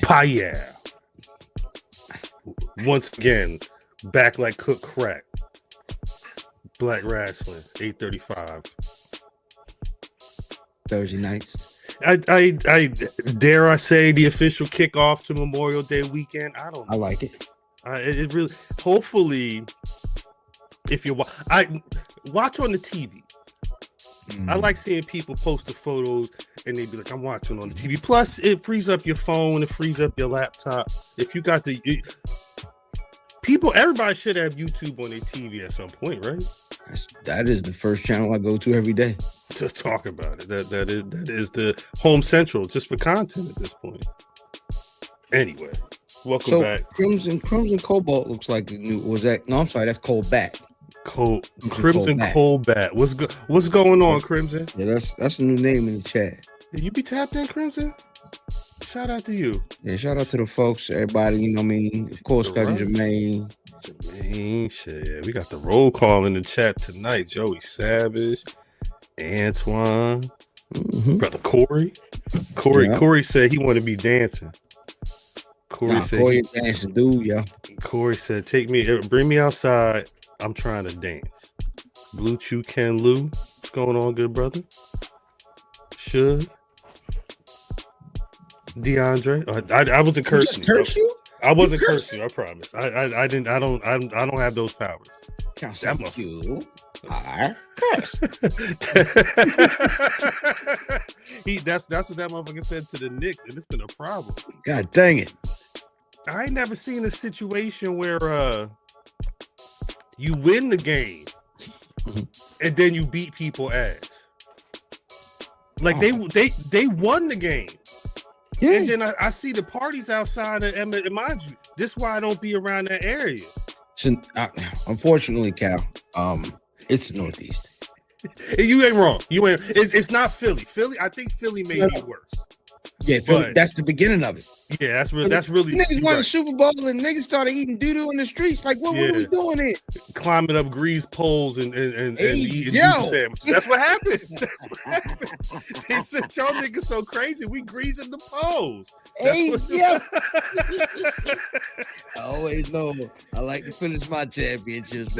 Paya. Once again, back like cook crack. Black Rasslin, 8:35. Thursday nights. I dare I say the official kickoff to Memorial Day weekend. I don't know. I like it. It really. Hopefully, if you watch on the TV. I like seeing people post the photos and they be like, I'm watching on the TV. Plus, it frees up your phone, it frees up your laptop. If you got everybody should have YouTube on their TV at some point, right? That is the first channel I go to every day to talk about it. That is the home central just for content at this point. Anyway, welcome back. Crimson Cobalt looks like the new. Was that? No, I'm sorry. That's Cobalt. Crimson Cobalt. What's going on, Crimson? Yeah, that's a new name in the chat. You be tapped in, Crimson? Shout out to you. Yeah, shout out to the folks, everybody. You know what I mean? Of course, cousin Jermaine. Shit. Yeah, we got the roll call in the chat tonight. Joey Savage, Antoine, brother Corey. Corey said he wanted to be dancing. Corey dancing dude, yeah. Corey said, bring me outside. I'm trying to dance. Blue Chew Ken Lou. What's going on, good brother? Should. DeAndre. I wasn't cursing. Curse you? I wasn't cursing you, I promise. I didn't I don't have those powers. You are cursed. That's what that motherfucker said to the Knicks, and it's been a problem. God dang it. I ain't never seen a situation where you win the game and then you beat people ass. Like they won the game. Yeah. And then I see the parties outside of and mind you, this is why I don't be around that area. So, unfortunately, Cal, it's the Northeast. You ain't wrong. It's not Philly. I think Philly may be worse. Yeah, Philly, that's the beginning of it. Yeah, that's really. Niggas won the Super Bowl and niggas started eating doo-doo in the streets. Like, what are we doing here? Climbing up grease poles and eating sandwiches. That's what happened. They said, y'all niggas so crazy. We greasing the poles. I always know I like to finish my championships.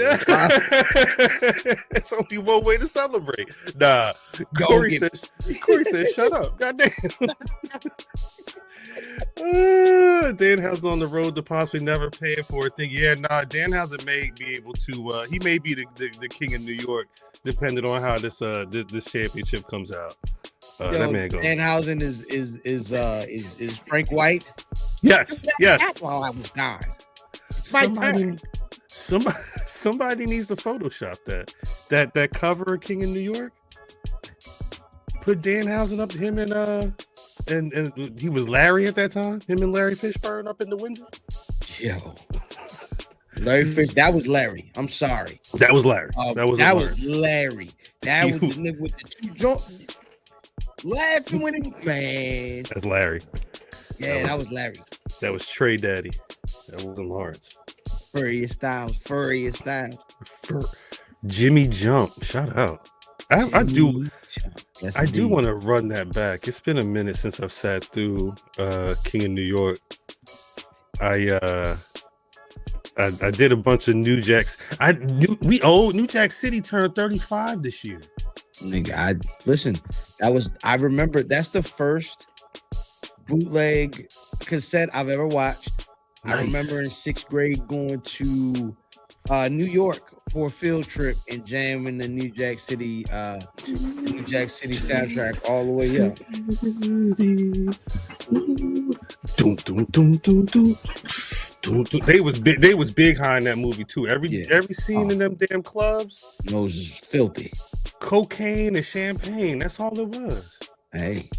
It's only one way to celebrate. Nah, Corey says, shut up. Goddamn. Danhausen on the road to possibly never paying for a thing. Yeah, Danhausen may be able to. He may be the king of New York, depending on how this championship comes out. That man goes. Danhausen is Frank White. Yes. While I was gone. Somebody needs to Photoshop that cover of King of New York. Put Danhausen up to him and he was Larry at that time. Him and Larry Fishburne up in the window. Yo, Larry Fish. That was Larry. I'm sorry. That was Larry. That was Larry. That was the nigga with the two joints. Laughing when he man. That's Larry. Yeah, that was Larry. That was Trey Daddy. That wasn't Lawrence. Furriest Styles. Jimmy Jump. Shout out. I do want to run that back. It's been a minute since I've sat through King of New York. I did a bunch of New Jacks. New Jack City turned 35 this year. Nigga, I remember that's the first bootleg cassette I've ever watched. Nice. I remember in 6th grade going to New York for a field trip and jamming the New Jack City soundtrack all the way up. They was big high in that movie too. Every scene in them damn clubs. Nose is filthy. Cocaine and champagne. That's all it was. Hey,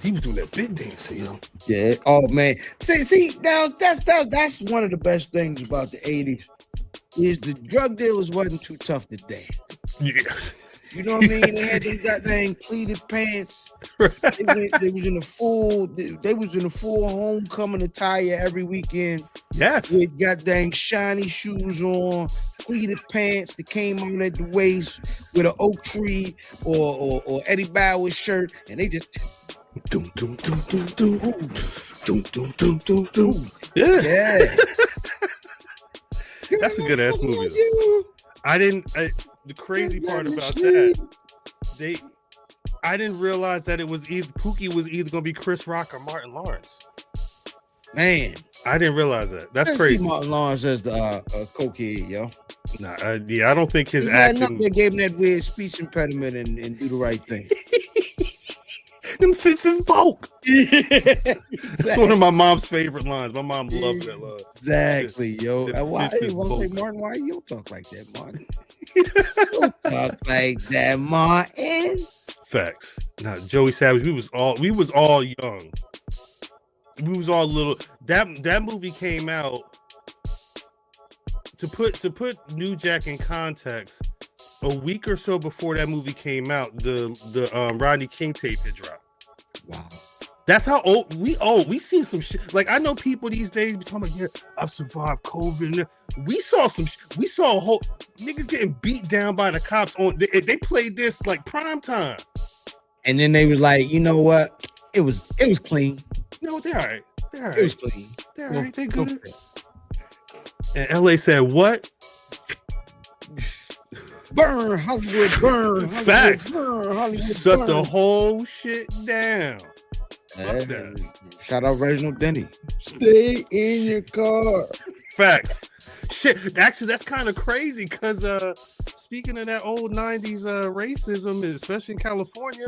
he was doing that big dance, yo. Yeah. Oh man. See now that's one of the best things about the 80s is the drug dealers wasn't too tough to dance. Yeah. You know what I mean? They had these goddamn pleated pants. Right. They was in a full homecoming attire every weekend. Yes. With goddamn shiny shoes on, pleated pants that came out at the waist with an oak tree or Eddie Bauer shirt, and they just Doom, doom, doom, doom, doom. Doom, doom, doom, doom, doom. Yeah. That's a good ass movie. The crazy part about that, I didn't realize that it was Pookie was either gonna be Chris Rock or Martin Lawrence. Man, I didn't realize that. That's crazy. See Martin Lawrence as the cokehead, yo. Nah, I don't think his acting. They gave him that weird speech impediment and do the right thing. Them fits in bulk. Exactly. That's one of my mom's favorite lines. My mom loved that line. Exactly, yo. Why you want to say, Martin? Why you don't talk like that, Martin? Don't talk like that, Martin. Facts. Now, Joey Savage, we was all young. We was all little. That movie came out to put New Jack in context. A week or so before that movie came out, the Rodney King tape had dropped. Wow. That's how old we see some shit. Like, I know people these days be talking about, yeah, I've survived COVID. We saw a whole niggas getting beat down by the cops they played this like prime time. And then they was like, you know what? It was clean. No, they're all right. It was clean. They're all right. They're good. And LA said, what? Burn Hollywood, burn. Facts. Burn Hollywood. Shut the whole shit down. Fuck that. Shout out Reginald Denny. Stay in your car. Facts. Shit. Actually, that's kind of crazy because speaking of that old 90s racism, especially in California,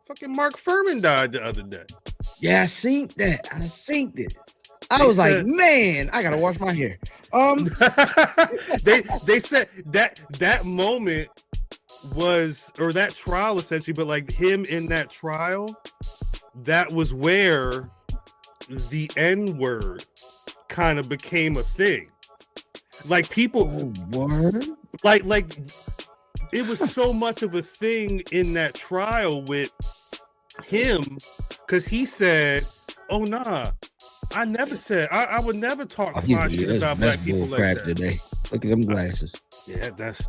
fucking Mark Furman died the other day. Yeah, I seen that. I was like, man, I gotta wash my hair. They said that moment was, or that trial essentially, but like him in that trial, that was where the N-word kind of became a thing. Like people, like it was so much of a thing in that trial with him because he said, "Oh nah, I never said I would never talk fly shit about black people like that." Today. Look at them glasses. Yeah, that's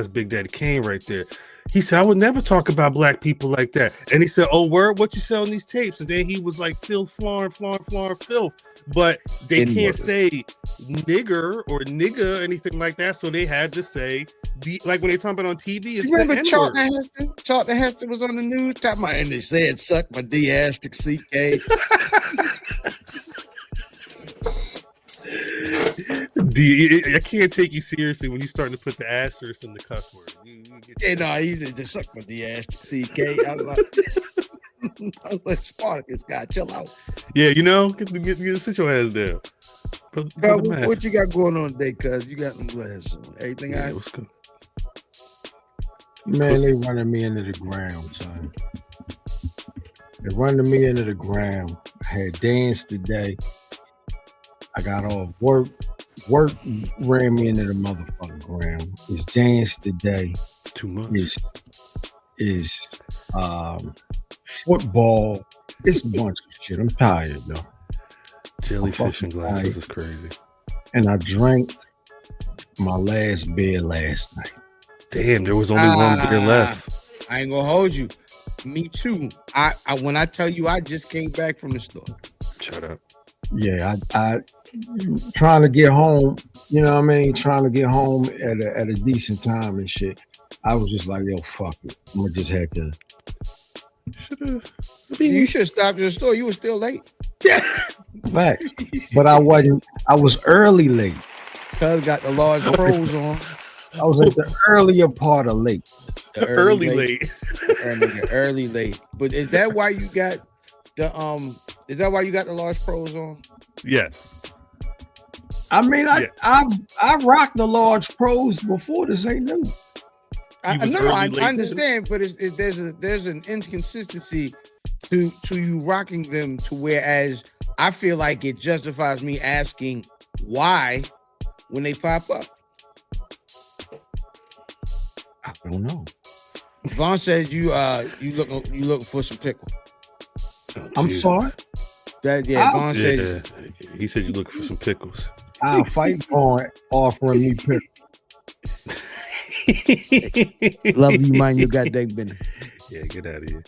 Big Daddy Kane right there. He said, I would never talk about black people like that. And he said, oh, word, what you selling these tapes? And then he was like, filth, flooring, filth. But they can't say nigger or nigga, anything like that. So they had to say, like when they talk about on TV, it's you remember the Charlton Heston? Charlton Heston was on the news talking about, and they said, suck my D***CK. I can't take you seriously when you starting to put the asterisk in the cuss word. He said just suck my D***CK. I was like, Spartacus guy, chill out. Yeah, sit your ass down. What you got going on today, cuz? You got them glasses on. Everything all right? What's good? Man, they running me into the ground, son. They running me into the ground. I had dance today. I got off work. Work ran me into the motherfucking ground. It's dance today. Too much. Is football. It's a bunch of shit. I'm tired though. Jellyfish and glasses is crazy. And I drank my last beer last night. Damn, there was only one beer left. I ain't gonna hold you. Me too. I when I tell you I just came back from the store. Shut up. Yeah, I trying to get home, you know what I mean? Trying to get home at a decent time and shit. I was just like, yo, fuck it. I just had to. You should have stopped at the store. You were still late. Yeah. Facts. But I was early late. Cuz got the large pros on. I was at the earlier part of late. Early late. Early late. But is that why you got the large pros on? Yeah. I mean, I rocked the large pros before. This ain't new. I understand, but there's an inconsistency to you rocking them to whereas I feel like it justifies me asking why when they pop up. I don't know. Vaughn said you looking for some pickle. Oh, I'm sorry. Vaughn said he said you looking for some pickles. I'll fight on offering me pickles. Love you, mind your goddamn business. Yeah, get out of here.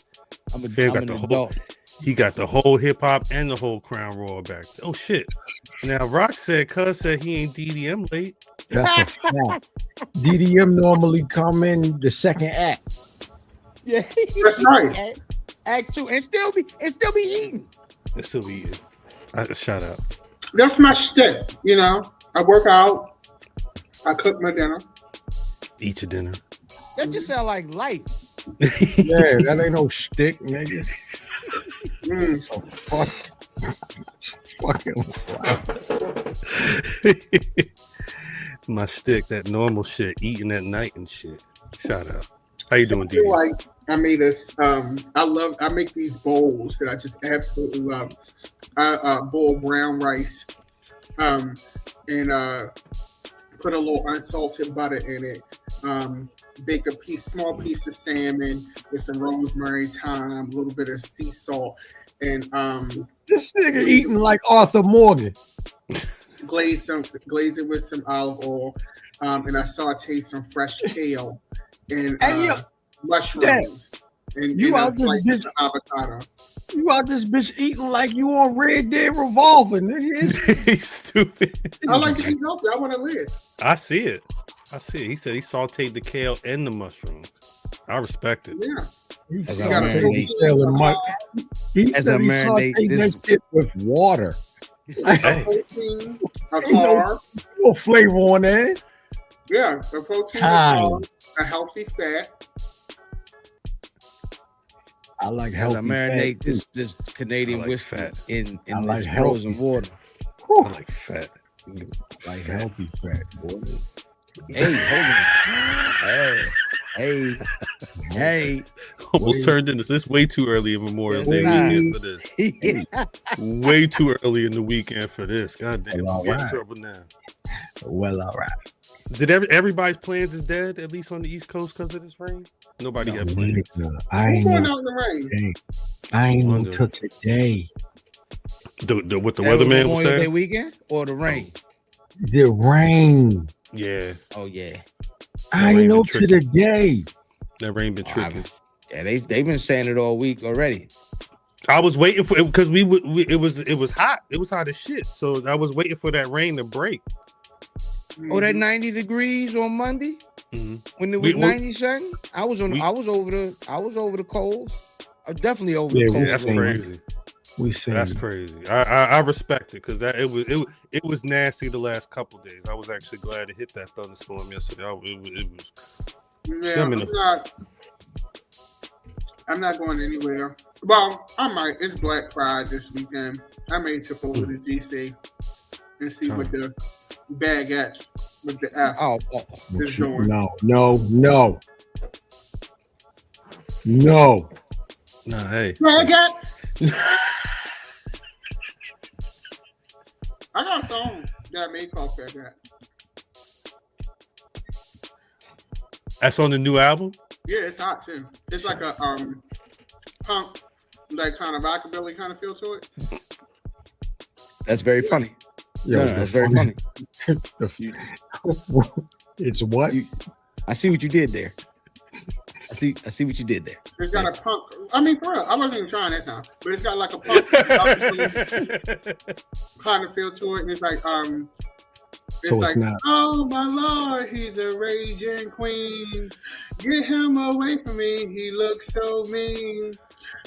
I'm Fam got an the adult. He got the whole hip hop and the whole Crown Royal back. Oh shit! Now Rock said, "Cuz said he ain't DDM late." That's a fact. DDM normally come in the second act. Yeah, That's right. Act 2, and still be eating. It still be eating. Shout out. That's my shtick. You know, I work out. I cook my dinner. Eat your dinner. That just sound like life. Yeah, that ain't no shtick, nigga. So fucking My shtick, that normal shit, eating at night and shit. Shout out. How you doing, I feel D? like I made this. I make these bowls that I just absolutely love. I boil brown rice, and put a little unsalted butter in it. Bake a small piece of salmon with some rosemary, thyme, a little bit of sea salt, and this nigga eating like Arthur Morgan. glaze it with some olive oil, and I saute some fresh kale and mushrooms, and you I out slice this the avocado. You out this bitch eating like you on Red Dead Revolver, nigga. He's stupid. I like to eat healthy. I want to live. I see it. He said he sauteed the kale and the mushrooms. I respect it. Yeah. He As said a marinade. he sauteed that shit with water. A protein, a carb. No flavor on that. Yeah, a protein, a carb, a healthy fat. I like As healthy I marinate fat. this Canadian like whiskey fat. in I like this healthy frozen water. I like fat. Like healthy fat, boy. Hey, hold on. Hey. Almost turned into this way too early in Memorial Day Nah. weekend for this. Way too early in the weekend for this. God damn, Well, I'm in alright. trouble now. Well, all right. Did everybody's plans is dead, at least on the East Coast, because of this rain? Nobody No, had plans. nigga, I Who's ain't going know out in the rain? today. I ain't know Wonder. till today. What the That was weatherman was Memorial Day saying? weekend or the rain? The rain. Yeah, Oh yeah. I rain ain't know been till today. that rain been Oh, tricky. Yeah, they've been saying it all week already. I was waiting for it because it was hot. It was hot as shit. So I was waiting for that rain to break. Oh, that 90 degrees on Monday Mhm. when it was We- 90 something. I was over the coals. Definitely over Yeah, the we coals. That's seen it. crazy. We seen That's it. crazy. I respect it because it was nasty the last couple days. I was actually glad to hit that thunderstorm yesterday. It was Yeah, I'm in I'm not going anywhere. Well, I might. It's Black Pride this weekend. I may trip over to DC and see what the baguettes with the F Oh, is doing. No. nah. Hey, Baguettes. I got a song that I made called Baguette. that's on the new album. Yeah, it's hot too. It's like a punk, like kind of rockabilly kind of feel to it. that's very funny. Yo, No, the that's very funny. It's what? I see what you did there. I see what you did there. It's got a punk. I mean, for real, I wasn't even trying that time, but it's got like a punk rockabilly kind of feel to it, and it's like So it's like, not. oh my Lord, he's a raging queen. Get him away from me. He looks so mean.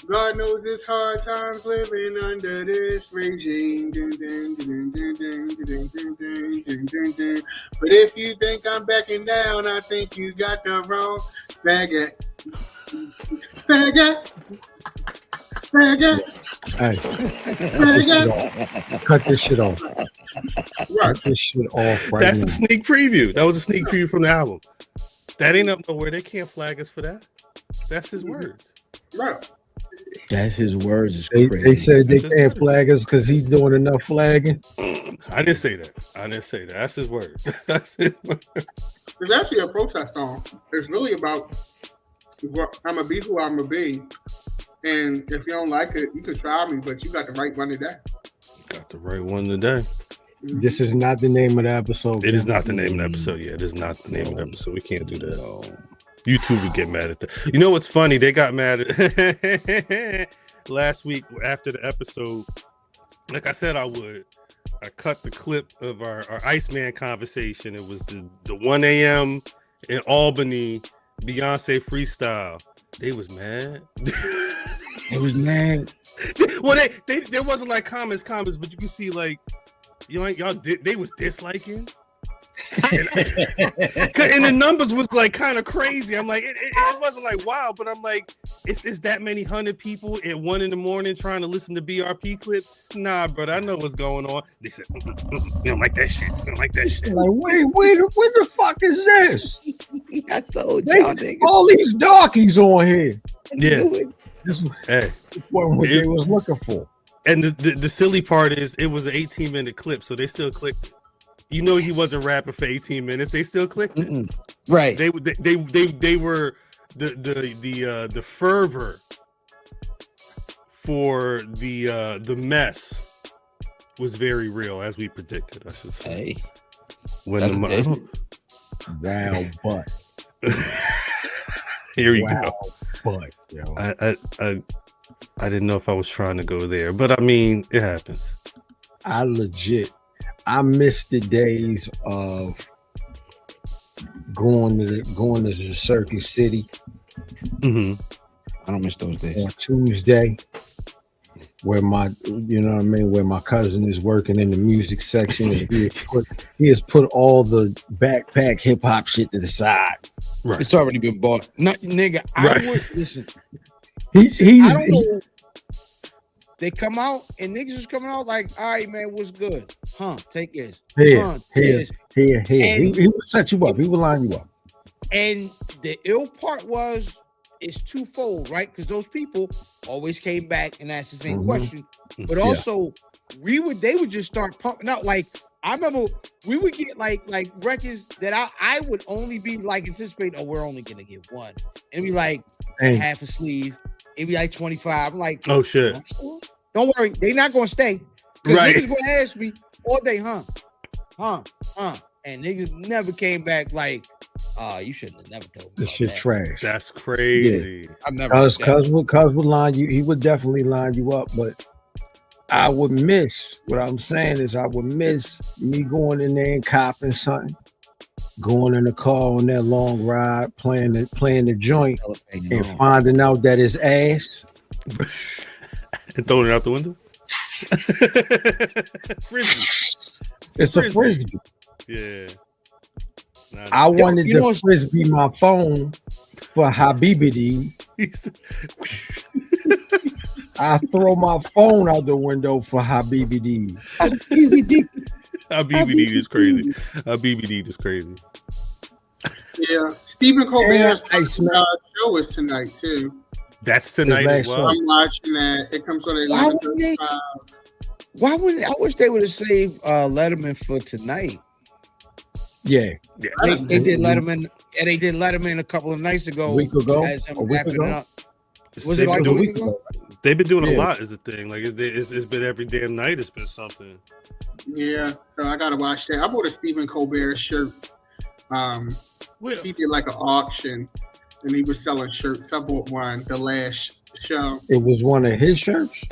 God knows it's hard times living under this regime. Dun, dun, dun, dun, dun, dun, dun, dun, dun, dun, dun. But if you think I'm backing down, I think you got the wrong baguette. Baguette. Baguette. Hey, Baguette. cut this shit off. Right. Cut this shit off right That's now. a sneak preview. That was a sneak preview from the album. That ain't up nowhere. They can't flag us for that. That's his words. Right. That's his words. Is They crazy. said they can't flag us because he's doing enough flagging. I didn't say that. That's his words. That's his words. It's actually a protest song. It's really about I'm gonna be who I'm gonna be, and if you don't like it, you can try me, but you got the right one today. Got the right one today. This is not the name of the episode. It is not the name of the episode. Yeah, it is not the name of the episode. We can't do that. YouTube would get mad at that. You know what's funny? They got mad at last week after the episode. Like I said, I cut the clip of our Iceman conversation. It was the 1 a.m. in Albany Beyonce freestyle. They was mad. It was mad. Well, they there wasn't like comments, but you can see like they was disliking. And the numbers was like kind of crazy. I'm like, it wasn't like wow, but I'm like, it's that many 100 people at 1 a.m. trying to listen to BRP clips. Nah, brother, I know what's going on. They said, you don't like that shit. You don't like that shit. Like, wait, what the fuck is this? I told y'all niggas. All these darkies on here. Yeah. This Hey, what they was looking for. and the silly part is it was an 18-minute clip, so they still clicked it. You know he wasn't rapping for 18 minutes. They still clicked it. Right. They were the fervor for the mess was very real, as we predicted. I should say. Hey. When Wow, but here you wow, go. But yo. I didn't know if I was trying to go there, but I mean it happens. I miss the days of going to Circuit City. Mm-hmm. I don't miss those days. On Tuesday, where my cousin is working in the music section, and he has put all the backpack hip hop shit to the side. Right. It's already been bought. Not, nigga, I would listen. I don't know. They come out and niggas is coming out like, all right, man, what's good? Take this. Here. And He would set you up. He would line you up. And the ill part was, it's twofold, right? Because those people always came back and asked the same question. But also, they would just start pumping out. Like, I remember we would get like records that I would only be like anticipating, we're only gonna get one. And be like half a sleeve. It'd be like 25. I'm like, oh shit. Don't worry, they not gonna stay. Right. Niggas gonna ask me all day, and niggas never came back like, you shouldn't have never told me. This shit that. trash. That's crazy. I've never. Cuz would line you. He would definitely line you up, but I would miss. What I'm saying is, I would miss me going in there and copping something, going in the car on that long ride, playing the joint, and finding out that it's ass. And throwing it out the window. Frisbee. It's a frisbee. Yeah. I wanted to frisbee my phone for Habibidi. I throw my phone out the window for Habibidi. Habibidi is crazy. Habibidi is crazy. Yeah, Stephen Colbert's show is tonight too. That's tonight as well. I'm watching that. It comes on 11:35. Why wouldn't I wish they would have saved Letterman for tonight? Yeah. They did Letterman, and they did Letterman a couple of nights ago. A week ago? Was it like a week ago? They've been doing a lot is the thing. Like it's been every damn night. It's been something. Yeah, so I gotta watch that. I bought a Stephen Colbert shirt. He did like an auction, and he was selling shirts. I bought one the last show. It was one of his shirts.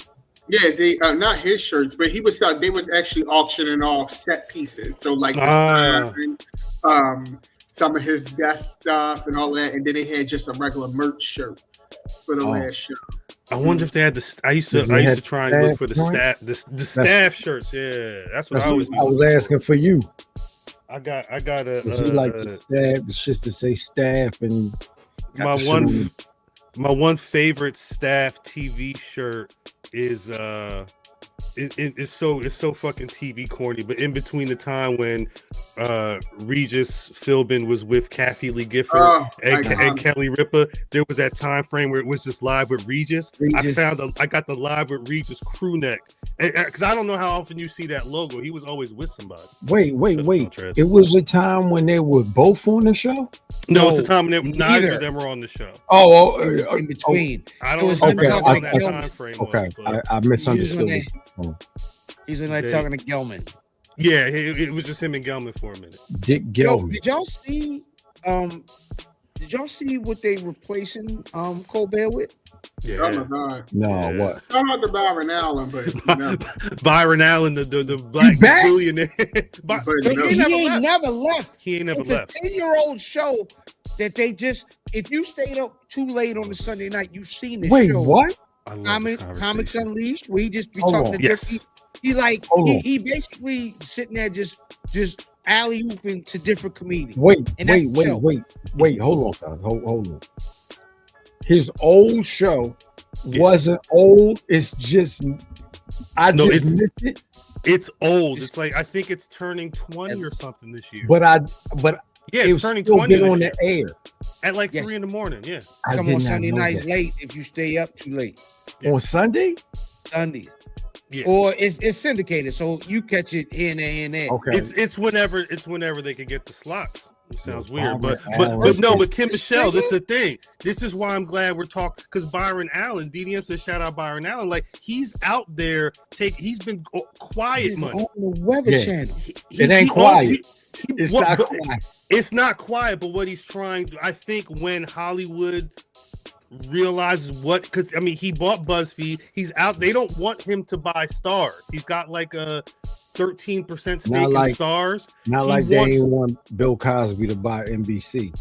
Yeah, they not his shirts, but he was selling. They was actually auctioning off set pieces. So like the sign, some of his desk stuff and all that, and then they had just a regular merch shirt for the last show. I wonder if they had the. I used to try and look for the staff, the staff shirts. Yeah, that's what I was asking for you. I got a. He like the staff, the shit to say staff, and my one favorite staff TV shirt is it's so fucking TV corny, but in between the time when Regis Philbin was with Kathy Lee Gifford and Kelly Ripa, there was that time frame where it was just live with Regis. I got the live with Regis crew neck, because I don't know how often you see that logo. He was always with somebody. Wait. It was a time when they were both on the show? No, it's a time when neither of them were on the show. In between. I don't know what that time frame was. I misunderstood. He's like talking to Gelman. Yeah, it was just him and Gelman for a minute. Dick Gelman. Did y'all see Did y'all see what they replacing Colbert with? Yeah. Oh my God. No, Yeah. what? Shout out to Byron Allen, but no. Byron Allen, the black back? billionaire. But He no. ain't never left. He ain't never It's left. a 10-year-old show that they just. If you stayed up too late on a Sunday night, you've seen this Wait, show. what? I love this Comics conversation. Unleashed, where he just be Hold talking on. to Yes. different. He like Hold on. he basically sitting there just alley ooping to different comedians. Wait, And that's wait, the show. wait. Hold on, guys. Hold on. His old show wasn't old. It's just I No, just it's- missed it. It's old. It's like I think it's turning 20 or something this year. But yeah, it it's was turning still 20 been this on year. the air. At like Yes. 3 a.m. Yeah. I Come did on not Sunday know nights that. late if you stay up too late. On Sunday. Sunday. Yeah. Or it's syndicated, so you catch it here and there and there. Okay. It's whenever they could get the slots. It sounds weird, but Byron but no, Allen. but Kim This Michelle, this is nigga? the thing. This is why I'm glad we're talking because Byron Allen, DDM says shout out Byron Allen. Like he's out there he's been quiet money. On the Weather Yeah. Channel. It ain't quiet. It's what- not but- quiet. It's not quiet, but what he's trying to, I think when Hollywood realizes what, because I mean, he bought BuzzFeed, he's out, they don't want him to buy Stars. He's got like a 13% stake Not in like- Stars. Not He like they wants- ain't want Bill Cosby to buy NBC.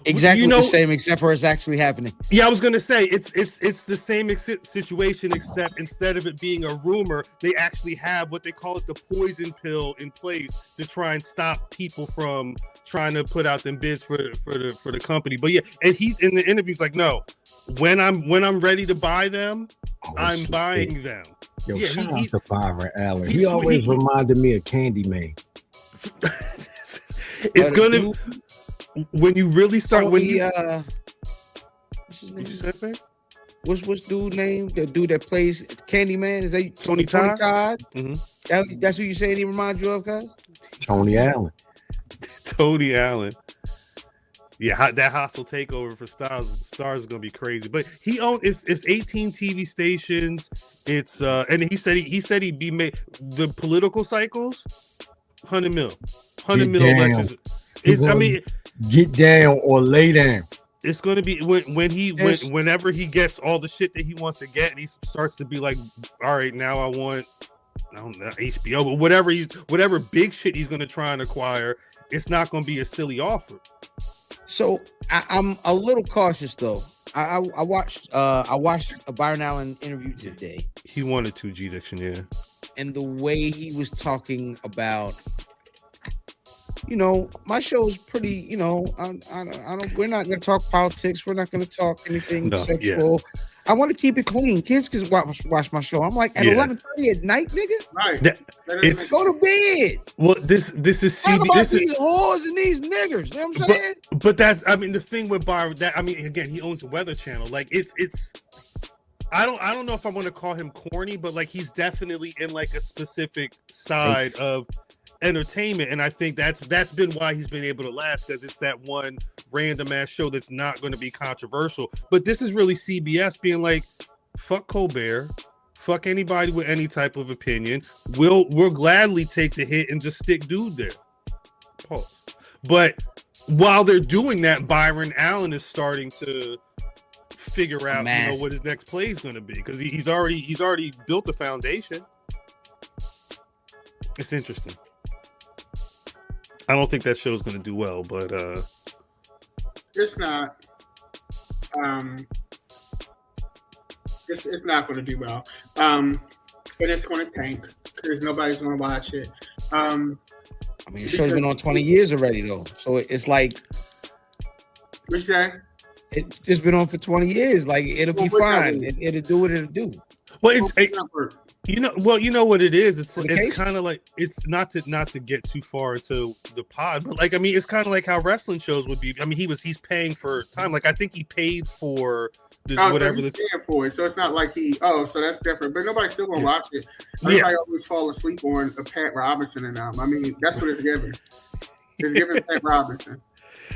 Exactly You know- the same, except for it's actually happening. Yeah, I was gonna say it's the same situation, except instead of it being a rumor, they actually have what they call it the poison pill in place to try and stop people from trying to put out them bids for the company. But yeah, and he's in the interviews like, no, when I'm ready to buy them, Oh, I'm shit. buying them. Yo, Yeah, shout he- out to Byron Allen. he- He always he- reminded me of Candyman. It's But gonna dude, when you really start when he, you what's his what you name? said, man? What's dude name? The dude that plays Candyman? Is that Tony Todd? Todd? That's who you saying he reminds you of, guys? Tony Allen. Tony Allen. Yeah, that hostile takeover for Stars is gonna be crazy. But he owns it's 18 TV stations. It's and he said he'd be made the political cycles, 100 mil Damn. elections. It's, I mean, Get down or lay down. it's gonna be whenever he gets all the shit that he wants to get, and he starts to be like, all right, now I want HBO, but whatever big shit he's gonna try and acquire, it's not gonna be a silly offer. So I'm a little cautious though. I watched a Byron Allen interview today, He wanted to G Diction, yeah. and the way he was talking about, my show is pretty, I don't. We're not going to talk politics. We're not going to talk anything No, sexual. I want to keep it clean. Kids can watch my show. I'm like at Yeah. 11:30 at night, nigga. Right. That- That it's- Go to bed. Well, this is Talk CB. about This these is, whores and these niggers. You know what I'm saying? but the thing with Byron, again, he owns the Weather Channel. Like it's. I don't know if I want to call him corny, but like he's definitely in like a specific side of entertainment, and I think that's been why he's been able to last, because it's that one random ass show that's not going to be controversial. But this is really CBS being like, fuck Colbert, fuck anybody with any type of opinion. We'll gladly take the hit and just stick dude there. Pause. But while they're doing that, Byron Allen is starting to figure out what his next play is going to be, because he's already built the foundation. It's interesting. I don't think that show's going to do well, but It's not. It's not going to do well. And it's going to tank because nobody's going to watch it. I mean, the show's been on 20 years already, though. So it's like What you say? it's just been on for 20 years. Like it'll be Well, what fine. that It'll do what it'll do. well, it's Network. you know what it is. It's Syndication? kind of like, it's not to get too far into the pod, but like, I mean, it's kind of like how wrestling shows would be. I mean, he's paying for time. Like I think he paid for this, whatever so he's paying for it. So it's not like so that's different. But nobody's still gonna watch it. Everybody always fall asleep on a Pat Robinson and I mean, that's what it's giving. It's giving Pat Robinson.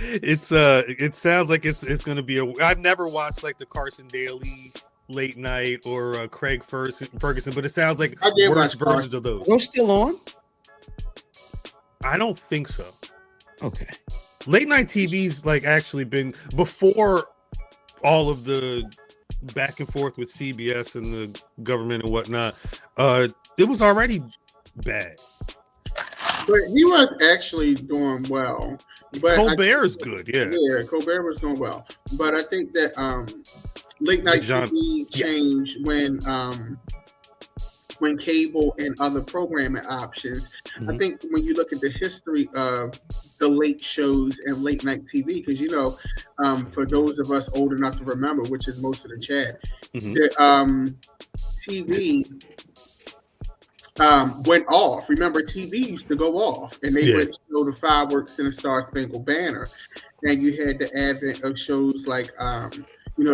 It's it sounds like it's gonna be I've never watched like the Carson Daly late night or Craig Ferguson, but it sounds like I did worse watch versions Carson. of those. Those still on? I don't think so. Okay. late night TV's like actually been before all of the back and forth with CBS and the government and whatnot. It was already bad. But he was actually doing well. But Colbert is good, yeah. Yeah, Colbert was doing well. But I think that late night TV changed when cable and other programming options. I think when you look at the history of the late shows and late night TV, because for those of us old enough to remember, which is most of the chat, the TV went off. Remember, TV used to go off, and they would show the fireworks and the Star Spangled Banner, and you had the advent of shows like the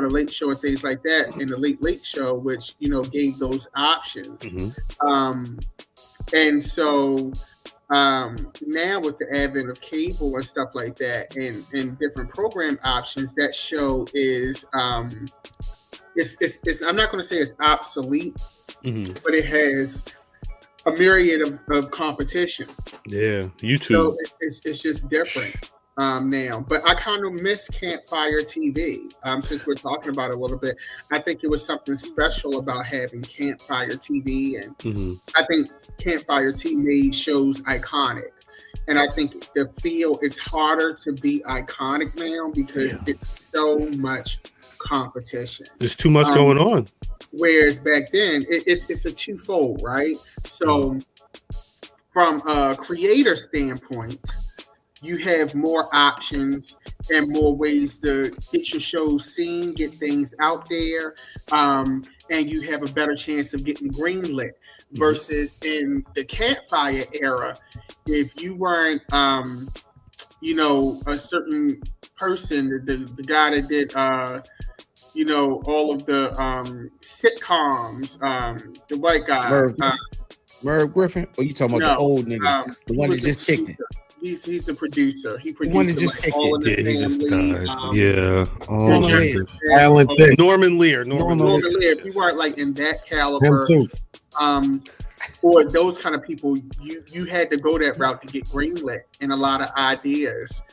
Late Show and things like that, and the Late Show, which gave those options. And so now with the advent of cable and stuff like that, and different program options, that show is it's I'm not going to say it's obsolete, but it has a myriad of competition. Yeah, YouTube. So it's just different now. But I kind of miss Campfire TV. Since we're talking about it a little bit, I think it was something special about having Campfire TV, and I think Campfire TV made shows iconic. And I think it's harder to be iconic now because it's so much competition. There's too much going on. Whereas back then, it's a twofold, right? So from a creator standpoint, you have more options and more ways to get your shows seen, get things out there, and you have a better chance of getting greenlit. Versus in the Campfire era, if you weren't, a certain person, the guy that did, all of the sitcoms, the white guy, Merv Griffin, or you talking about the old nigga, the one that just kicked it? He's the producer. He produced one that just All in the Family. Norman Lear. Norman Lear. If you weren't like in that caliber, or those kind of people, you had to go that route to get greenlit, and a lot of ideas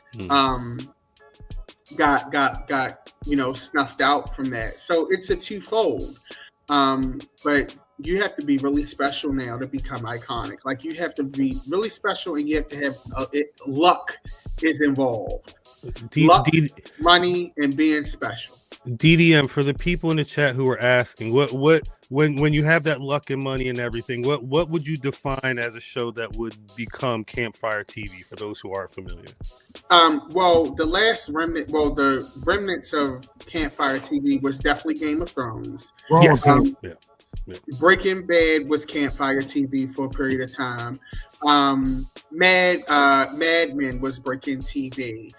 got snuffed out from that. So it's a twofold. But you have to be really special now to become iconic. Like, you have to be really special, and you have to have luck is involved. Luck, money, and being special. DDM, for the people in the chat who are asking, what when you have that luck and money and everything, what would you define as a show that would become Campfire TV for those who aren't familiar? The remnants of Campfire TV was definitely Game of Thrones. Breaking Bad was Campfire TV for a period of time. Mad Men was Breaking TV.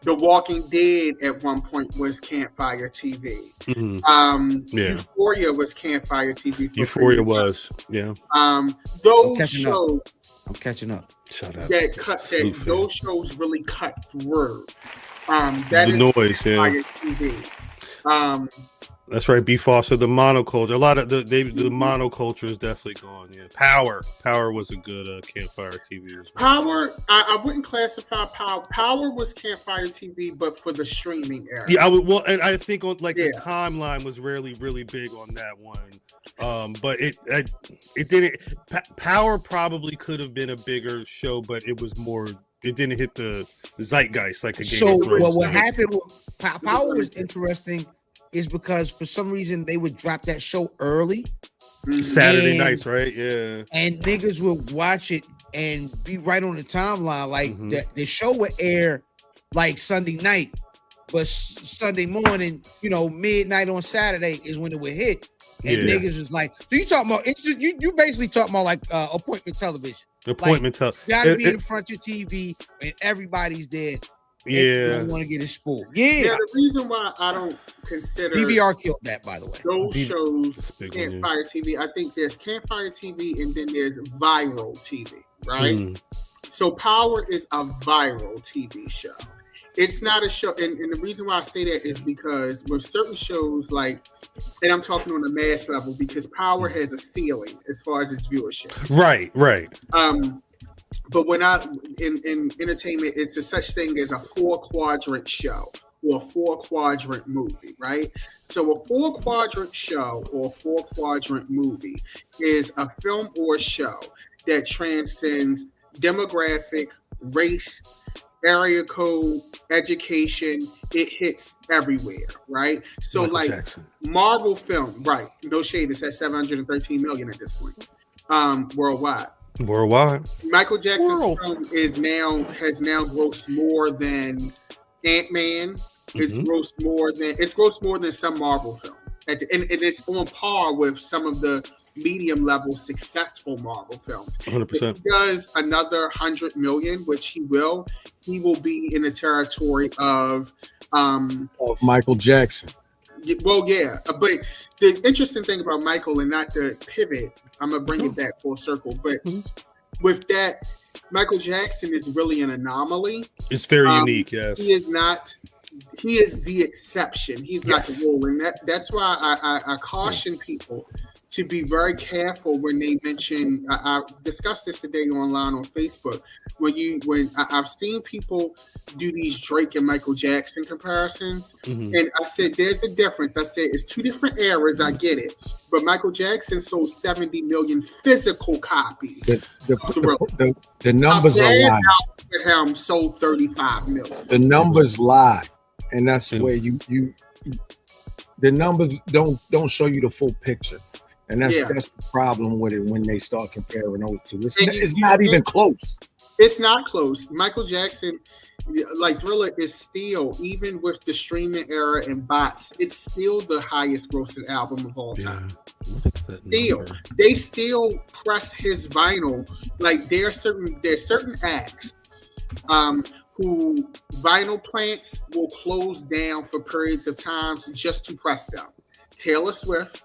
The Walking Dead at one point was Campfire TV. Euphoria was Campfire TV. Euphoria was, those shows. I'm catching up. Shut up. Those shows really cut through. The noise, Campfire TV. That's right, B. Foster, the monoculture. A lot of the monoculture is definitely gone. Yeah, Power was a good Campfire TV as well. Power, I wouldn't classify Power. Power was Campfire TV, but for the streaming era. Yeah, and I think on the timeline was really big on that one. But it didn't. Power probably could have been a bigger show, but it was more. It didn't hit the zeitgeist like a Game of Thrones. What happened with Power was interesting. Is because for some reason they would drop that show early. Saturday nights, right? Yeah. And niggas would watch it and be right on the timeline. Like the show would air like Sunday night, but Sunday morning, midnight on Saturday is when it would hit. And niggas was like, so you talking about you basically talking about like appointment television. Television. You gotta be in front of your TV and everybody's there. You don't want to get it spoiled. The reason why I don't consider DVR killed that, by the way. Those shows Campfire TV. I think there's Campfire TV and then there's viral TV, right? So Power is a viral TV show. It's not a show, and the reason why I say that is because with certain shows, like, and I'm talking on a mass level, because Power has a ceiling as far as its viewership. Right. But when in entertainment, it's a such thing as a 4-quadrant show or a 4-quadrant movie, right? So a 4-quadrant show or a 4-quadrant movie is a film or show that transcends demographic, race, area code, education. It hits everywhere, right? So Michael like Jackson. Marvel film, right? No shade, it's at 713 million at this point, worldwide. Michael Jackson's film has now grossed more than Ant-Man. It's grossed more than some Marvel films, and it's on par with some of the medium level successful Marvel films. 100%. If he does another 100 million, which he will be in the territory of Michael Jackson. Well, yeah, but the interesting thing about Michael, and not to pivot, I'm gonna bring it back full circle, but with that, Michael Jackson is really an anomaly. It's very unique. Yes, he is not. He is the exception. He's not the rule, and that's why I caution people to be very careful when they mention. I discussed this today online on Facebook. When I've seen people do these Drake and Michael Jackson comparisons, and I said there's a difference. I said it's two different eras. I get it, but Michael Jackson sold 70 million physical copies. The numbers are lying. Him sold 35 million. The numbers lie, and that's where you the numbers don't show you the full picture. And that's the problem with it when they start comparing those two. It's not even close. It's not close. Michael Jackson, like Thriller, is still, even with the streaming era and bots, it's still the highest grossing album of all time. They still press his vinyl. Like there's certain acts who vinyl plants will close down for periods of times just to press them. Taylor Swift,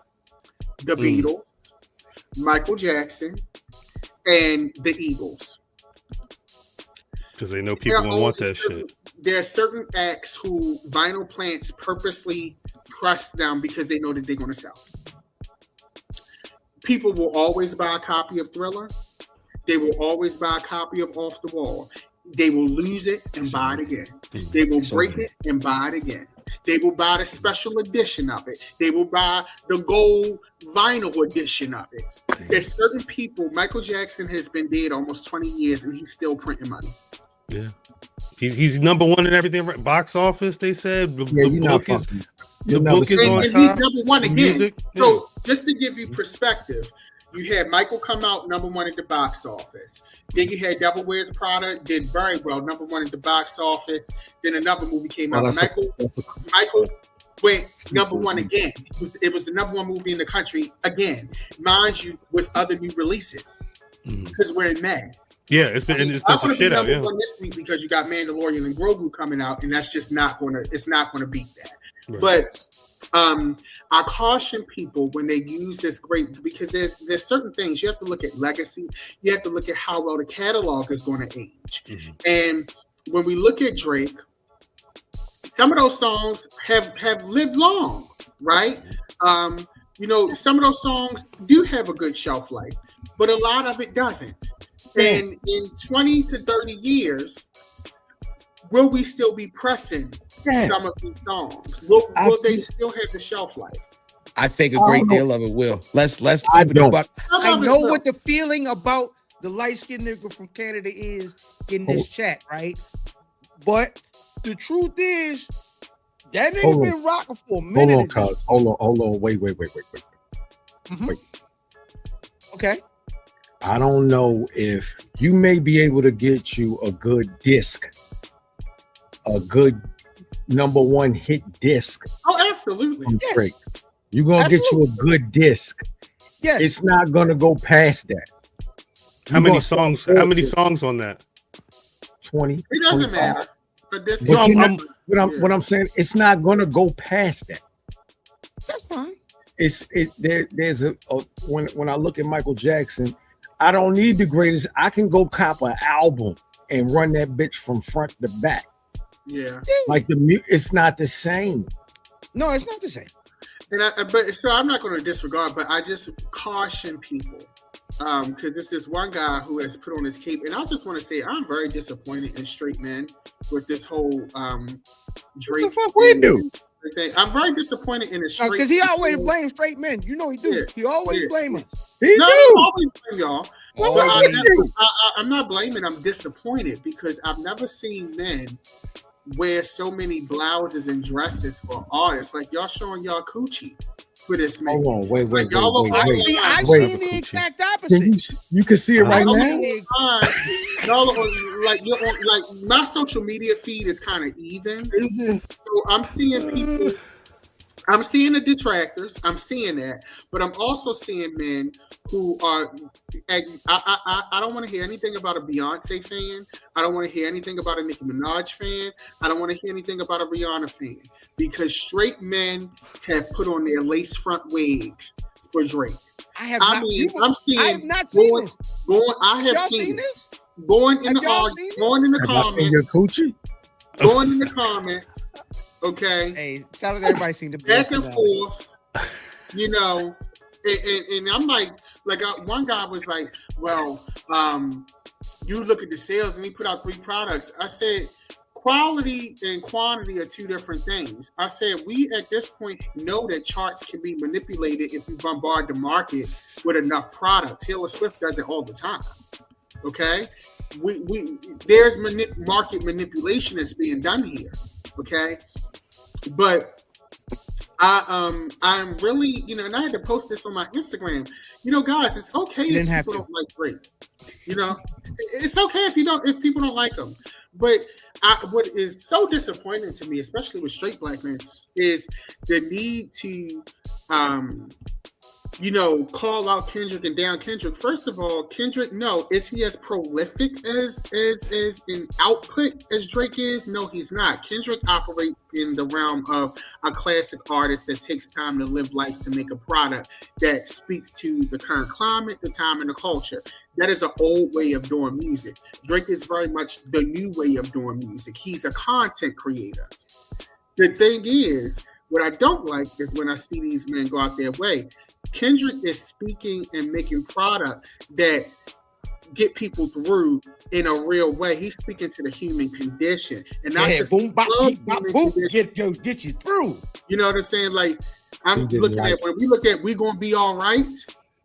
the Beatles, Michael Jackson, and the Eagles. Because they know people don't want that shit. There are certain acts who vinyl plants purposely press them because they know that they're going to sell. People will always buy a copy of Thriller. They will always buy a copy of Off the Wall. They will lose it and buy it again. They will break it and buy it again. They will buy the special edition of it. They will buy the gold vinyl edition of it. There's certain people. Michael Jackson has been dead almost 20 years and he's still printing money. Yeah. He's number one in everything. Box office, they said. The book is on top. He's number one again. So just to give you perspective, you had Michael come out number one at the box office. Then you had Devil Wears Prada, did very well, number one at the box office. Then another movie came out. Michael went number one again. It was the number one movie in the country again, mind you, with other new releases. Because we're in May. Yeah, it's been some shit out. Yeah, this week because you got Mandalorian and Grogu coming out, and that's just not gonna beat that. Right. But I caution people when they use this great, because there's certain things you have to look at legacy. You have to look at how well the catalog is going to age. And when we look at Drake, some of those songs have lived long, right? Some of those songs do have a good shelf life, but a lot of it doesn't. And in 20 to 30 years, will we still be pressing some of these songs? Will they still have the shelf life? I think a great deal of it will. Let's I know what the feeling about the light-skinned nigga from Canada is in this chat, right? But the truth is, that nigga been rocking for a minute. Hold on. Wait. Wait. Okay. I don't know if you may be able to get you a good disc, a good number one hit disc. Oh, absolutely. Yes. You're going to get you a good disc. Yes. It's not going to go past that. How many songs on that? 20. It doesn't matter. But this what I'm saying, it's not going to go past that. That's fine. There's when I look at Michael Jackson, I don't need the greatest. I can go cop an album and run that bitch from front to back. Yeah. Like it's not the same. No, it's not the same. And so I'm not going to disregard, but I just caution people because it's this one guy who has put on his cape, and I just want to say I'm very disappointed in straight men with this whole Drake. What the fuck we do? Thing. I'm very disappointed in the straight because he always blames straight men. You know he do. Yeah. He always blame us. He No, do. I always blame y'all. What But we do? I'm not blaming. I'm disappointed because I've never seen men wear so many blouses and dresses for artists. Like y'all showing y'all coochie for this man. Hold on, wait. Like, y'all look like- I've wait. seen the exact Can opposite. you can see it right Y'all now. on- y'all on, like you're on, like my social media feed is kind of even. So I'm seeing people. I'm seeing the detractors. I'm seeing that, but I'm also seeing men who are. I don't want to hear anything about a Beyonce fan. I don't want to hear anything about a Nicki Minaj fan. I don't want to hear anything about a Rihanna fan because straight men have put on their lace front wigs for Drake. I'm seeing not seen this. I have Y'all seen seen it. this? Going in Have y'all the seen it? going in the Have I seen comments. your coochie? Going in the comments. Okay. Hey, shout out to everybody seen the Back and forth, you know, and I'm like one guy was like, well, you look at the sales and he put out 3 products. I said, quality and quantity are 2 different things. I said, we at this point know that charts can be manipulated if you bombard the market with enough product. Taylor Swift does it all the time. Okay. There's market manipulation that's being done here. Okay. But I'm really, and I had to post this on my Instagram. Guys, it's okay if people don't like Drake. It's okay if people don't like him. But what is so disappointing to me, especially with straight black men, is the need to call out Kendrick and down Kendrick. First of all, Kendrick, no, is he as prolific as in output as Drake is? No, he's not. Kendrick operates in the realm of a classic artist that takes time to live life to make a product that speaks to the current climate, the time, and the culture. That is an old way of doing music. Drake is very much the new way of doing music. He's a content creator. The thing is, what I don't like is when I see these men go out their way. Kendrick is speaking and making product that get people through in a real way. He's speaking to the human condition and not just boom, bop, beep, bop, boom, get you through. You know what I'm saying? Like I'm looking at when we look at "We Gonna Be All Right."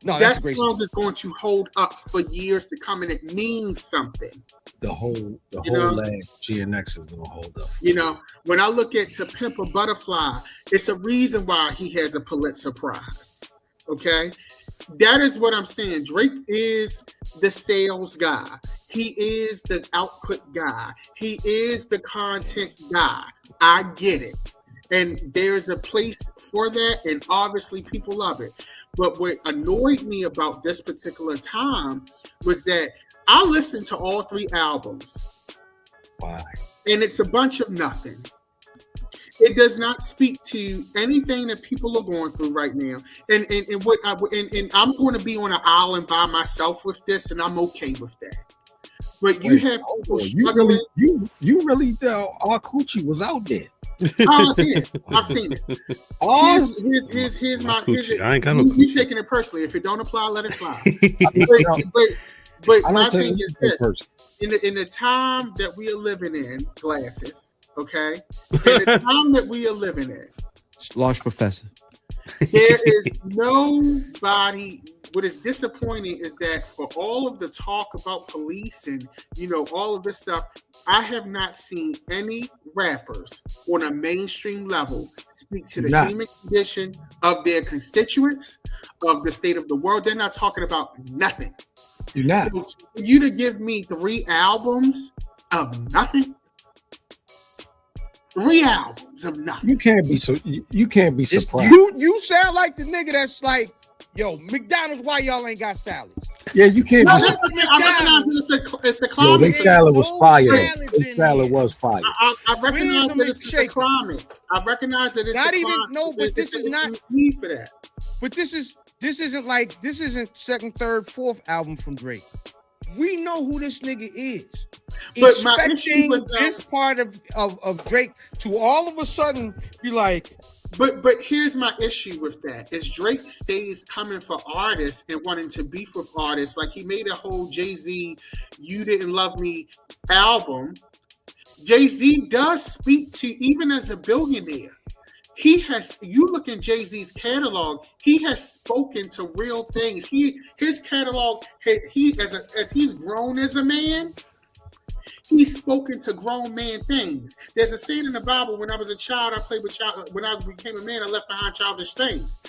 No, that song is going to hold up for years to come, and it means something. The whole last GNX is gonna hold up. When I look at "To Pimp a Butterfly," it's a reason why he has a Pulitzer Prize. Okay, that is what I'm saying. Drake is the sales guy. He is the output guy. He is the content guy. I get it. And there's a place for that, and obviously people love it. But what annoyed me about this particular time was that I listened to all 3 albums. Why? And it's a bunch of nothing. It does not speak to anything that people are going through right now. And I'm going to be on an island by myself with this, and I'm okay with that. But you have people struggling. You really thought our coochie was out there. Oh, yeah, I've seen it. Here's my coochie. I ain't got no you coochie. taking it personally. If it don't apply, let it fly. but my thing is this: in the time that we are living in, glasses. Okay, in the time that we are living in, Lost professor. There is nobody. What is disappointing is that for all of the talk about police and all of this stuff, I have not seen any rappers on a mainstream level speak to the human condition of their constituents, of the state of the world. They're not talking about nothing. So for you to give me 3 albums of nothing. 3 albums of nothing. You can't be surprised. You sound like the nigga that's like, yo, McDonald's, why y'all ain't got salads? Yeah, you can't be surprised. I recognize it's a climate. Yo, their salad was fire. Their salad was fire. I recognize that it's a climate. I recognize that it's not a even climate. but this is not need for that. But this isn't second, third, fourth album from Drake. We know who this nigga is. But expecting this part of Drake to all of a sudden be like, But here's my issue with that: is Drake stays coming for artists and wanting to beef with artists. Like he made a whole Jay-Z "You Didn't Love Me" album. Jay-Z does speak to, even as a billionaire, he has. You look in Jay-Z's catalog, he has spoken to real things. His catalog, as he's grown as a man. He's spoken to grown man things. There's a scene in the Bible, when I was a child, I played with child. When I became a man, I left behind childish things.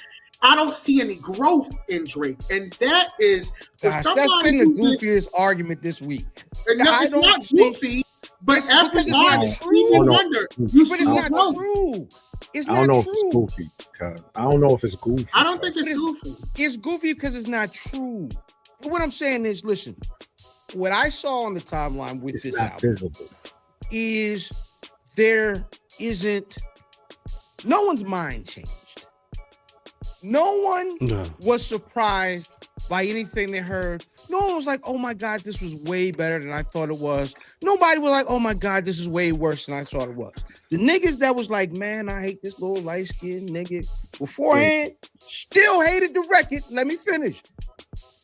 I don't see any growth in Drake. And that is... Gosh, that's been the goofiest argument this week. And no, it's not goofy, but every artist, Stevie Wonder, you see growth. True. It's I don't know true. if it's goofy. I don't know if it's goofy. I don't think it's goofy. It's goofy because it's not true. But what I'm saying is, listen, what I saw on the timeline with this album visible. Is there isn't, no one's mind changed. No one was surprised by anything they heard. No one was like, oh my God, this was way better than I thought it was. Nobody was like, oh my God, this is way worse than I thought it was. The niggas that was like, man, I hate this little light-skinned nigga beforehand, still hated the record. Let me finish.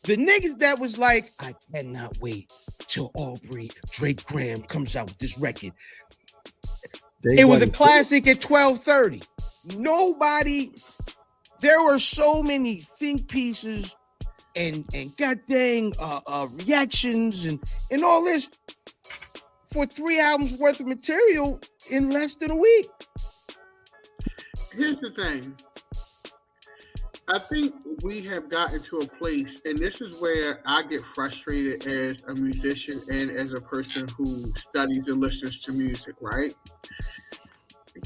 The niggas that was like, I cannot wait till Aubrey Drake Graham comes out with this record. It was a classic at 12:30. Nobody, there were so many think pieces and goddamn reactions and all this for 3 albums worth of material in less than a week. Here's the thing. I think we have gotten to a place, and this is where I get frustrated as a musician and as a person who studies and listens to music, right?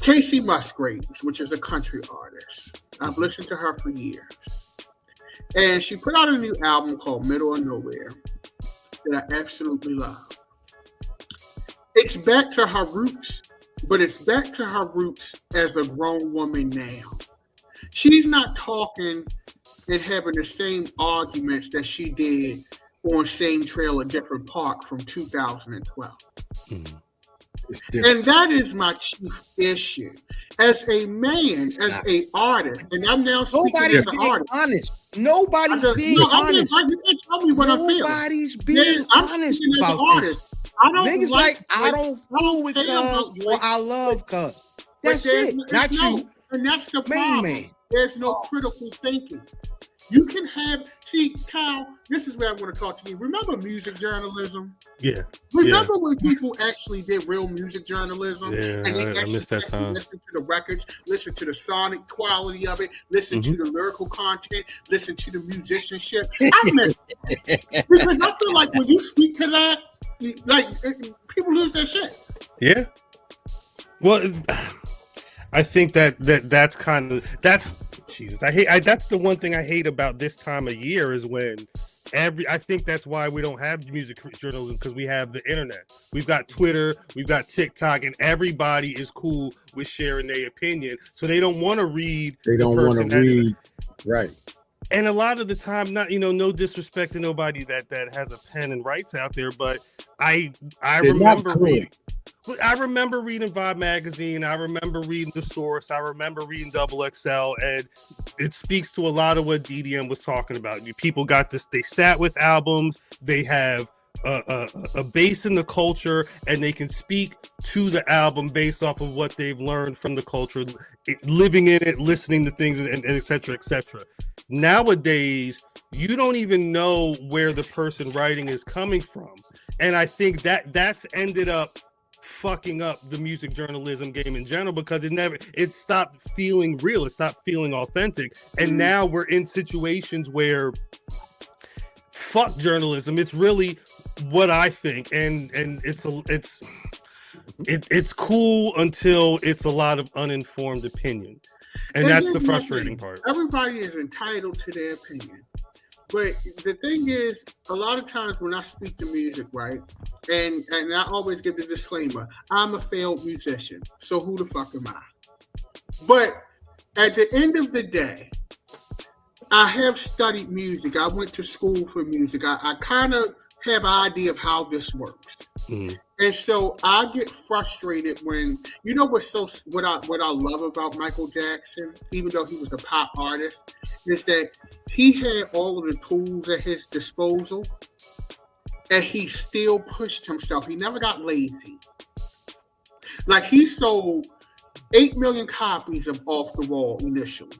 Casey Musgraves, which is a country artist. I've listened to her for years. And she put out a new album called Middle of Nowhere that I absolutely love. It's back to her roots, but it's back to her roots as a grown woman now. She's not talking and having the same arguments that she did on Same Trail, a Different Park from 2012. Mm-hmm. And that is my chief issue. As a man, as an artist, and I'm now speaking as an artist. Honest. Nobody's being honest. You can't tell me what I'm feeling. Nobody's being honest about this. I don't niggas like I don't fool with cuz or I love cuz. That's it. Not you. And that's the problem. There's no critical thinking. You can have, see, Kyle, this is where I want to talk to you. Remember music journalism? Yeah. Remember when people actually did real music journalism? Yeah, and they I missed that time. Listen to the records, listen to the sonic quality of it, listen to the lyrical content, listen to the musicianship. I miss it. Because I feel like when you speak to that, like, people lose their shit. Yeah. Well, I think that's kind of, that's Jesus. That's the one thing I hate about this time of year is when I think that's why we don't have music journalism, because we have the internet. We've got Twitter, we've got TikTok, and everybody is cool with sharing their opinion. So they don't want to read. They don't want to read. Right. And a lot of the time, not, no disrespect to nobody that has a pen and writes out there, but I remember reading. I remember reading Vibe magazine. I remember reading The Source. I remember reading Double XL, and it speaks to a lot of what DDM was talking about. People got this. They sat with albums. They have a base in the culture, and they can speak to the album based off of what they've learned from the culture, living in it, listening to things, and et cetera, et cetera. Nowadays, you don't even know where the person writing is coming from, and I think that's ended up fucking up the music journalism game in general, because it stopped feeling real, it stopped feeling authentic, and now we're in situations where fuck journalism. It's really what I think, and it's cool until it's a lot of uninformed opinions, and that's the frustrating part. Everybody is entitled to their opinion. But the thing is, a lot of times when I speak to music, right, and I always give the disclaimer, I'm a failed musician, so who the fuck am I? But at the end of the day, I have studied music. I went to school for music. I kind of have an idea of how this works. Mm-hmm. And so I get frustrated when what I love about Michael Jackson, even though he was a pop artist, is that he had all of the tools at his disposal, and he still pushed himself. He never got lazy. Like, he sold 8 million copies of Off the Wall initially,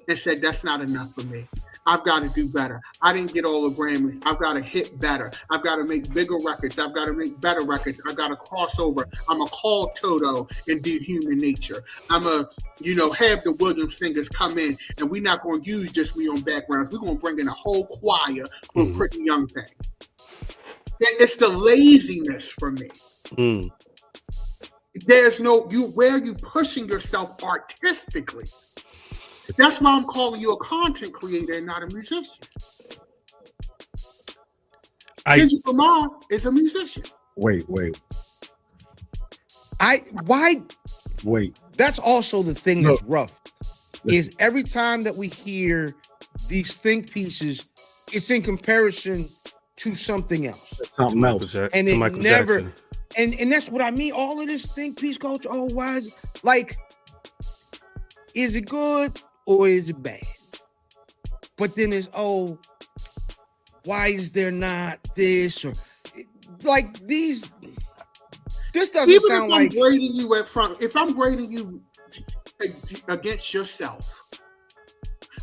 and said, "That's not enough for me. I've got to do better. I didn't get all the Grammys. I've got to hit better. I've got to make bigger records. I've got to make better records. I've got to cross over. I'm going to call Toto and do Human Nature. I'm going to, have the Williams singers come in, and we're not going to use just me on backgrounds. We're going to bring in a whole choir for a Pretty Young Thing." It's the laziness for me. There's where are you pushing yourself artistically? That's why I'm calling you a content creator and not a musician. Kendrick Lamar is a musician. Wait. That's also the thing that's rough. Is every time that we hear these think pieces, it's in comparison to something else. Something else. And it never. And that's what I mean. All of this think piece culture. Oh, why is is it good or is it bad? But then it's, why is there not this or like these? This doesn't Even sound if I'm like grading you up front. If I'm grading you against yourself,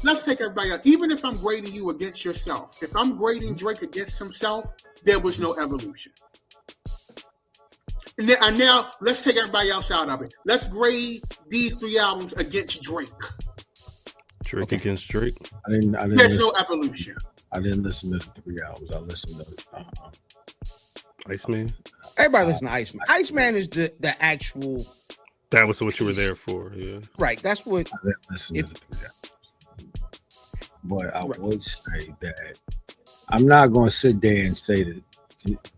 let's take everybody out. Even if I'm grading you against yourself, if I'm grading Drake against himself, there was no evolution. And now let's take everybody else out of it. Let's grade these 3 albums against Drake. Drake against Drake. I didn't There's no evolution. I didn't listen to the 3 albums. I listened to Iceman. everybody listen to Iceman. Iceman is the actual. That was what you were there for, yeah. Right. That's what. I didn't listen to the 3 albums. But I would say that I'm not going to sit there and say that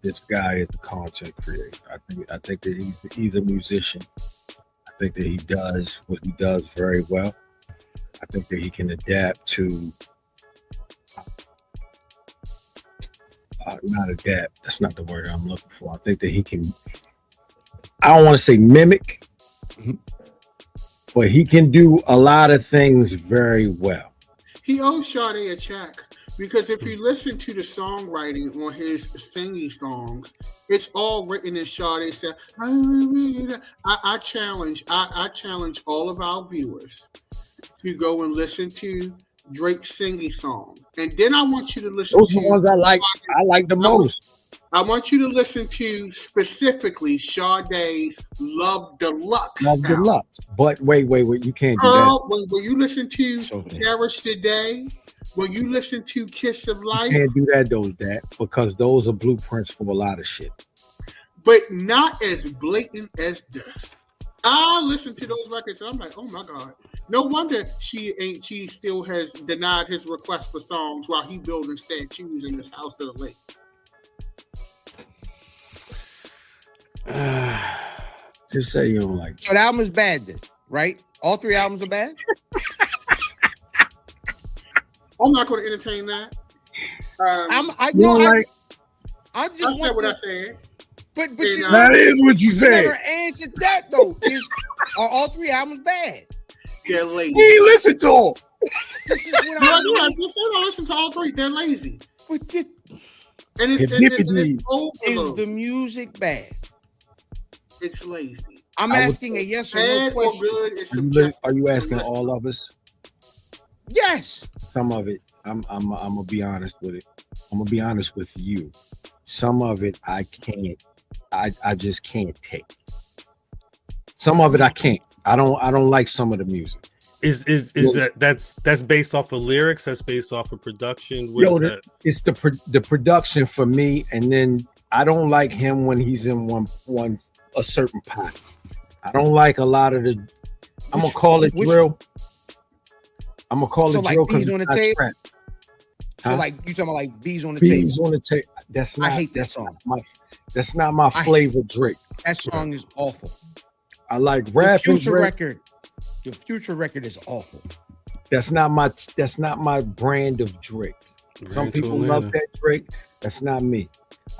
this guy is a content creator. I think that he's a musician. I think that he does what he does very well. I think that he can adapt to not adapt. That's not the word I'm looking for. I think that he can. I don't want to say mimic, but he can do a lot of things very well. He owes Sade a check. Because if you listen to the songwriting on his singing songs, it's all written in Sade said. I challenge all of our viewers to go and listen to Drake's singing songs, and then I want you to listen. Those are the ones I like. I like the most. I want you to listen to specifically Sade's Love Deluxe. Love Deluxe. But wait, you can't do that. When you listen to Cherish the Day. When you listen to Kiss of Life, you can't do that, because those are blueprints for a lot of shit. But not as blatant as this. I listen to those records and I'm like, oh my God. No wonder she still has denied his request for songs while he building statues in his house of the lake. Just say you don't like it. So the album is bad then, right? All 3 albums are bad? I'm not going to entertain that. I just said what I said. But that is what you said. Never answered that though. Are all 3 albums bad? They're lazy. We listen to them. I listen to all 3. They're lazy. But this, and it's is the music bad? It's lazy. I'm asking a yes or no question. Good is subjective. Are you asking all of us? Yes. Some of it, I'm gonna be honest with it. I'm gonna be honest with you. Some of it I can't. I just can't take. Some of it I can't. I don't like some of the music. Is that's based off of lyrics? That's based off of production? It's the production for me, and then I don't like him when he's in a certain pot. I don't like a lot of the. I'm gonna call it drill. I'm gonna call it drill because it's not trap. So like you talking about like Bees on the Bees Table. on the Table. That's not. I hate that song. That's not my flavor, Drake. That song is awful. I like rap. The Future record is awful. That's not my brand of Drake. Some people love that Drake. That's not me.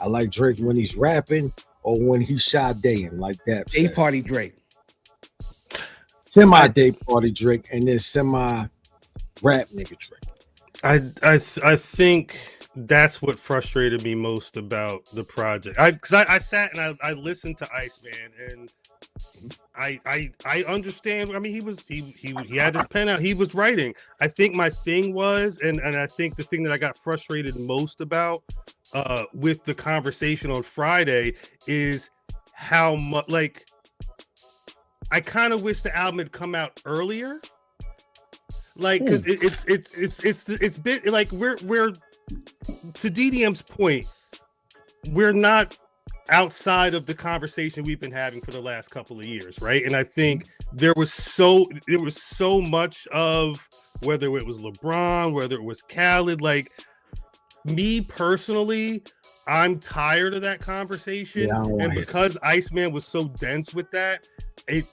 I like Drake when he's rapping, or when he shot Dayan like that. Day Party Drake. Semi-day party Drake, and then semi-rap nigga Drake. I think that's what frustrated me most about the project. Because I sat and I listened to Iceman, and I understand. I mean, he had his pen out. He was writing. I think my thing was, and I think the thing that I got frustrated most about with the conversation on Friday is how much, like, I kind of wish the album had come out earlier. Like, because it's been like we're to DDM's point, we're not outside of the conversation we've been having for the last couple of years, right? And I think there was so much of, whether it was LeBron, whether it was Khaled, like, me personally, I'm tired of that conversation. And because Iceman was so dense with that, it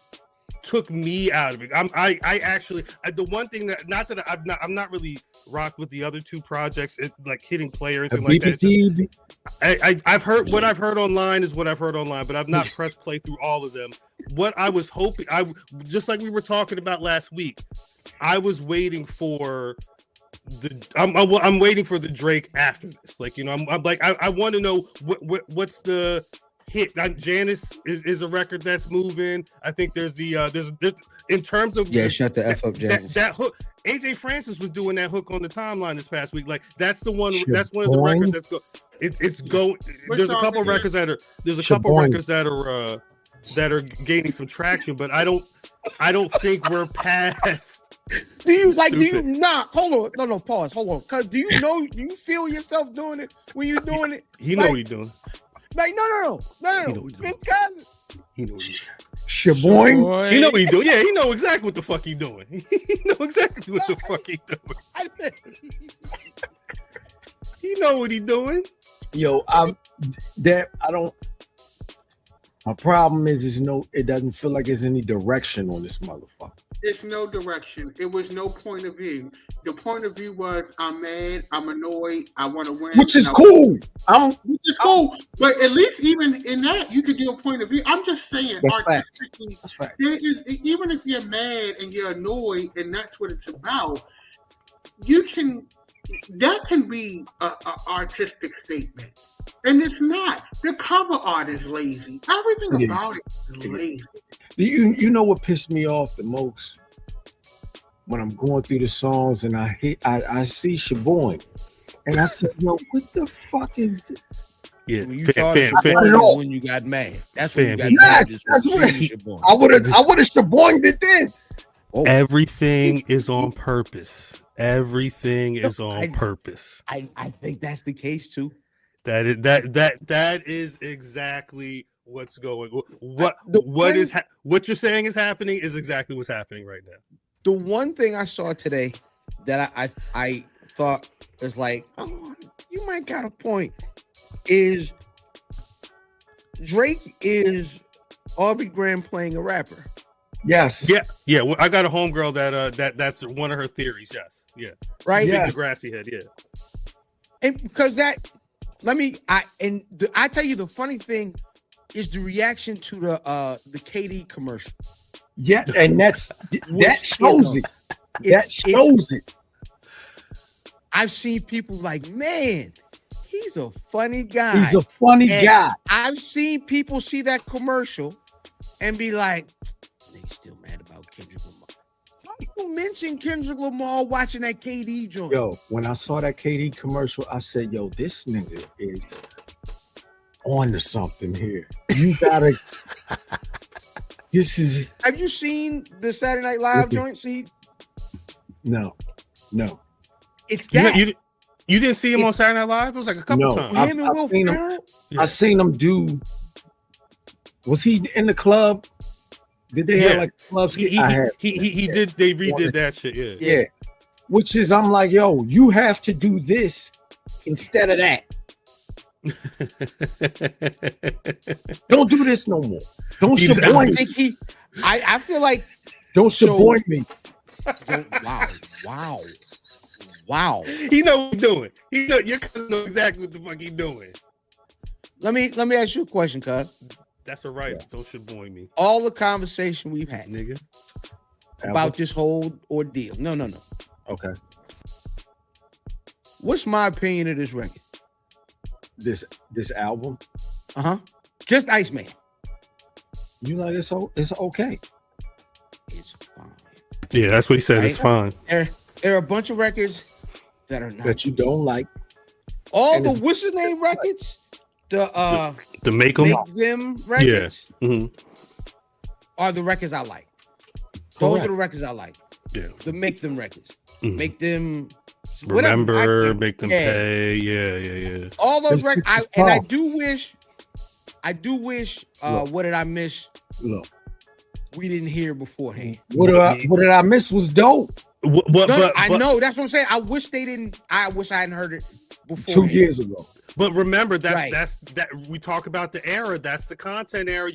took me out of it. I actually the one thing that, not that I'm not really rocked with the other two projects, like Hitting Play or anything like that. I've heard what I've heard online is what I've heard online, but I've not pressed play through all of them. What I was hoping, just like we were talking about last week, I was waiting for I'm waiting for the Drake after this. Like, you know, I'm like, I want to know what's the hit. Janice is a record that's moving. I think there's in terms of shut the F up, Janice. That hook. AJ Francis was doing that hook on the timeline this past week. Like, that's the one. That's one of the records that's go. It's going. There's a couple records that are. There's a couple records that are gaining some traction, but I don't think we're past. Do you hold on. No, pause. Hold on. Cause do you feel yourself doing it when you're doing it? He know what he's doing. Like, no. He know what he's doing. He know what he's doing. Shaboing. He know what he's doing. Yeah, he know exactly what the fuck he's doing. He know exactly what the fuck he's doing. He know what he's doing. Yo, my problem is it doesn't feel like there's any direction on this motherfucker. It's no direction. It was no point of view. The point of view was, I'm mad, I'm annoyed, I want to win. Which is cool. Which is cool. But at least even in that, you could do a point of view. I'm just saying, artistically, there is, even if you're mad and you're annoyed and that's what it's about, that can be an artistic statement. And it's not. The cover art is lazy. Everything about it is lazy. You know what pissed me off the most? When I'm going through the songs and I see Shaboing, and I said, "Yo, what the fuck is this?" Yeah, when you when you got mad. That's when you got mad. That's what I would have Shaboinged it then. Oh. Everything is on purpose. Everything is on purpose. I think that's the case too. That is exactly what's going. What you're saying is happening is exactly what's happening right now. The one thing I saw today that I thought was like, oh, you might got a point, is Drake is Aubrey Graham playing a rapper. Yes. Yeah. Well, I got a homegirl that's one of her theories. Yes. Yeah. Right. Yeah. The grassy head. Yeah. And because that. I tell you, the funny thing is the reaction to the KD commercial. Yeah, and that shows it. That shows it. I've seen people like, man, he's a funny guy. He's a funny guy. I've seen people see that commercial and be like, they still mad about Kendrick Lamar. You mentioned Kendrick Lamar watching that KD joint. Yo, when I saw that KD commercial, I said, yo, this nigga is on to something here. You gotta. This is. Have you seen the Saturday Night Live joint? See? No. It's that. You didn't see him on Saturday Night Live? It was like a couple times. I seen him do. Was he in the club? Did they have like clubs? He did. They redid that shit. Yeah. Which is, I'm like, yo, you have to do this instead of that. Don't do this no more. Don't Shaboing me. I feel like don't Shaboing me. Wow. He know what he's doing. Your cousin know exactly what the fuck he's doing. let me ask you a question, cuz. That's a right. Don't shaboy me, All the conversation we've had, nigga, about this whole ordeal. No. Okay. What's my opinion of this record? This album, Just Iceman. you like it's okay. It's fine. Yeah, that's what he said. It's fine. There are a bunch of records that are not That you don't like. all and the it's- what's the name records. The Make them. Make Them records are the records I like. Those Correct. are the records I like. Yeah. The Make Them records. Mhm. Make Them whatever. Remember, make them Yeah. pay. Yeah. All those It's records. I tough. do wish. Look. What did I miss? Look, We didn't hear beforehand. what did I miss was dope I know. That's what I'm saying. I wish they didn't. I wish I hadn't heard it before. 2 years ago. But remember Right. that's we talk about the era. That's the content era.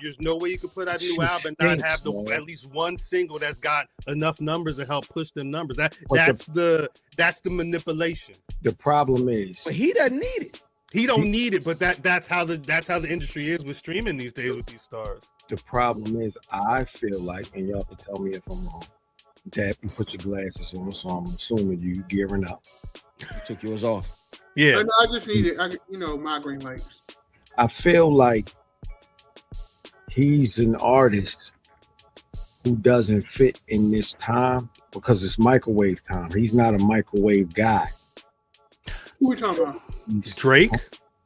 There's no way you could put out a new She album and not have stinks, man. at least one single that's got enough numbers to help push them numbers. But That's the manipulation. The problem is, But he doesn't need it. He don't need it, but that's how the industry is with streaming these days with these stars. the problem is, I feel like, and y'all can tell me if I'm wrong, that you put your glasses on, so I'm assuming you gearing up. You took yours off. Yeah. I just need it. Migraine lights. I feel like he's an artist who doesn't fit in this time because it's microwave time. He's not a microwave guy. Who we talking about? He's, Drake.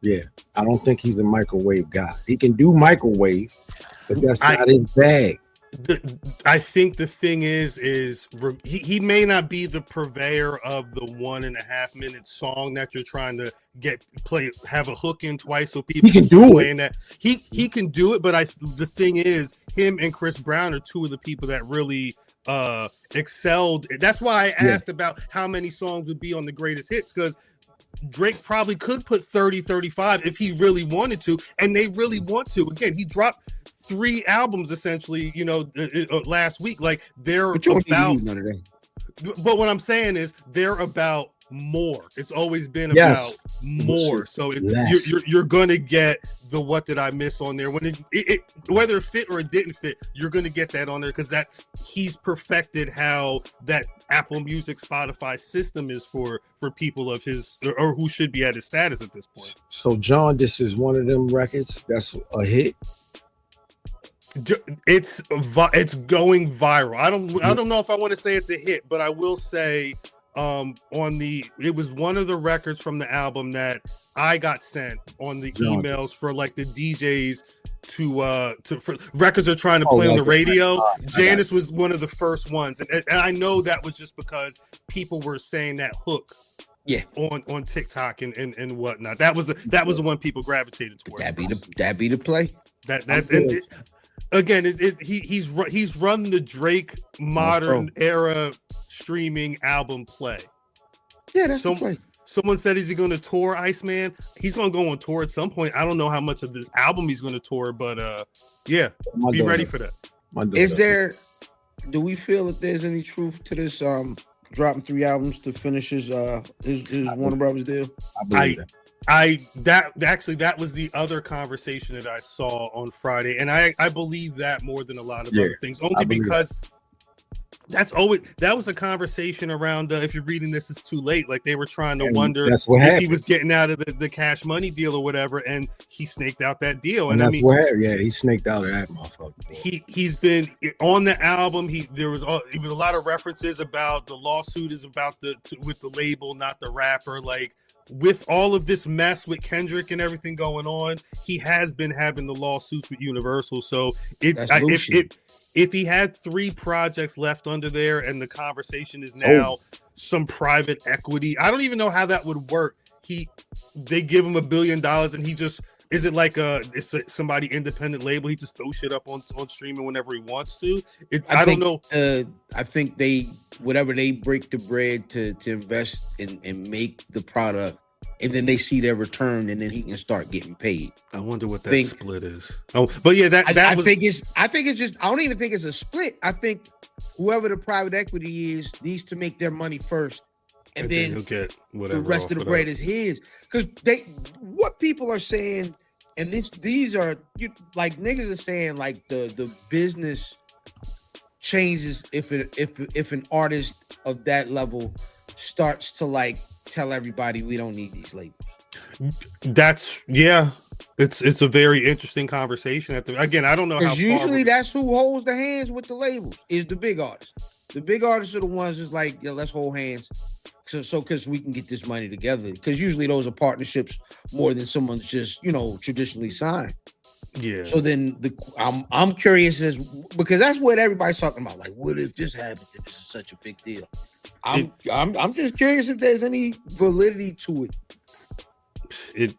yeah, I don't think he's a microwave guy. He can do microwave, but that's not his bag. I think the thing is he may not be the purveyor of the 1.5 minute song that you're trying to have a hook in twice so people He can do it. that he can do it, but the thing is, him and Chris Brown are two of the people that really excelled. That's why I asked about how many songs would be on the greatest hits, because Drake probably could put 30, 35 if he really wanted to, and they really want to. Again, he dropped 3 albums essentially, last week. Like they're But you don't about. need to use none of that. But what I'm saying is they're about more. It's always been Yes. about more. So Less. you're gonna get the what did I miss on there when it whether it fit or it didn't fit, you're gonna get that on there because he's perfected how that Apple Music, Spotify system is for people of his or who should be at his status at this point. So, John, this is one of them records that's a hit. It's going viral. I don't know if I want to say it's a hit, but I will say it was one of the records from the album that I got sent on the emails for like the DJs for records are trying to play on the radio. Janice was one of the first ones, and I know that was just because people were saying that hook. Yeah, on TikTok and whatnot. That was the one people gravitated towards. That be the play. He's run the Drake modern era streaming album play. Yeah, that's the play. Someone said, is he going to tour Iceman? He's going to go on tour at some point. I don't know how much of the album he's going to tour, but be ready for that. Do we feel that there's any truth to this dropping 3 albums to finish his Warner Brothers deal? That was the other conversation that I saw on Friday, and I believe that more than a lot of other things, only because that was a conversation around if you're reading this, it's too late. Like they were trying to wonder if he was getting out of the Cash Money deal or whatever, and he snaked out that deal. And he snaked out of that motherfucker. He's been on the album. There was a lot of references about the lawsuit is about with the label, not the rapper. Like with all of this mess with Kendrick and everything going on, he has been having the lawsuits with Universal. So if he had 3 projects left under there and the conversation is now some private equity, I don't even know how that would work. They give him $1 billion and he just, is it like it's somebody independent label? He just throws shit up on streaming whenever he wants to. I don't know. I think whatever they break the bread to invest and make the product, and then they see their return, and then he can start getting paid. I wonder what that split is. Oh, but yeah, I think it's just. I don't even think it's a split. I think whoever the private equity is needs to make their money first, and then he'll get whatever the rest of the bread is his. Because what people are saying, and these are like niggas are saying like the business changes if an artist of that level starts to like tell everybody we don't need these labels. It's a very interesting conversation. Again, I don't know how. Usually that's who holds the hands with the labels is the big artists. The big artists are the ones that's like, let's hold hands, so because we can get this money together. Because usually those are partnerships more than someone's just traditionally signed. Yeah. So then I'm curious because that's what everybody's talking about. Like, what if this happened? This is such a big deal. I'm just curious if there's any validity to it.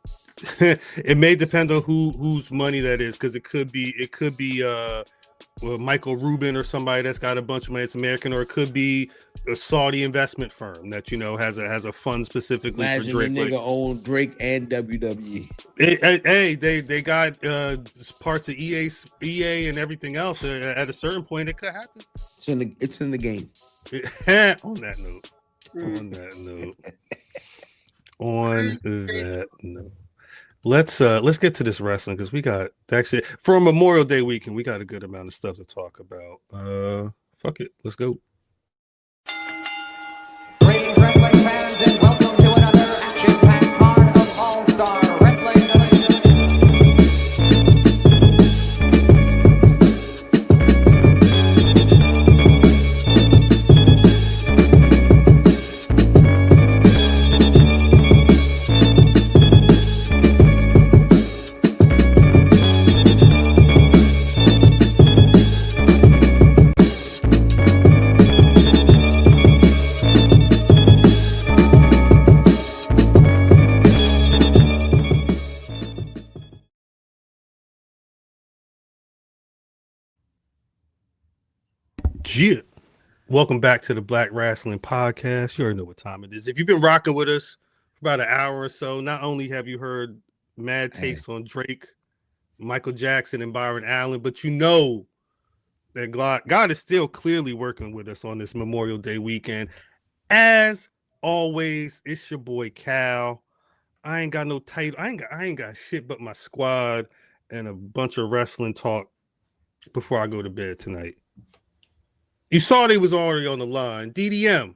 It may depend on whose money that is, because it could be Michael Rubin or somebody that's got a bunch of money. It's American, or it could be a Saudi investment firm that has a fund specifically for Drake. Imagine the nigga own Drake and WWE. Hey, they got parts of EA and everything else. At a certain point, it could happen. It's in the game. On that note. Let's get to this wrestling, because we got actually for Memorial Day weekend, we got a good amount of stuff to talk about. Fuck it, let's go. Greetings, wrestling fans, and welcome to another action-packed part of All-Star Wrestling Division. Yeah. Welcome back to the Black Rasslin Podcast. You already know what time it is. If you've been rocking with us for about an hour or so, not only have you heard mad takes on Drake, Michael Jackson, and Byron Allen, but you know that God is still clearly working with us on this Memorial Day weekend. As always, it's your boy Cal. I ain't got no title. I ain't got shit but my squad and a bunch of wrestling talk before I go to bed tonight. You saw they was already on the line. DDM.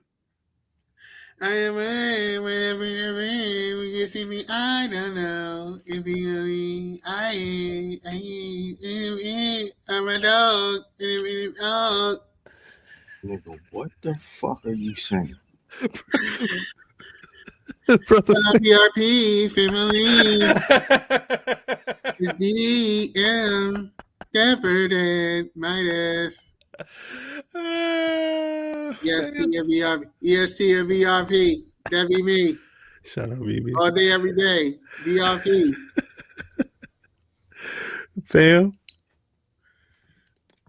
I am whenever you can see me. I don't know if you only I'm a dog. Nigga, what the fuck are you saying? Brother, BRP family. It's DM Stafford and Midas. EST and VRP. That be me. Shout out, BB. All day, every day. VRP. Fam.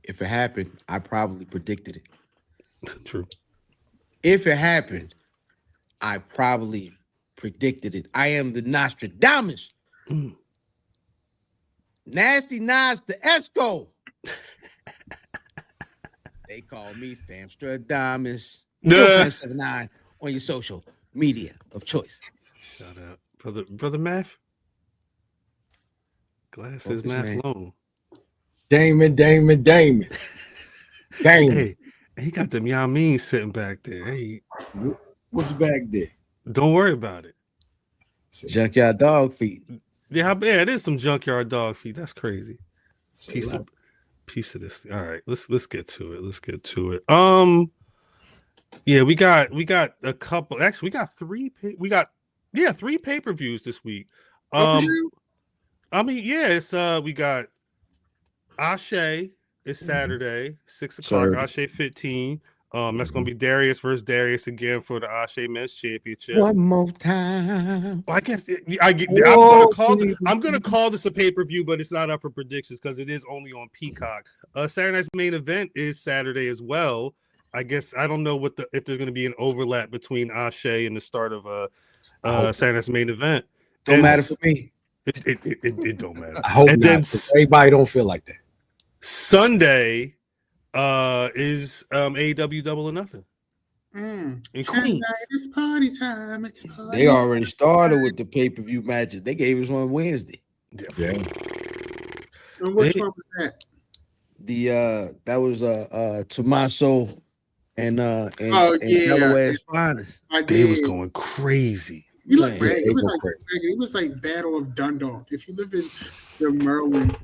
If it happened, I probably predicted it. True. If it happened, I probably predicted it. I am the Nostradamus. Nasty Nas the Esco. They call me Famstradamus. 79 on your social media of choice. Shout out, brother Math. Glasses, Math Long. Damon. Hey, he got them Yamin sitting back there. Hey, what's back there? Don't worry about it. Junkyard dog feet. Yeah, it is some junkyard dog feet. That's crazy. Piece of this. All right, let's get to it. Yeah, we got a couple. Actually, we got three pay-per-views this week. It's we got Ashe is Saturday, 6 o'clock. Ashe 15. That's gonna be Darius versus Darius again for the Ashe Men's Championship. One more time. Well, I guess I'm gonna call this a pay-per-view, but it's not up for predictions because it is only on Peacock. Saturday night's main event is Saturday as well. I guess I don't know if there's gonna be an overlap between Ashe and the start of Saturday night's main event. Don't matter for me. It don't matter. I hope and not. Then everybody don't feel like that. Sunday is AEW Double or Nothing. in Queens. Tonight it's party time. It's party They already time. started with the pay-per-view matches. They gave us one Wednesday. Yeah. And which They- one was that? That was Tommaso and Oh, and yeah. Delaware's finest. I They did. was going crazy. You look Yeah, right. they It was go like crazy. it was like Battle of Dundalk. If you live in the Maryland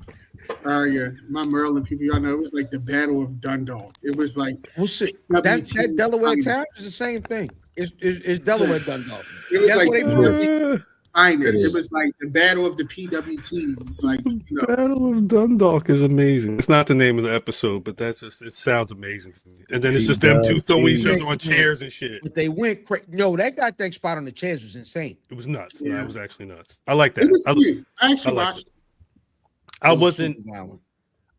area, my Maryland people, y'all know it was like the Battle of Dundalk. It was like We'll see. WT's That Delaware finest. town is the same thing. It's Delaware Dundalk. It was That's like what they the finest. It It is. was like the Battle of the PWTs. Like Battle of Dundalk is amazing. It's not the name of the episode, but that's just it sounds amazing to me. And then it's just them two throwing each other on chairs and shit. But they went crazy. No, that goddamn spot on the chairs was insane. It was nuts. Yeah. That was actually nuts. I like that. it was I, cute. I actually I liked watched. I It was wasn't. super violent.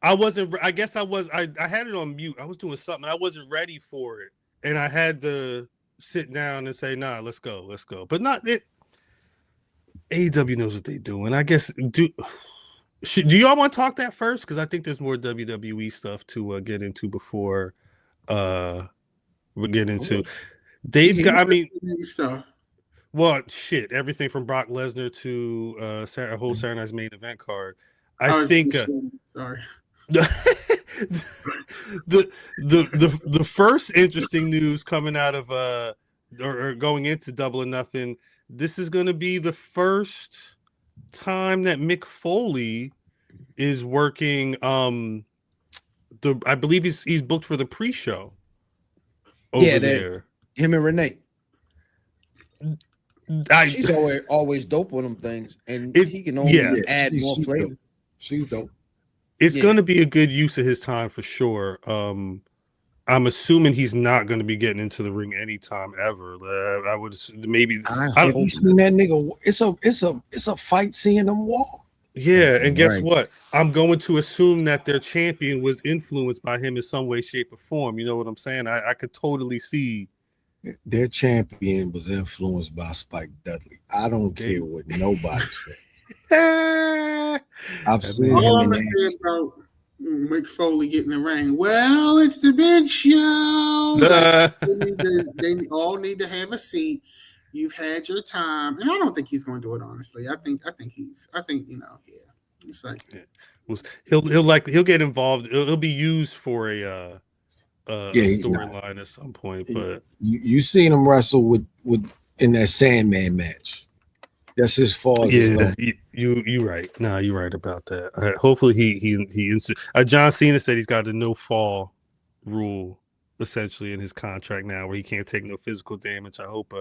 I wasn't. I guess I was. I had it on mute. I was doing something. I wasn't ready for it, and I had to sit down and say, "Nah, let's go, let's go." But not it. AEW knows what they do, and I guess do y'all want to talk that first? Because I think there's more WWE stuff to get into before we get into. They've got. I mean, stuff. well, shit. Everything from Brock Lesnar to a whole Saturday Night's main event card. I Oh, think. Sorry. the first interesting news coming out of or going into Double or Nothing, this is going to be the first time that Mick Foley is working I believe he's booked for the pre-show over there. Him and Renee. She's always dope on them things, and he can only add She's more super flavor. dope. She's dope. It's going to be a good use of his time for sure. I'm assuming he's not going to be getting into the ring anytime ever. I would maybe. Have you seen that nigga? It's a fight seeing him walk. Yeah, and guess Right. what? I'm going to assume that their champion was influenced by him in some way, shape, or form. You know what I'm saying? I could totally see. Their champion was influenced by Spike Dudley. I don't care what nobody says. I've seen All him I'm in gonna say about Mick Foley getting the ring. Well, it's the big show. They all need to have a seat. You've had your time, and I don't think he's going to do it. Honestly, I think you know, yeah. It's like He'll get involved. It'll be used for a he's storyline at some point. But you seen him wrestle with in that Sandman match. That's as far as it's going. you right. No, you're right about that. Hopefully he John Cena said he's got a no fall rule essentially in his contract now, where he can't take no physical damage. I hope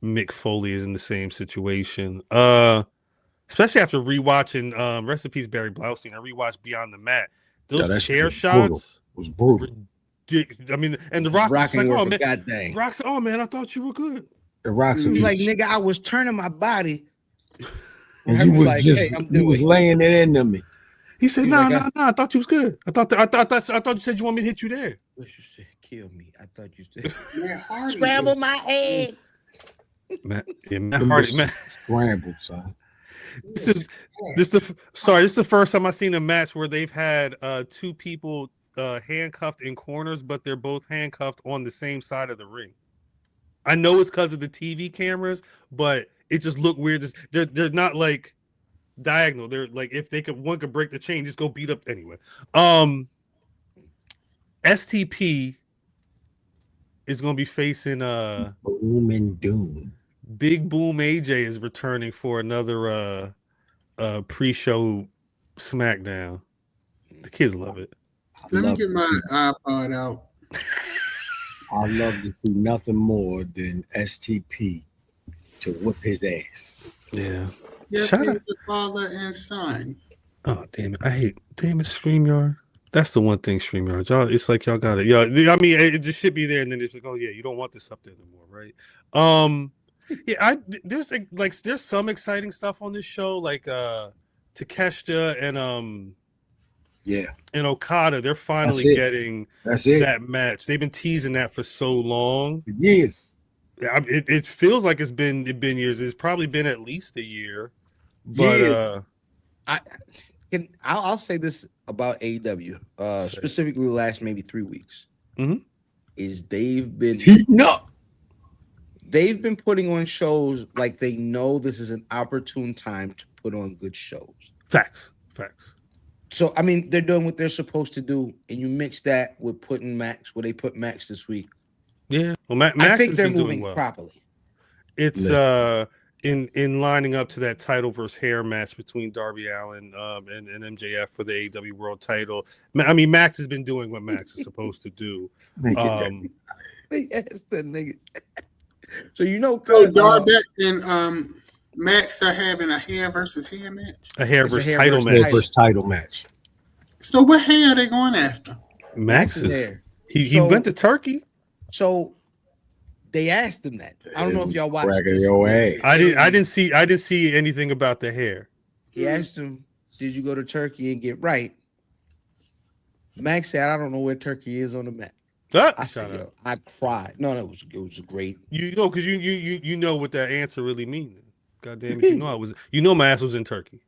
Mick Foley is in the same situation. Especially after rewatching rest in peace Barry Blaustein. I rewatched Beyond the Mat. Those chair shots was brutal. I mean, and the Rock was like, "Oh man, God dang. Rock said, oh man, I thought you were good." The Rock's He's like, nigga, I was turning my body. and I he was was like, just hey, I'm he was doing- laying it into me. He said, He's "No, like, I thought you was good. I thought you said you want me to hit you there." What you said? Kill me. I thought you said. Matt Hardy. Scramble my eggs. Matt Them Hardy, bitches man. Scrambled, son. This is the first time I've seen a match where they've had two people handcuffed in corners, but they're both handcuffed on the same side of the ring. I know it's because of the TV cameras, but it just looked weird. They're not like diagonal. They're like, if one could break the chain, just go beat up anyway. STP is going to be facing Boom and doom. Big Boom AJ is returning for another pre-show SmackDown. The kids love it. Let me get my iPod out. I love to see nothing more than STP to whip his ass. Yeah. Yes, Shut he up. was the father and son. Oh damn it! I hate StreamYard. That's the one thing StreamYard. Y'all, it's like y'all got it. Yeah, I mean, it just should be there, and then it's like, oh yeah, you don't want this up there anymore, right? Yeah, there's some exciting stuff on this show, like Takeshita and and Okada. They're finally getting that match. They've been teasing that for so long. For years. It feels like it's been years. It's probably been at least a year. But I'll say this about AEW, specifically the last maybe 3 weeks. Mhm. is they've been heating up. They've been putting on shows like they know this is an opportune time to put on good shows. Facts. So, I mean, they're doing what they're supposed to do, and you mix that with putting Max, where they put Max this week. Yeah. Well, Max I think has they're been doing moving well. properly. It's in lining up to that title versus hair match between Darby Allin and MJF for the AEW World Title. I mean, Max has been doing what Max is supposed to do. Yes, the nigga. So So Darby and Max are having a hair versus hair match. A hair It's a versus hair title versus match. First title match. So what hair are they going after? Max's hair. He So- went to Turkey. So they asked him that. I don't know if y'all watched Bragging this. your ass. I didn't see anything about the hair. He asked him, "Did you go to Turkey and get right?" Max said, "I don't know where Turkey is on the map." I said, "Yo, I cried." No, it was great. You know, because you know what that answer really means. God damn it, my ass was in Turkey.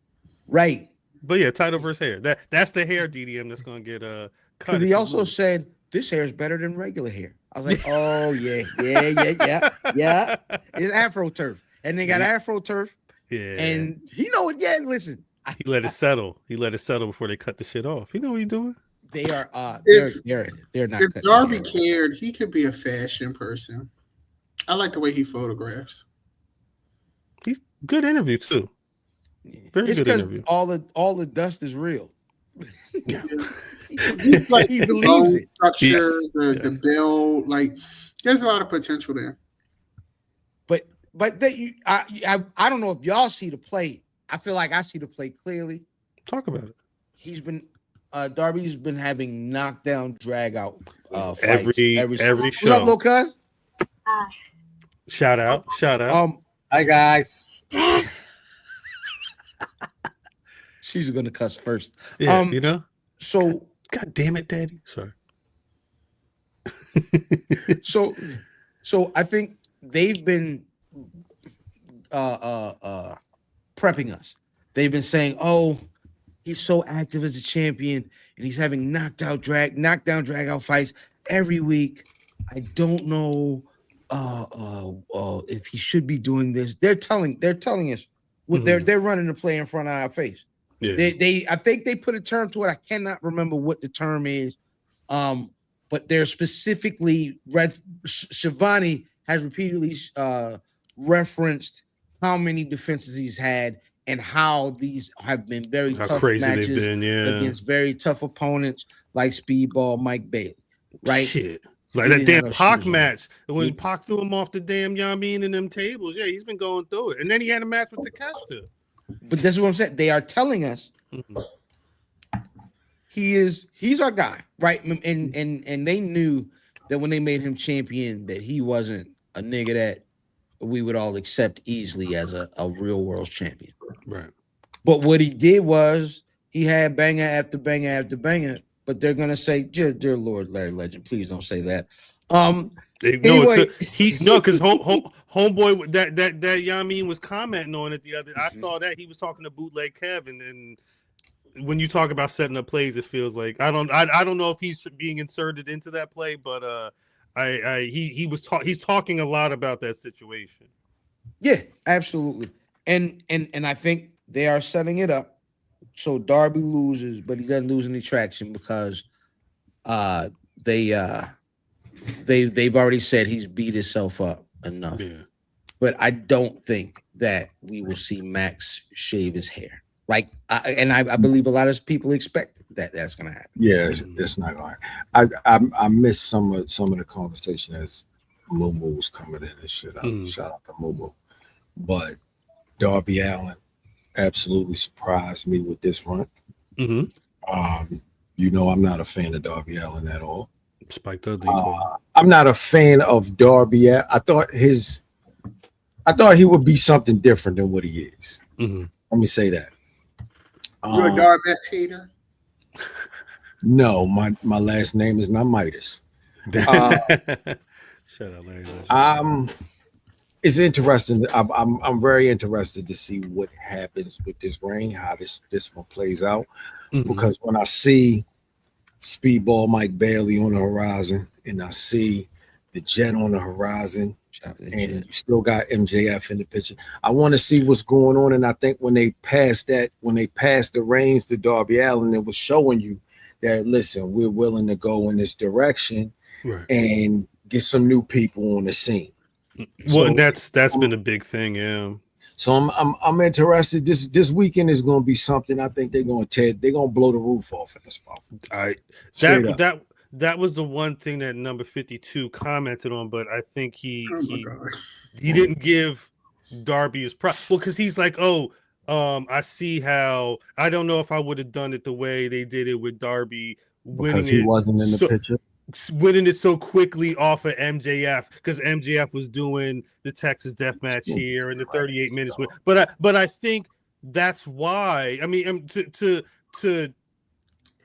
Right. But yeah, title versus hair. That's the hair DDM that's gonna get cut. But he also said this hair is better than regular hair. I was like, oh yeah. It's Afro turf, and they got Afro turf, yeah, and he know it. Yeah, listen, he let it settle. He let it settle before they cut the shit off. You know what he's doing? they are. If- They're not. If cutting Darby hair. cared, he could be a fashion person. I like the way he photographs. He's good interview too. Very It's good because interview. all the dust is real. Yeah. He's like He the believes bone it. structure, Yes, the build. Like, there's a lot of potential there. But that I don't know if y'all see the play. I feel like I see the play clearly. Talk about it. He's been Darby's been having knockdown, drag out fights Every What's show. up, Lil Cuz? Shout out. Hi guys. She's gonna cuss first. Yeah, you know. So God damn it, Daddy. Sorry. so I think they've been prepping us. They've been saying, "Oh, he's so active as a champion, and he's having knockdown, drag out fights every week. I don't know if he should be doing this." They're telling us what they're running the play in front of our face. Yeah. I think they put a term to it. I cannot remember what the term is. But they're specifically Shivani has repeatedly referenced how many defenses he's had and how these have been very tough matches against very tough opponents like Speedball Mike Bailey, right? Shit. Like He that didn't have damn no Pac shoes on. match when Pac threw him off the damn Yamin and them tables. Yeah, he's been going through it. And then he had a match with Takeshita. But this is what I'm saying. They are telling us he's our guy, right? And they knew that when they made him champion, that he wasn't a nigga that we would all accept easily as a real world champion. Right. But what he did was he had banger after banger after banger. But they're gonna say, dear Lord, Larry Legend, please don't say that. Anyway, because homeboy that Yamin was commenting on it the other. I saw that he was talking to Bootleg Kevin, and when you talk about setting up plays, it feels like I don't know if he's being inserted into that play, but he's talking a lot about that situation. Yeah, absolutely. And I think they are setting it up so Darby loses, but he doesn't lose any traction because they've already said he's beat himself up enough. Yeah. But I don't think that we will see Max shave his hair. Like, I believe a lot of people expect that that's going to happen. Yeah, it's not going. I missed some of the conversation as Moo was coming in and shit. Shout out to Moo. But Darby Allin absolutely surprised me with this run. Mm-hmm. You know, I'm not a fan of Darby Allin at all. Spike the I'm not a fan of Darby. I thought he would be something different than what he is. Mm-hmm. Let me say that. You're a Darby hater? No, my last name is not Midas. Shut up, Larry. It's interesting. I'm very interested to see what happens with this reign, how this one plays out. Mm-hmm. Because when I see Speedball Mike Bailey on the horizon and I see the jet on the horizon, Shout out to the and Jet. you still got MJF in the picture. I want to see what's going on, and I think when they passed the reins to Darby Allin, it was showing you that, listen, we're willing to go in this direction and get some new people on the scene. Well, and that's been a big thing, yeah. So I'm interested. This weekend is going to be something. I think they're going to blow the roof off in the spot. That was the one thing that number 52 commented on, but I think he God. didn't give Darby his prop. Well, because he's like, I see how I don't know if I would have done it the way they did it with Darby winning Because he wasn't in the picture. Winning it so quickly off of MJF, because MJF was doing the Texas Death Match here and the 38 minutes. But I think that's why. I mean, to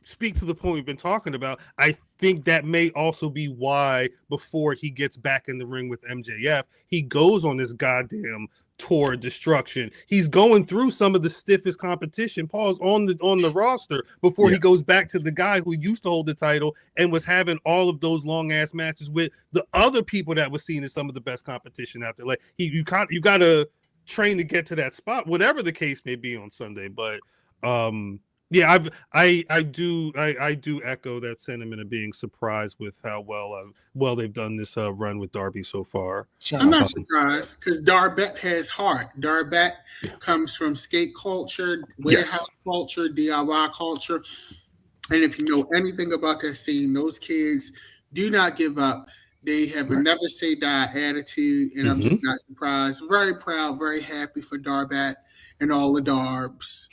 speak to the point we've been talking about, I think that may also be why before he gets back in the ring with MJF, he goes on this goddamn tour of destruction. He's going through some of the stiffest competition, Paul's on the roster before he goes back to the guy who used to hold the title and was having all of those long ass matches with the other people that was seen as some of the best competition out there. Like you got to train to get to that spot, whatever the case may be on Sunday. But yeah, I do echo that sentiment of being surprised with how well they've done this run with Darby so far. I'm not surprised because Darbeck has heart. Darbeck comes from skate culture, warehouse culture, DIY culture, and if you know anything about that scene, those kids do not give up. They have a never say die attitude, and I'm just not surprised. Very proud, very happy for Darbeck and all the Darbs.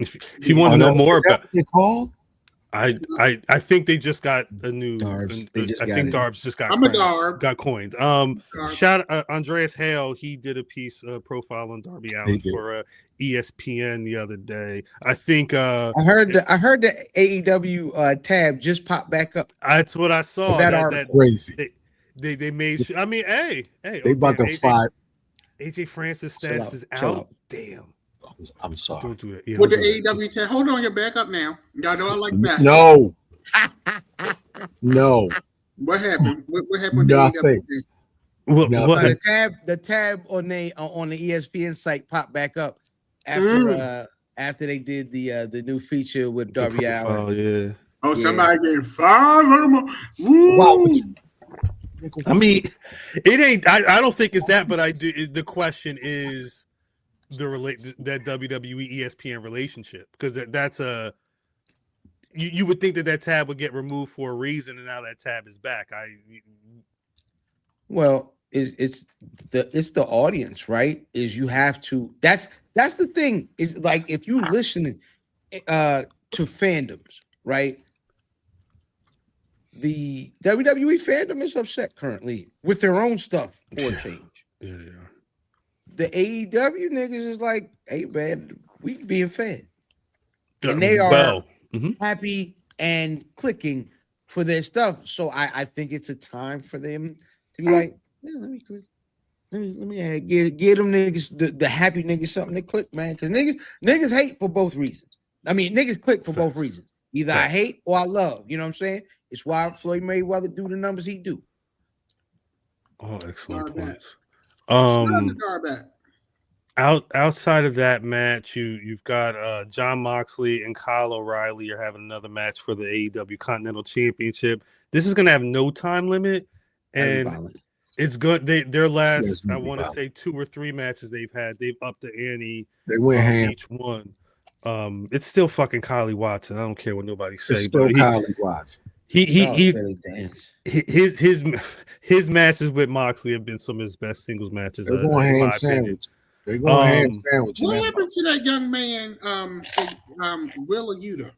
If you want to know more about it, called, I think they just got a new. Darbs. I think Darbs just got. I'm a Darb. Got coined. Shout Andreas Hale. He did a piece profile on Darby Allin for ESPN the other day. I think I heard the AEW tab just popped back up. That's what I saw. That crazy. They made sure. I mean, hey, they about to fight. AJ Francis status is out. Damn. I'm sorry. Don't do that. With the AEW tab, hold on, you're back up now. Y'all know I like that. No. No. What happened? What happened? Nothing. The tab on the ESPN site popped back up after they did the new feature with Darby Allin. Oh yeah. Oh, somebody getting fired. Wow. I mean, it ain't. I don't think it's that, but I do. The question is that WWE ESPN relationship, because that's a. You would think that tab would get removed for a reason, and now that tab is back. Well, it's the audience, right? Is you have to. That's the thing. Is like if you listen to fandoms, right? The WWE fandom is upset currently with their own stuff for a change. Yeah, they are. The AEW niggas is like, hey man, we being fed. And they are happy and clicking for their stuff. So I think it's a time for them to be like, yeah, let me click. Let me get them niggas, the happy niggas something to click, man. Because niggas hate for both reasons. I mean, niggas click for both reasons. Either I hate or I love. You know what I'm saying? It's why Floyd Mayweather do the numbers he do. Oh, excellent points. Outside of that match, you've got John Moxley and Kyle O'Reilly are having another match for the AEW Continental Championship. This is going to have no time limit, and it's good. Their last, I want to say, 2 or 3 matches they've had, they've upped the ante. They went ham. Each one. It's still fucking Kylie Watson. I don't care what nobody says. It's still Kylie Watson. His matches with Moxley have been some of his best singles matches. They're going ham sandwich. They're going ham sandwich. What happened to that young man, Willa Yuta?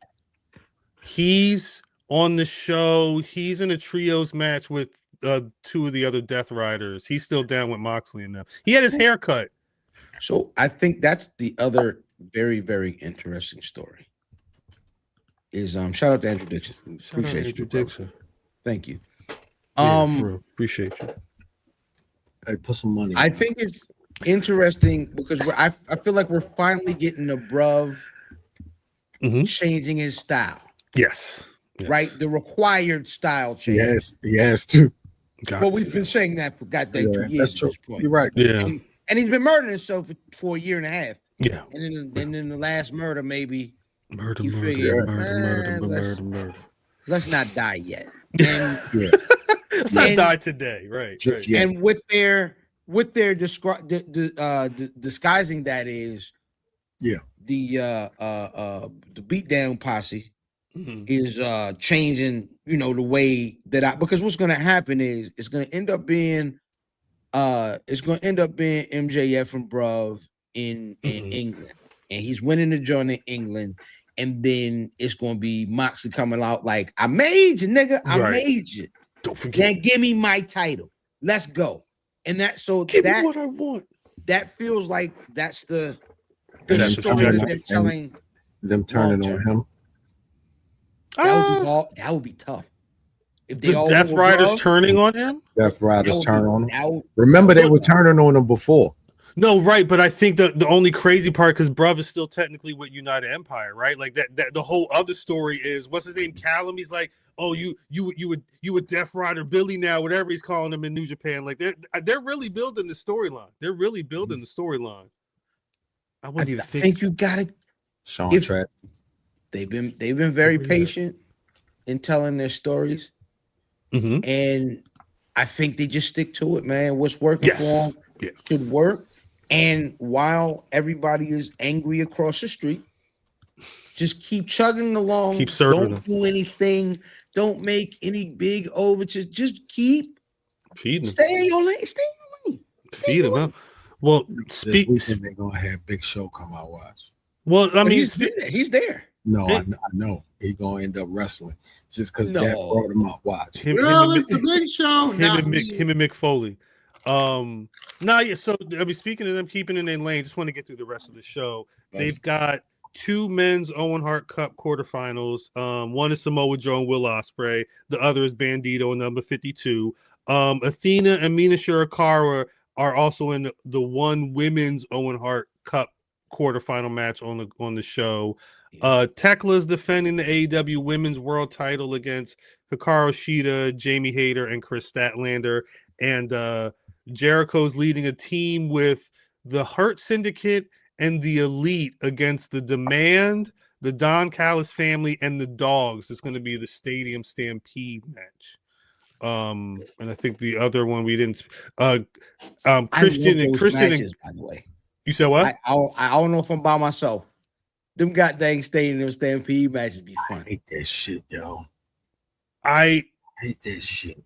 He's on the show. He's in a trios match with 2 of the other Death Riders. He's still down with Moxley and them. He had his hair cut. So I think that's the other very, very interesting story. Is shout out to Andrew Dixon. Appreciate you, Dixon. Thank you. Appreciate you. Hey, put some money. I think it's interesting because I feel like we're finally getting above changing his style. Yes. right? The required style change. Yes, he has to. Well, we've been saying that for goddamn 2 years. That's true. At this point. You're right. Yeah. And he's been murdering himself for a year and a half. Yeah. And then the last murder, maybe Murder, you murder, figure, murder, murder, murder. let's not die yet. And, Let's not die today, right? Right. Yeah. and with their disguising that is, the beatdown posse is changing, the way that because what's going to happen is it's going to end up being MJF and Bruv in England, and he's winning the joint in England, and then it's going to be Moxley coming out like, I made you, nigga, I made you. Don't forget. Now give me my title. Let's go. And that Give me what I want. That feels like that's the And story that they're telling. Them turning on him. That would be tough. If they The all Death went with Riders Bruv, turning on him? Death Riders that turn would on be- him. Remember, they were turning on him before. No, right, but I think the only crazy part, because Bruv is still technically with United Empire, right? Like that the whole other story is, what's his name? Callum. He's like, oh, you would Death Rider Billy now, whatever he's calling him in New Japan. Like they're really building the storyline. They're really building the storyline. I wouldn't even think you got it. Sean Trapp. They've been very patient in telling their stories, and I think they just stick to it, man. What's working for them should work. And while everybody is angry across the street, just keep chugging along. Keep serving Don't do anything. Don't make any big overtures. Just keep feeding them. Stay in your lane. Stay in your lane. Feed them. Huh? Well, This weekend they're gonna have Big Show come out watch. Well, I mean, he's there. No, I know he's gonna end up wrestling just because Dad brought him out. Watch him it's the Big Show. Him and Mick Foley. So I mean, speaking of them keeping in their lane, just want to get through the rest of the show. They've got 2 men's Owen Hart Cup quarterfinals. One is Samoa Joe and Will Ospreay. The other is Bandito, number 52. Athena and Mina Shirakawa are also in the one women's Owen Hart Cup quarterfinal match on the show. Tekla's defending the AEW Women's World Title against Hikaru Shida, Jamie Hayter, and Chris Statlander. And Jericho's leading a team with the Hurt Syndicate and the Elite against the Demand, the Don Callis family, and the Dogs. It's going to be the Stadium Stampede match. And I think the other one we didn't. Christian and matches, by the way. You said what? I don't know if I'm by myself. Them goddamn Stadium Stampede matches be fun. I hate that shit, yo. I hate that shit.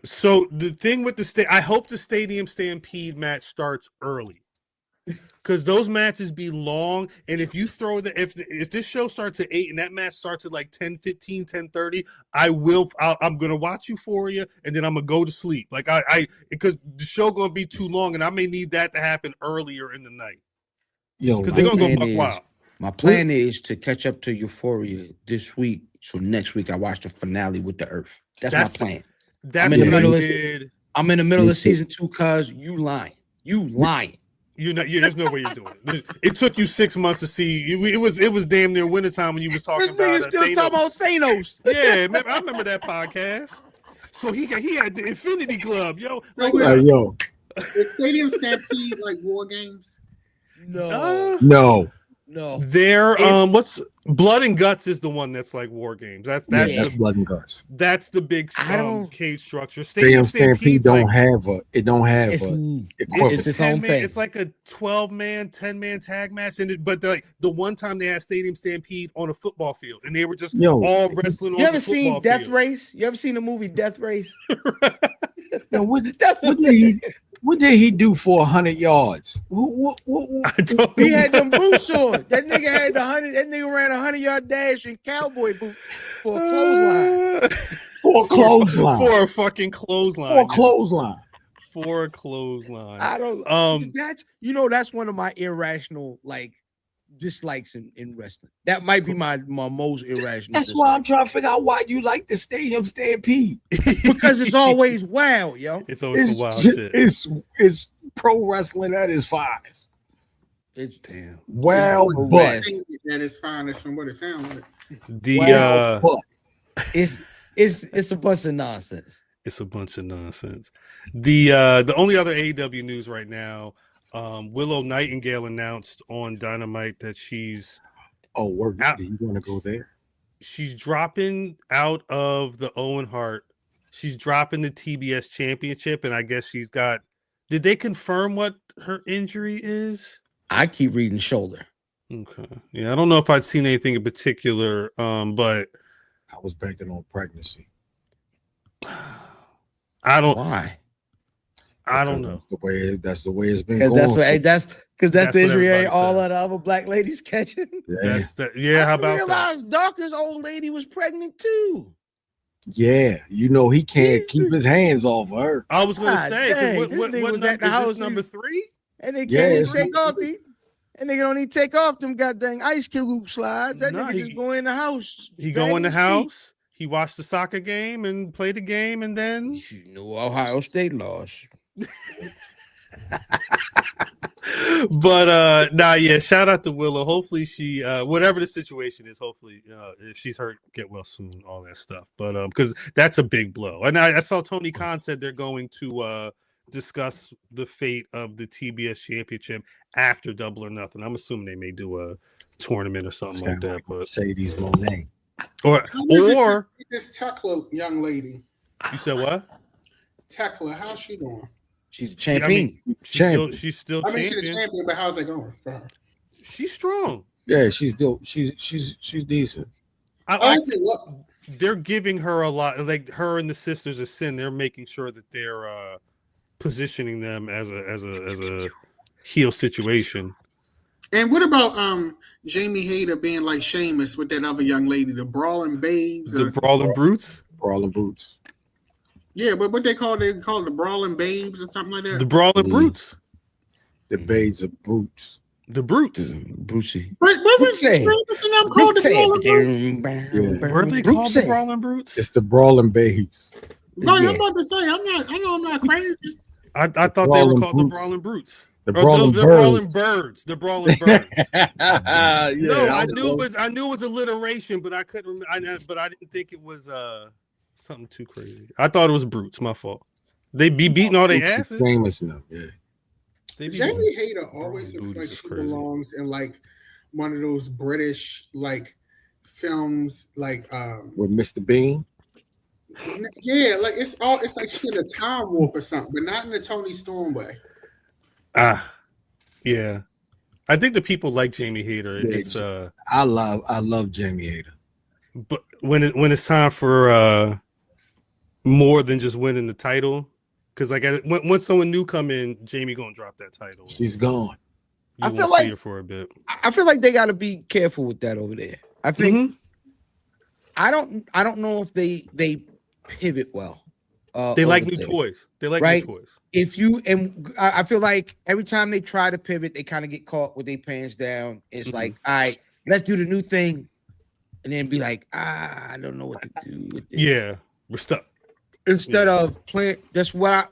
So the thing with I hope the Stadium Stampede match starts early, because those matches be long. And if you throw if this show starts at 8 and that match starts at like 10:15, 10:30, I'm gonna watch you for you, and then I'm gonna go to sleep. Like because the show gonna be too long, and I may need that to happen earlier in the night. Yo, because they're gonna go buck wild. My plan is to catch up to Euphoria this week, so next week I watch the finale with the Earth. That's my plan. That's what I did. I'm in the middle of season 2, cuz you lying. You're not. There's no way you're doing it. It took you 6 months to see. It was damn near wintertime when you was talking about. Still Thanos. talking about Thanos. Yeah, I remember that podcast. So he had the Infinity Glove, yo. Yo. Is Stadium Stampede like War Games? No. They're what's Blood and Guts is the one that's like War Games. That's Blood and Guts. That's the big cage structure. Stadium Stampede don't have equipment. It's its own thing. It's like a 12-man, 10-man tag match, but the one time they had Stadium Stampede on a football field, and they were just all wrestling. You ever seen Death Race? You ever seen the movie Death Race? No, what did he do for 100 yards? He had them boots on. That nigga had That nigga ran 100-yard dash in cowboy boots for a clothesline. For a fucking clothesline. For a clothesline. I don't. That's one of my irrational dislikes in wrestling. That might be my most irrational. That's why I'm trying to figure out why you like the Stadium Stampede. Because it's always wild, yo. It's always wild shit. It's pro wrestling at its finest. It's Damn. Well, It's but that is finest from what it sounds like. it's a bunch of nonsense. It's a bunch of nonsense. The only other AEW news right now, Willow Nightingale announced on Dynamite that she's we're out. do you want to go there? She's dropping out of the Owen Hart. She's dropping the TBS championship, and I guess she's got. Did they confirm what her injury is? I keep reading shoulder. Okay. Yeah, I don't know if I'd seen anything in particular, but I was banking on pregnancy. I don't. Why? I don't know. That's the way it's been Because going. that's the That's what injury everybody all said. of the other black ladies catching. Yeah. How I about that? realized Dawkins' old lady was pregnant too. Yeah, he can't keep his hands off of her. I was going to God say, 'cause dang, what this nigga what was number at the is house, this number 3? And they Yeah, can't even it's take off and they don't even take off them goddamn ice cube slides. That Nah, nigga just go in the house. He drag go in the his feet. house. He watched the soccer game and played the game, and then You know Ohio State lost. But yeah, shout out to Willow. Hopefully she whatever the situation is, hopefully if she's hurt, get well soon, all that stuff. But because that's a big blow. And I saw Tony Khan said they're going to discuss the fate of the TBS championship after Double or Nothing. I'm assuming they may do a tournament or something like that. But Sadie's Monet. or This Tekla young lady. you said what? Tekla, how's she doing? She's a champion. She's still I mean, she's a champion. champion, but how's it going for her? She's strong. Yeah, she's decent. I like Okay, look, they're giving her a lot, like her and the Sisters of Sin. They're making sure that they're positioning them as a heel situation. and what about Jamie Hayter being like Sheamus with that other young lady, the Brawling Babes? The Brawling Brutes. Brawling Boots. Yeah, but what they call it the Brawling Babes or something like that. The Brawling Brutes. The Babes of Brutes. The Brutes. Brucey. But wasn't Brucey. Sheamus and them called the Brawling Babes? Were they called the Brawling Brutes? It's the Brawling Babes. No, Yeah. I'm about to say, I know I'm not crazy. I thought they were Brawling called Brutes. the Brawling Brutes. The Or Brawling the Brawling Birds. Birds. The Brawling Birds. Yeah, No, I knew it was alliteration, but I couldn't. But I didn't think it was something too crazy. I thought it was Brutes. My fault. They be beating all their asses. Famous now, yeah. They be Jamie Hayter always looks Booties like is she crazy. belongs in like one of those British like films, like With Mr. Bean. yeah, like it's like she's in a time warp or something, but not in the Tony Storm way. Yeah. I think the people like Jamie Hayter. It's I love Jamie Hayter. but when it's time for more than just winning the title, because like when someone new come in, Jamie gonna drop that title. She's gone. You I feel won't like- see her for a bit. I feel like they got to be careful with that over there. I think I don't know if they pivot well. They like over new there. toys. They like Right? new toys. If you and I feel like every time they try to pivot, they kind of get caught with their pants down. It's like, all right, let's do the new thing, and then be like, I don't know what to do with this. Yeah, we're stuck. Instead of playing, that's what I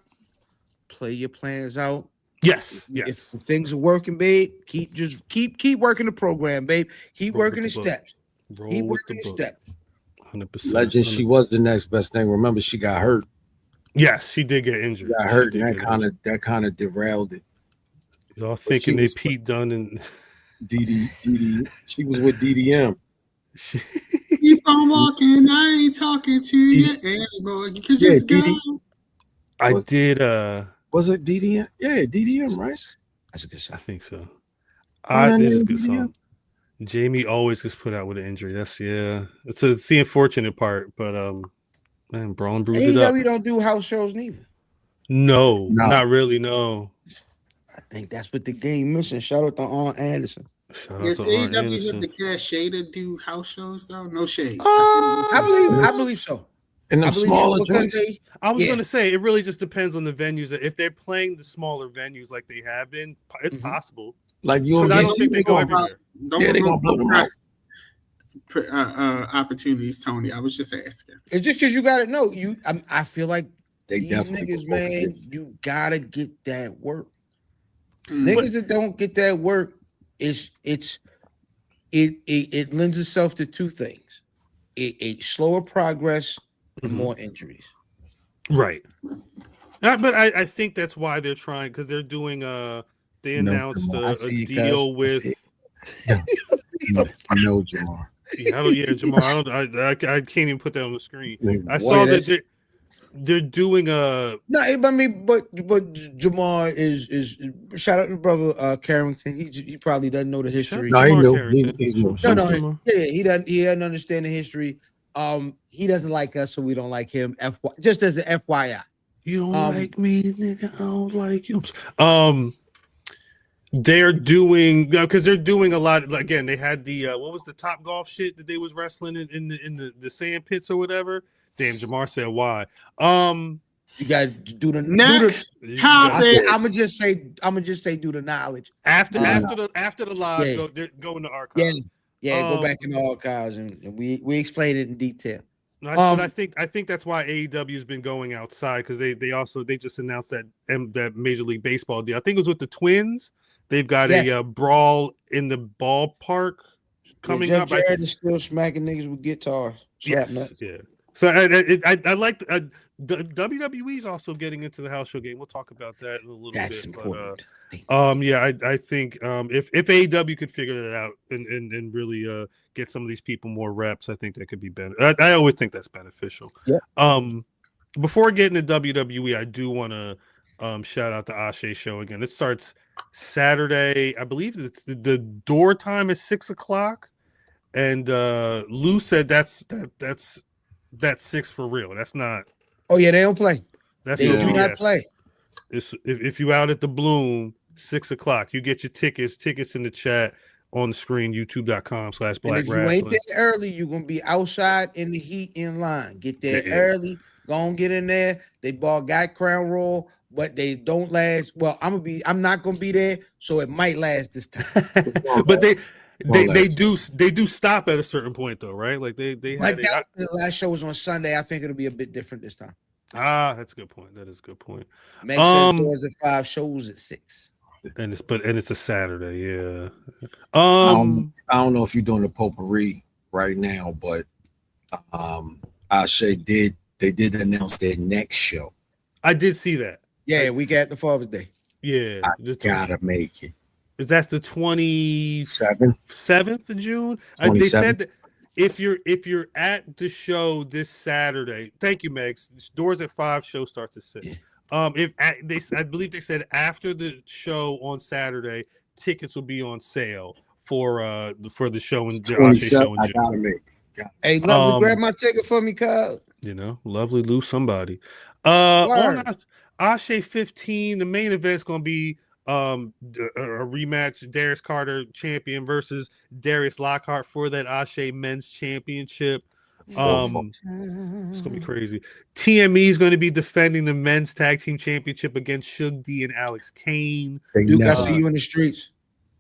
play your plans out. Yes, If things are working, babe, keep working the program, babe. Keep Roll working the with the book. steps. Roll Keep with working the the book. steps. 100%. Legend, she was the next best thing. Remember, she got hurt. Yes, she did get injured. She got She hurt, did and get that kind of derailed it. Y'all thinking she they was- Pete Dunne and DD, she was with DDM. Keep on walking, I ain't talking to you anymore. You can just Yeah, go. I did Was it DDM? Yeah, DDM, right? That's a good I shot. think so. Yeah, It is a good yeah. song. Jamie always gets put out with an injury. It's the unfortunate part, but man, Braun bruised it up. AEW don't do house shows neither. No, No. not really. No. I think that's what the game missing. Shout out to Arn Anderson. Shout out Yes, to Arn AEW Anderson. hit the cachet to do house shows though. No shade. I Yes. believe so. And I them believe smaller so because joints. I was Yeah. going to say it really just depends on the venues. If they're playing the smaller venues like they have been, it's Mhm. possible. Like you Because I don't and think they go gonna- everywhere. Don't Yeah, they gonna remove blow them out. press opportunities, Tony. I was just asking. it's just because you got to know. I feel like They these definitely niggas, go man, over you gotta get that work. Mm. Niggas that don't get that work, it lends itself to two things: a slower progress and more injuries. Right. But I think that's why they're trying, because they're doing they announced a deal with Jamar. Jamar. I can't even put that on the screen. I saw that they're doing a no. I mean, but Jamar is shout out to brother Carrington. He probably doesn't know the history. No, he knew. He doesn't understand the history. He doesn't like us, so we don't like him. Just as an FYI. You don't like me, nigga. I don't like you. They're doing because they're doing a lot. Again, they had the what was the Top Golf shit that they was wrestling in the sand pits or whatever. Damn, Jamar said why. You guys do the next topic. I'm gonna just say do the knowledge after the live. Go in the archives. Go back in the archives and we explain it in detail. But I think that's why AEW has been going outside, because they just announced that Major League Baseball deal. I think it was with the Twins. They've got a brawl in the ballpark coming up. Jared is still smacking niggas with guitars. Yeah. So I like WWE's also getting into the house show game. We'll talk about that in a little bit. That's important. I think if AEW could figure that out and really get some of these people more reps, I think that could be better. I always think that's beneficial. Yeah. Before getting to WWE, I do want to shout out the Ashe show again. It starts Saturday. I believe it's the door time is 6:00, and Lou said that's 6 for real. That's not. Oh yeah, they don't play. They do not play. If you out at the Bloom, 6:00, you get your tickets in the chat on the screen, youtube.com/Black Rasslin. If you ain't there early, you're gonna be outside in the heat in line. Get there early, go on, get in there. They got Crown Royal, but they don't last. Well, I'm not gonna be there, so it might last this time. But they do stop at a certain point though, right? Like they had the last show was on Sunday. I think it'll be a bit different this time. That's a good point. That is a good point. Make doors at 5, shows at 6. And it's a Saturday, yeah. I don't know if you're doing the potpourri right now, but Ashe did announce their next show. I did see that. Yeah, week after Father's Day. Yeah, I gotta make it. That's the 27th of June. They said that if you're at the show this Saturday, thank you, Megs. Doors at 5, show starts at 6. I believe they said after the show on Saturday, tickets will be on sale for the show in June. I gotta make it. Hey, lovely, grab my ticket for me, cuz. Lovely, lose somebody. On Ashe 15, the main event's gonna be a rematch. Darius Carter champion versus Darius Lockhart for that Ashe Men's Championship. It's gonna be crazy. TME is going to be defending the Men's Tag Team Championship against Shug D and Alex Kane. Duke, I see you in the streets.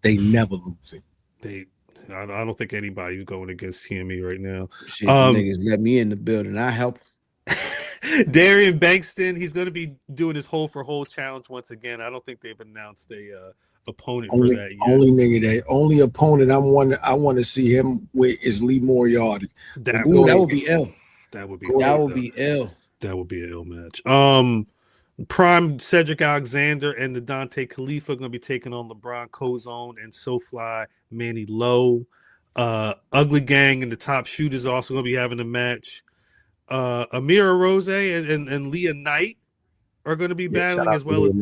They never lose it. I don't think anybody's going against TME right now. Shit, niggas let me in the building. I help. Darian Bankston, he's going to be doing his hole for hole challenge once again. I don't think they've announced a opponent for that yet. Only opponent I want to see him with is Lee Moriarty. That would be ill. That would be ill. That would be an ill match. Prime Cedric Alexander and the Dante Khalifa are going to be taking on LeBron Cozone and SoFly Manny Lowe. Ugly Gang and the Top Shooters are also going to be having a match. Amira Rose and Leah Knight are going to be battling as well as.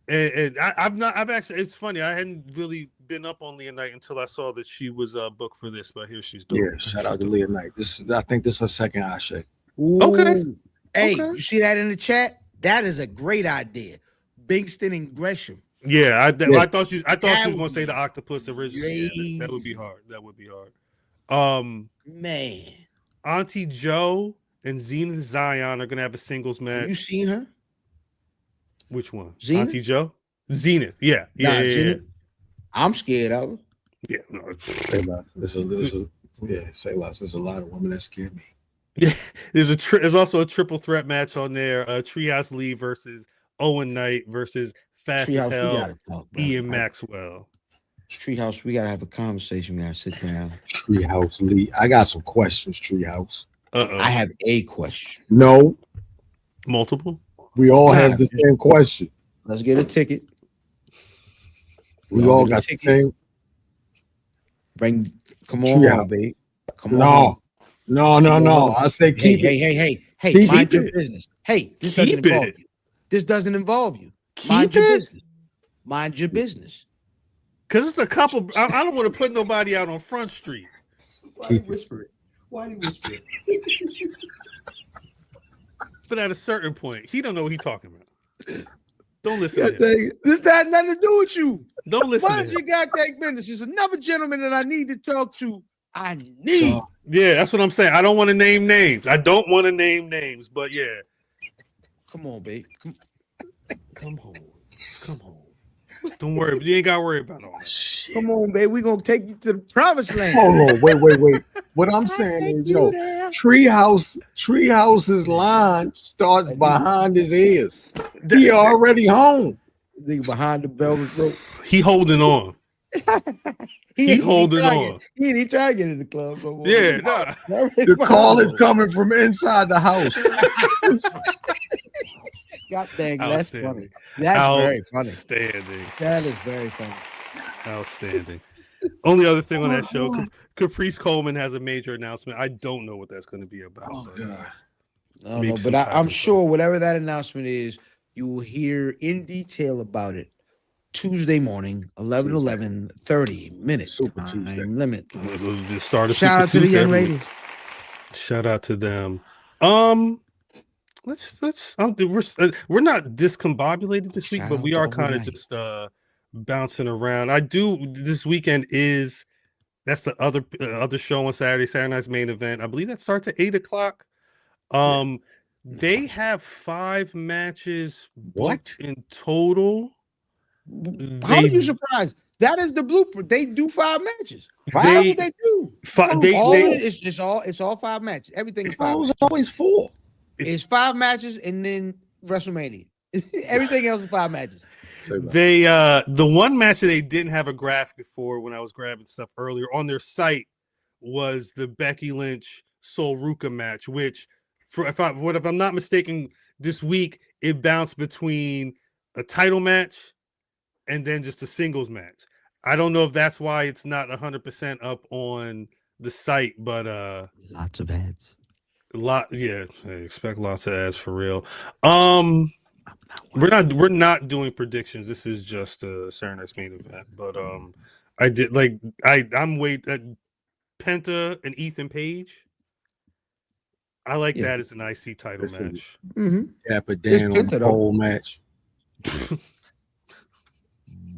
And I've actually. It's funny. I hadn't really been up on Leah Knight until I saw that she was booked for this, but here she's doing. Yeah, shout out to Leah Knight. I think this is her second Ashe. Okay. Hey, you see that in the chat? That is a great idea. Bingston and Gresham. Yeah, I thought you were going to say the Octopus originally. Yeah, that would be hard. Man, Auntie Joe and Zenith Zion are going to have a singles match. Have you seen her? Which one? Zenith? Auntie Joe? Zenith. Yeah. I'm scared of her. Yeah. No. Say less. Say less. There's a lot of women that scare me. Yeah. There's also a triple threat match on there. Treehouse Lee versus Owen Knight versus Fast as Hell Ian Maxwell. Treehouse, we gotta have a conversation. We gotta sit down. Treehouse Lee. I got some questions, Treehouse. I have a question. No, Multiple. we all have the same question. Let's get a ticket. We all got the same. Come on, babe. Come on. No. I say keep it. Hey, mind your business. Hey, this doesn't involve you. This doesn't involve you. Mind your business. Mind your business. Because it's a couple. I don't want to put nobody out on Front Street. Why do you whisper it? Why do you whisper it? But at a certain point, he don't know what he's talking about. Don't listen to him. This got nothing to do with you. Don't listen Why to did him. you got that business? There's another gentleman that I need to talk to. Yeah, that's what I'm saying. I don't want to name names. But yeah. Come on, babe. Come home. Don't worry. You ain't got to worry about all that. Come on, babe. We're gonna take you to the promised land. Hold on, wait. What I'm saying is, Treehouse's line starts behind his ears. He already home. Nigga behind the velvet rope. He holding on. He holding on. He ain't trying to get in the club. No, Yeah, nah. The call is coming from inside the house. God dang, that's funny. That's very funny. Outstanding. That is very funny. Outstanding. Only other thing on that show, Caprice Coleman has a major announcement. I don't know what that's going to be about. Oh, God. I don't know, but I'm sure whatever that announcement is, you will hear in detail about it Tuesday morning, 30 minutes. Super Tuesday Limit. The start of Shout out to the young ladies. Shout out to them. Let's we're not discombobulated this week, but we are kind of just bouncing around. This weekend that's the other show on Saturday night's main event. I believe that starts at 8:00. They have 5 matches in total. How are you surprised? That is the blueprint. They do 5 matches. They do. It's all 5 matches. Everything is 5. It's always 4. It's 5 matches and then WrestleMania. Everything else is 5 matches. The one match that they didn't have a graphic for when I was grabbing stuff earlier on their site was the Becky Lynch Sol Ruka match, which if I'm not mistaken, this week it bounced between a title match and then just a singles match. I don't know if that's why it's not 100% up on the site, but lots of ads. I expect lots of ads for real. We're not doing predictions. This is just a Saturday night's main event. But I'm waiting Penta and Ethan Page. I like that as an IC title match. Yeah, but Dan on the whole match.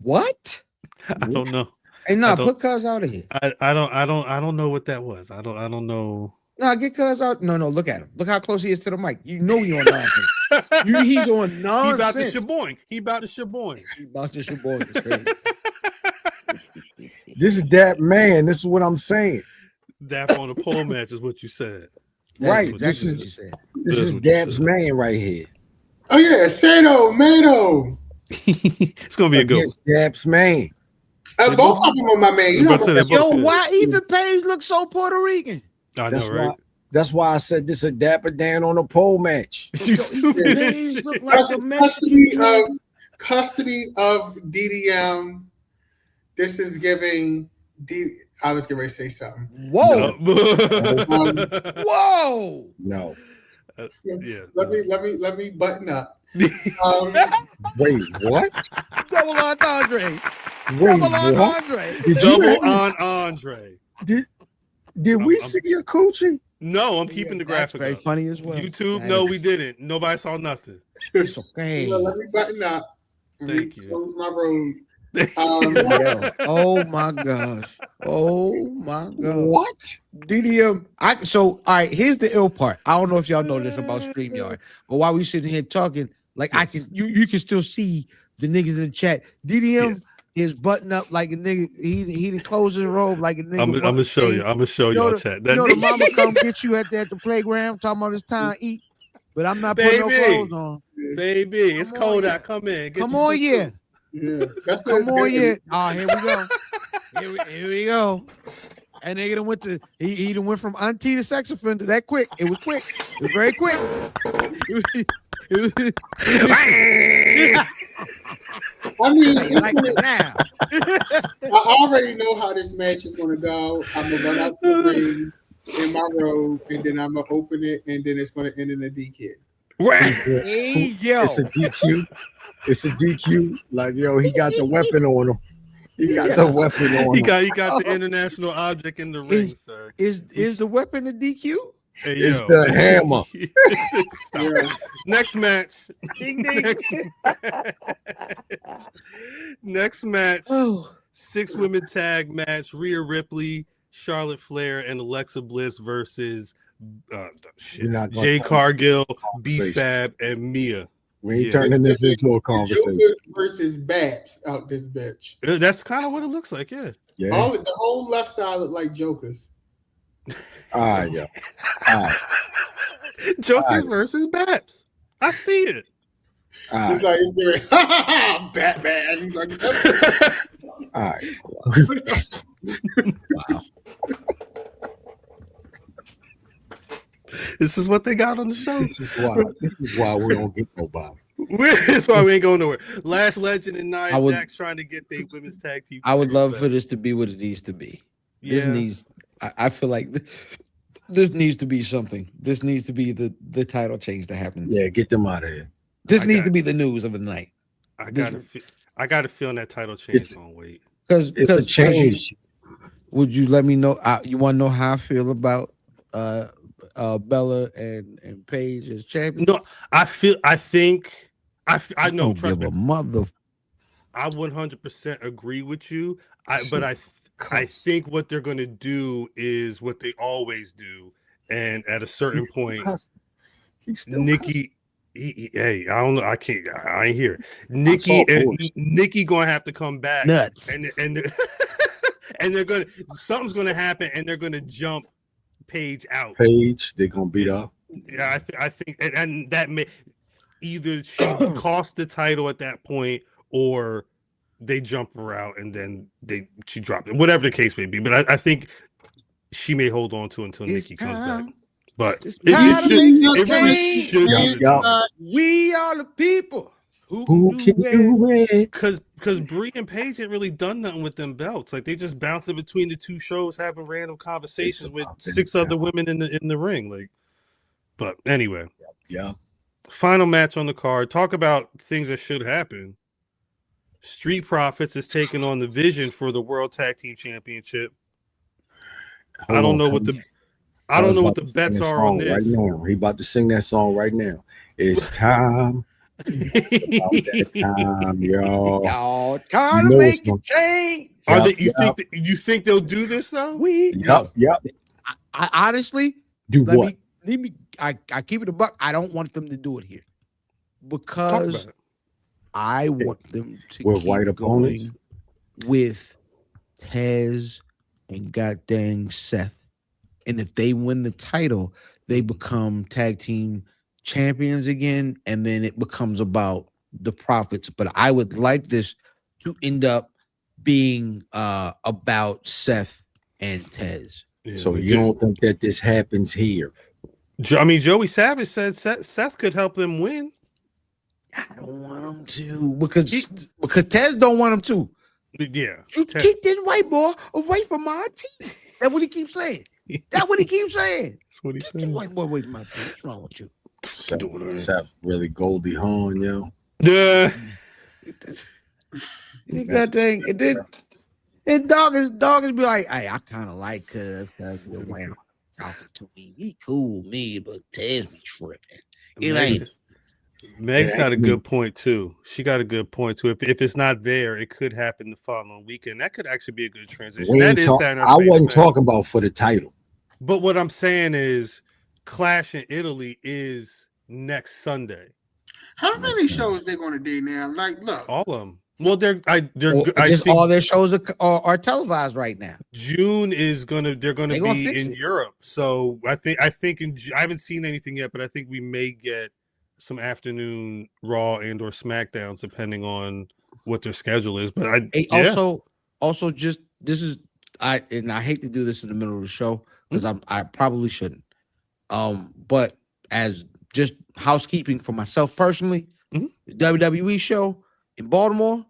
What? I don't know. Hey, put Cuz out of here. I don't know what that was. I don't know. No, get Cuz out. No, look at him. Look how close he is to the mic. You know he's on nonsense. He's on nonsense. He about to shaboing. It's crazy. This is that man. This is what I'm saying. Dap on the pole match is what you said. Right. Exactly what you said. This is Dap's man right here. Oh yeah, Sato, Mato. It's gonna be a good one. Dap's man. Both of them are my man. You know, why Ethan Page looks so Puerto Rican? I know, right? That's why I said this is a Dapper Dan on a pole match. You stupid. Look like custody of DDM. This is giving I was going to say something. Whoa! Whoa! No. Let me button up. Wait, what? Double entendre. Double on Andre. Did we see your coochie? No, I'm keeping the graphic. Very funny as well. YouTube, no, we didn't. Nobody saw nothing. It's okay. Let me button up. Thank you. Close my road. Oh my gosh. What? DDM. All right, here's the ill part. I don't know if y'all know this about StreamYard, but while we sitting here talking, you can still see the niggas in the chat. DDM is buttoned up like a nigga. He didn't close his robe like a nigga. I'm gonna show you. I'm gonna show y'all chat. The mama come get you at the playground talking about it's time to eat, but I'm not putting no clothes on. Baby, it's cold out. Come in. Come on, yeah. Yeah, come on, yeah. Oh, here we go. Here we go. And they done went to he done went from auntie to sex offender that quick. It was quick. It was very quick. I mean, Like it now. I already know how this match is gonna go. I'm gonna run out to the ring in my robe, and then I'm gonna open it, and then it's gonna end in a DQ. Hey, yo. It's a DQ. It's a DQ. Like, yo, he got the weapon on him. He got the weapon on He him. got the international object in the ring, sir. Is the weapon a DQ? Hey, It's yo. the hammer. Yeah. Next match. Ding, ding. Next match. Oh. 6-women tag match. Rhea Ripley, Charlotte Flair, and Alexa Bliss versus You're not gonna Jay talk Cargill, conversation. B-Fab, and Mia. We ain't Yeah. turning this into a conversation. Joker versus Babs out this bitch. That's kind of what it looks like, yeah. Yeah. The whole left side look like Jokers. All right, yeah. All right. Joker Alright. versus Babs. I see it. All right. It's like it's doing Batman. Like, All right. Wow. This is what they got on the show. This is why we don't get nobody. That's why we ain't going nowhere. Last Legend and Nia I would- Jax trying to get their women's tag team. I would love back. for this to be what it needs to be. This Yeah. needs. I feel like this needs to be something. This needs to be the title change that happens. Yeah, get them out of here. This I needs got to be the news of the night. I got a feeling that title change It's- is on wait. Because It's a change. Would you let me know? You want to know how I feel about Bella and Paige as champions? No, I think I know. Don't Trust give me, a mother. I 100% agree with you. But I think what they're going to do is what they always do, and at a certain point, He's still Nikki. Hey, I don't know. I ain't here. Nikki gonna have to come back. Nuts. And and they're gonna something's gonna happen, and they're gonna jump Paige out. Paige, they're gonna beat up. Yeah, I think, and that may either she cost the title at that point, or they jump her out and then she dropped it. Whatever the case may be, but I think she may hold on to until It's Nikki comes time. back. But It's it time to should- make a it really change. should be It's the- not- We are the people Who can do it? Because Brie and Paige ain't really done nothing with them belts. Like they just bouncing between the two shows, having random conversations with about 6 them, other women in the ring. Like, but anyway, Yeah. final match on the card. Talk about things that should happen. Street Profits is taking on the Vision for the World Tag Team Championship. I don't know what the bets are on this. Right now. He about to sing that song right now. It's time. About that time, yo. Y'all time to know make it's a gonna- change. Are Yep, they? You think they'll do this though? Yep. I honestly Do what? I keep it a buck. I don't want them to do it here Talk because about it. I want them to With keep white opponents? going with Tez and goddamn Seth. And if they win the title, they become tag team champions again, and then it becomes about the profits. But I would like this to end up being about Seth and Tez. Yeah, So but you don't think that this happens here? I mean, Joey Savage said Seth could help them win. I don't want him to because Tez don't want him to. Yeah, You keep this white boy away from my team. That's what he keeps saying. That's what he keeps saying. that's what he Keep this said. white boy away from my team. What's wrong with you? Seth really Goldie Hawn, yo. Yeah, You got thing. And dog is be like, hey, I kind of like cuz the way I'm talking to him. He cool with me, but Tez be tripping. It ain't. Meg's Yeah, got a good point too. She got a good point too. If it's not there, it could happen the following weekend. That could actually be a good transition. We That ain't is talk- Saturday. I wasn't talking about for the title. But what I'm saying is, Clash in Italy is next Sunday. How many shows they gonna do now? Like, look, All of them. Well, I Just think all their shows are televised right now. June is they're gonna They gonna be fix in it. Europe. So I think I haven't seen anything yet, but I think we may get some afternoon Raw and or SmackDowns depending on what their schedule is. But Hey, also just I hate to do this in the middle of the show because I probably shouldn't. But as just housekeeping for myself personally, the WWE show in Baltimore,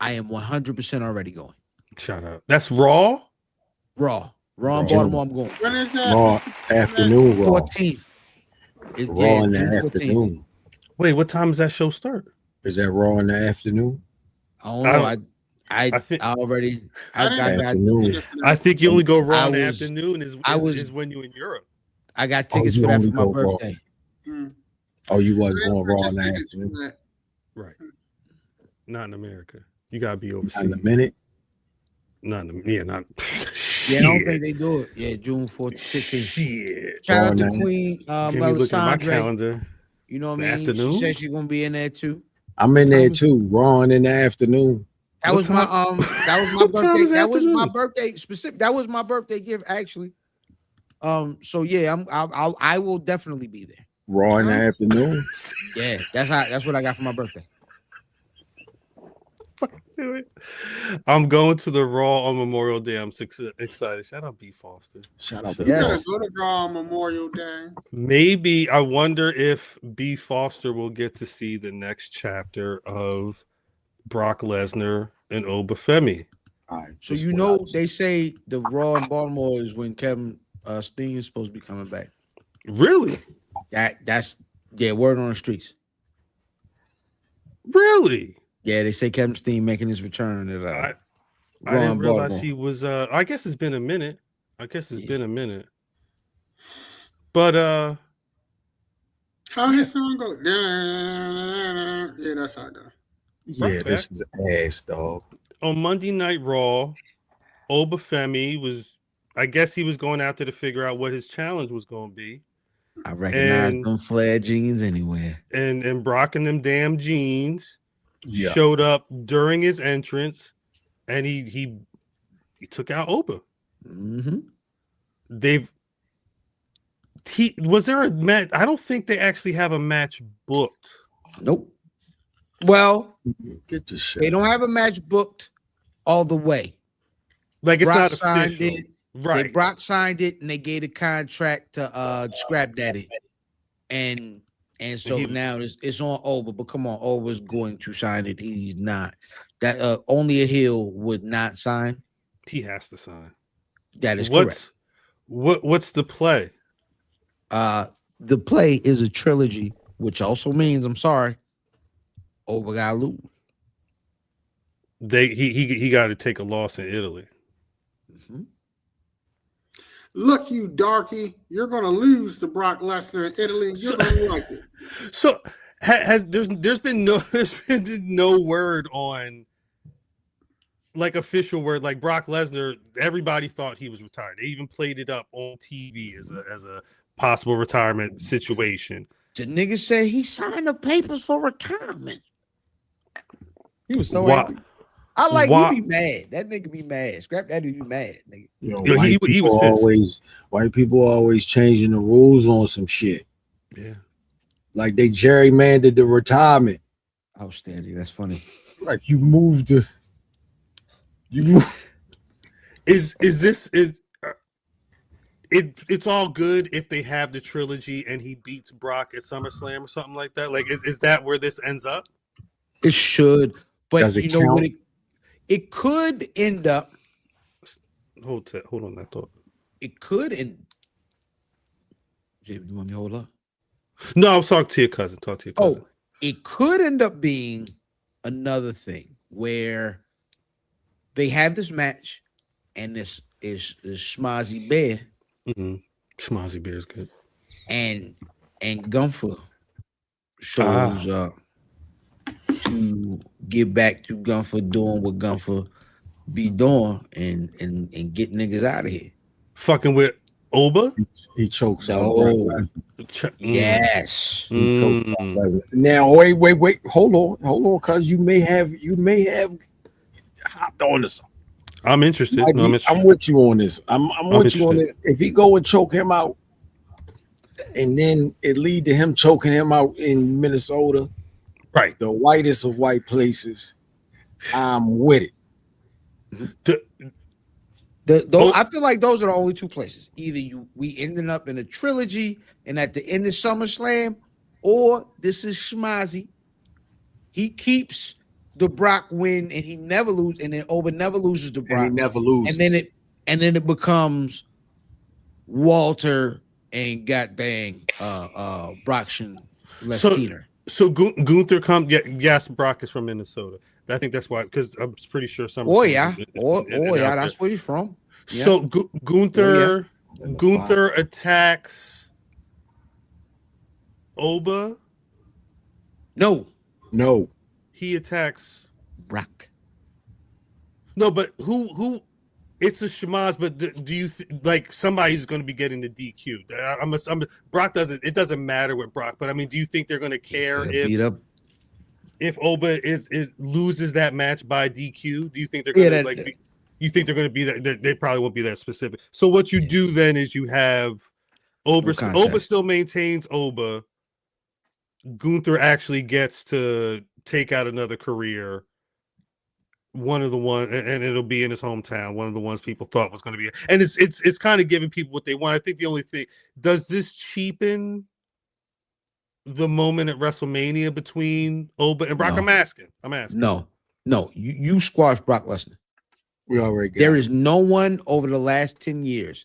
I am 100% already going. Shout out. That's Raw. Raw in Baltimore. I'm going. When is that? Raw afternoon. Raw. 14th. Raw in the June 14th. afternoon. Wait, what time does that show start? Is that Raw in the afternoon? I don't know. I think you only go Raw in the was- afternoon is when you're in Europe. I got tickets for that for my birthday. Oh, you was I didn't going Raw in purchase the tickets for afternoon? that. Right. Not in America. You gotta be overseas. In a minute. Not in the, not. Yeah, I don't think they do it. Yeah, June 14th, 16th. Shit. Shout out to Raw night. Queen Give me look at my Melisandre. calendar. You know what I mean? Afternoon? She said she's gonna be in there too. I'm in there too. Raw in the afternoon. That What was time- my that was my What time birthday. is That was my afternoon? birthday specific. That was my birthday gift actually. So yeah, I will definitely be there. Raw in the afternoon. Yeah, that's what I got for my birthday. Do it. I'm going to the Raw on Memorial Day. I'm excited. Shout out B Foster. Shout out to Yes. You gotta go to Raw on Memorial Day. Maybe I wonder if B Foster will get to see the next chapter of Brock Lesnar and Obafemi. All right, So this you is know what I was- they say the Raw in Baltimore is when Kevin Steen is supposed to be coming back. Really? That's word on the streets. Really? Yeah, they say Kevin Steen making his return at I Raw didn't in realize Baltimore. he was I guess it's been a minute. Been a minute. But How his song go? Yeah, that's how it go. Yeah, this is ass, dog. on Monday Night Raw, Obafemi was, I guess he was going after to figure out what his challenge was going to be. I recognize And- them flared jeans anywhere. And Brock and them damn jeans Yeah. showed up during his entrance, and he took out Oba. Mm-hmm. Was there a match? I don't think they actually have a match booked. Nope. Well, Get this shit. they don't have a match booked all the way. Like it's Brock not signed official, it. right? Brock signed it, and they gave the contract to Scrap Daddy, and so He- now it's on Oba. But come on, Oba's going to sign it. He's not. That only a heel would not sign. He has to sign. That is correct. What's the play? The play is a trilogy, which also means I'm sorry, Oba got to lose. He got to take a loss in Italy. Mm-hmm. Look, you darky, you're gonna lose to Brock Lesnar in Italy. You're gonna like it. So there's been no word on, like, official word, like Brock Lesnar. Everybody thought he was retired. They even played it up on TV as a possible retirement situation. The nigga said he signed the papers for retirement. He was so Why- angry. I like why- he be mad. That nigga be mad. Scrap that dude be mad, nigga. You know, Yo, he was pissed. white people always changing the rules on some shit. Yeah. Like they gerrymandered the retirement. Outstanding. That's funny. Like you moved. It's all good if they have the trilogy and he beats Brock at SummerSlam or something like that. Like, is that where this ends up? It should, but Does it you know what? count? It could end up. Hold on that thought. It could end. You want me to hold up? No, I was talking to your cousin. Talk to your cousin. Oh, it could end up being another thing where they have this match, and this is Schmozzy Bear Mm-hmm. Schmozzy Bear's good. and Gunther shows up to get back to Gunther doing what Gunther be doing and get niggas out of here. Fucking with Oba? He chokes out. No. Brock Lesnar. Yes. He choked Brock Mm. Lesnar. Now wait. Hold on, cause you may have hopped on this. I'm interested. No, I'm interested. I'm with you on this. I'm with you on interested. it. If he go and choke him out, and then it lead to him choking him out in Minnesota, Right. the whitest of white places, I'm with it. I feel like those are the only two places. Either we ending up in a trilogy and at the end of SummerSlam, or this is Schmazzy. He keeps the Brock win and he never loses, and then Oba never loses the Brock. And he never loses. And then it becomes Walter and Brock Lesnar. So Gunther comes. Yes, Brock is from Minnesota. I think that's why, because I'm pretty sure some. Yeah, that's where he's from. Yeah. So Gunther attacks Oba. No, he attacks Brock. No, but who? It's a Shemaz, but do you like somebody's going to be getting the DQ? Brock doesn't. It doesn't matter with Brock, but I mean, do you think they're going to care if Oba loses that match by DQ? Do you think they're going to you think they're going to be that? They probably won't be that specific. So what you do then is you have Oba. Oba still maintains Oba. Gunther actually gets to take out another career. One of the ones, and it'll be in his hometown. One of the ones people thought was going to be, and it's kind of giving people what they want. I think the only thing, does this cheapen the moment at WrestleMania between Oba and Brock? No. I'm asking. No, you squashed Brock Lesnar. We already got There is no one over the last 10 years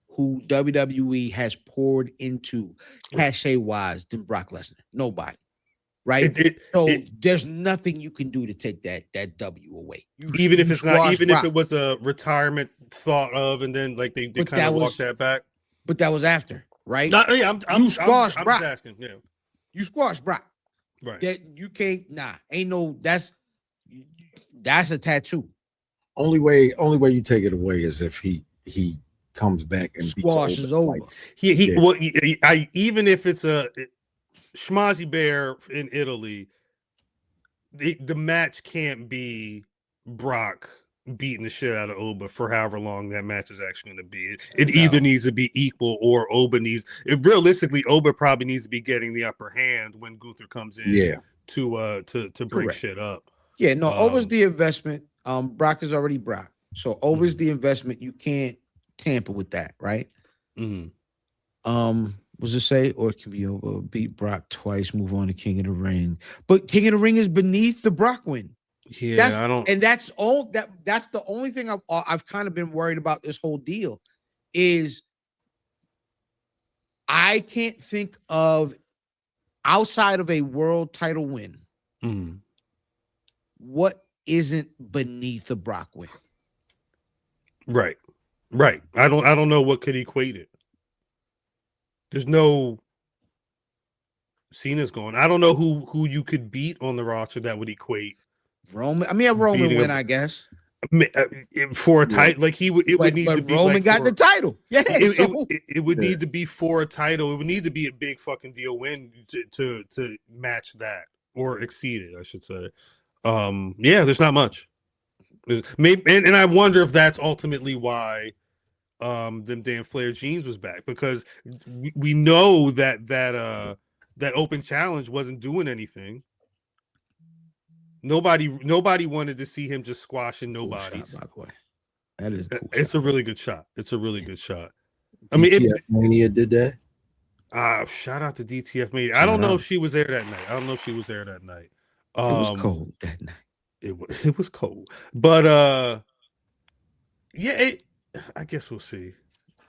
who WWE has poured into cachet wise than Brock Lesnar. Nobody. Right, there's nothing you can do to take that W away. Even if it was a retirement thought of, and then like they kind of walked that back. But that was after, right? I'm squashed Brock. I'm asking. Yeah, you squashed Brock. Right. That you can't. Ain't no. That's a tattoo. Only way you take it away is if he comes back and squashes over. Even if it's a Schmazzy Bear in Italy, the match can't be Brock beating the shit out of Oba for however long that match is actually going to be. It either needs to be equal or Oba realistically, Oba probably needs to be getting the upper hand when Gunther comes in to bring shit up. Yeah, no, Oba's the investment. Brock is already Brock. So Oba's the investment. You can't tamper with that, right? Mm-hmm. Was it say, or it can be over, beat Brock twice, move on to King of the Ring. But King of the Ring is beneath the Brock win. Yeah, that's the only thing I've kind of been worried about this whole deal is I can't think of, outside of a world title win, what isn't beneath the Brock win. Right. I don't know what could equate it. There's no Cena's going. I don't know who you could beat on the roster that would equate Roman. I mean, a Roman win, I guess. For a title, like it would need to be. Roman got the title. Yeah, it would need to be for a title. It would need to be a big fucking deal win to match that or exceed it, I should say. There's not much. Maybe, and I wonder if that's ultimately why them damn Flair jeans was back, because we know that open challenge wasn't doing anything. Nobody wanted to see him just squashing nobody. By the way, that is a cool it's shot. A really good shot. It's a really good shot. I mean, Mania did that. Shout out to DTF Mania. I don't know if she was there that night. It was cold that night. It was cold, but I guess we'll see.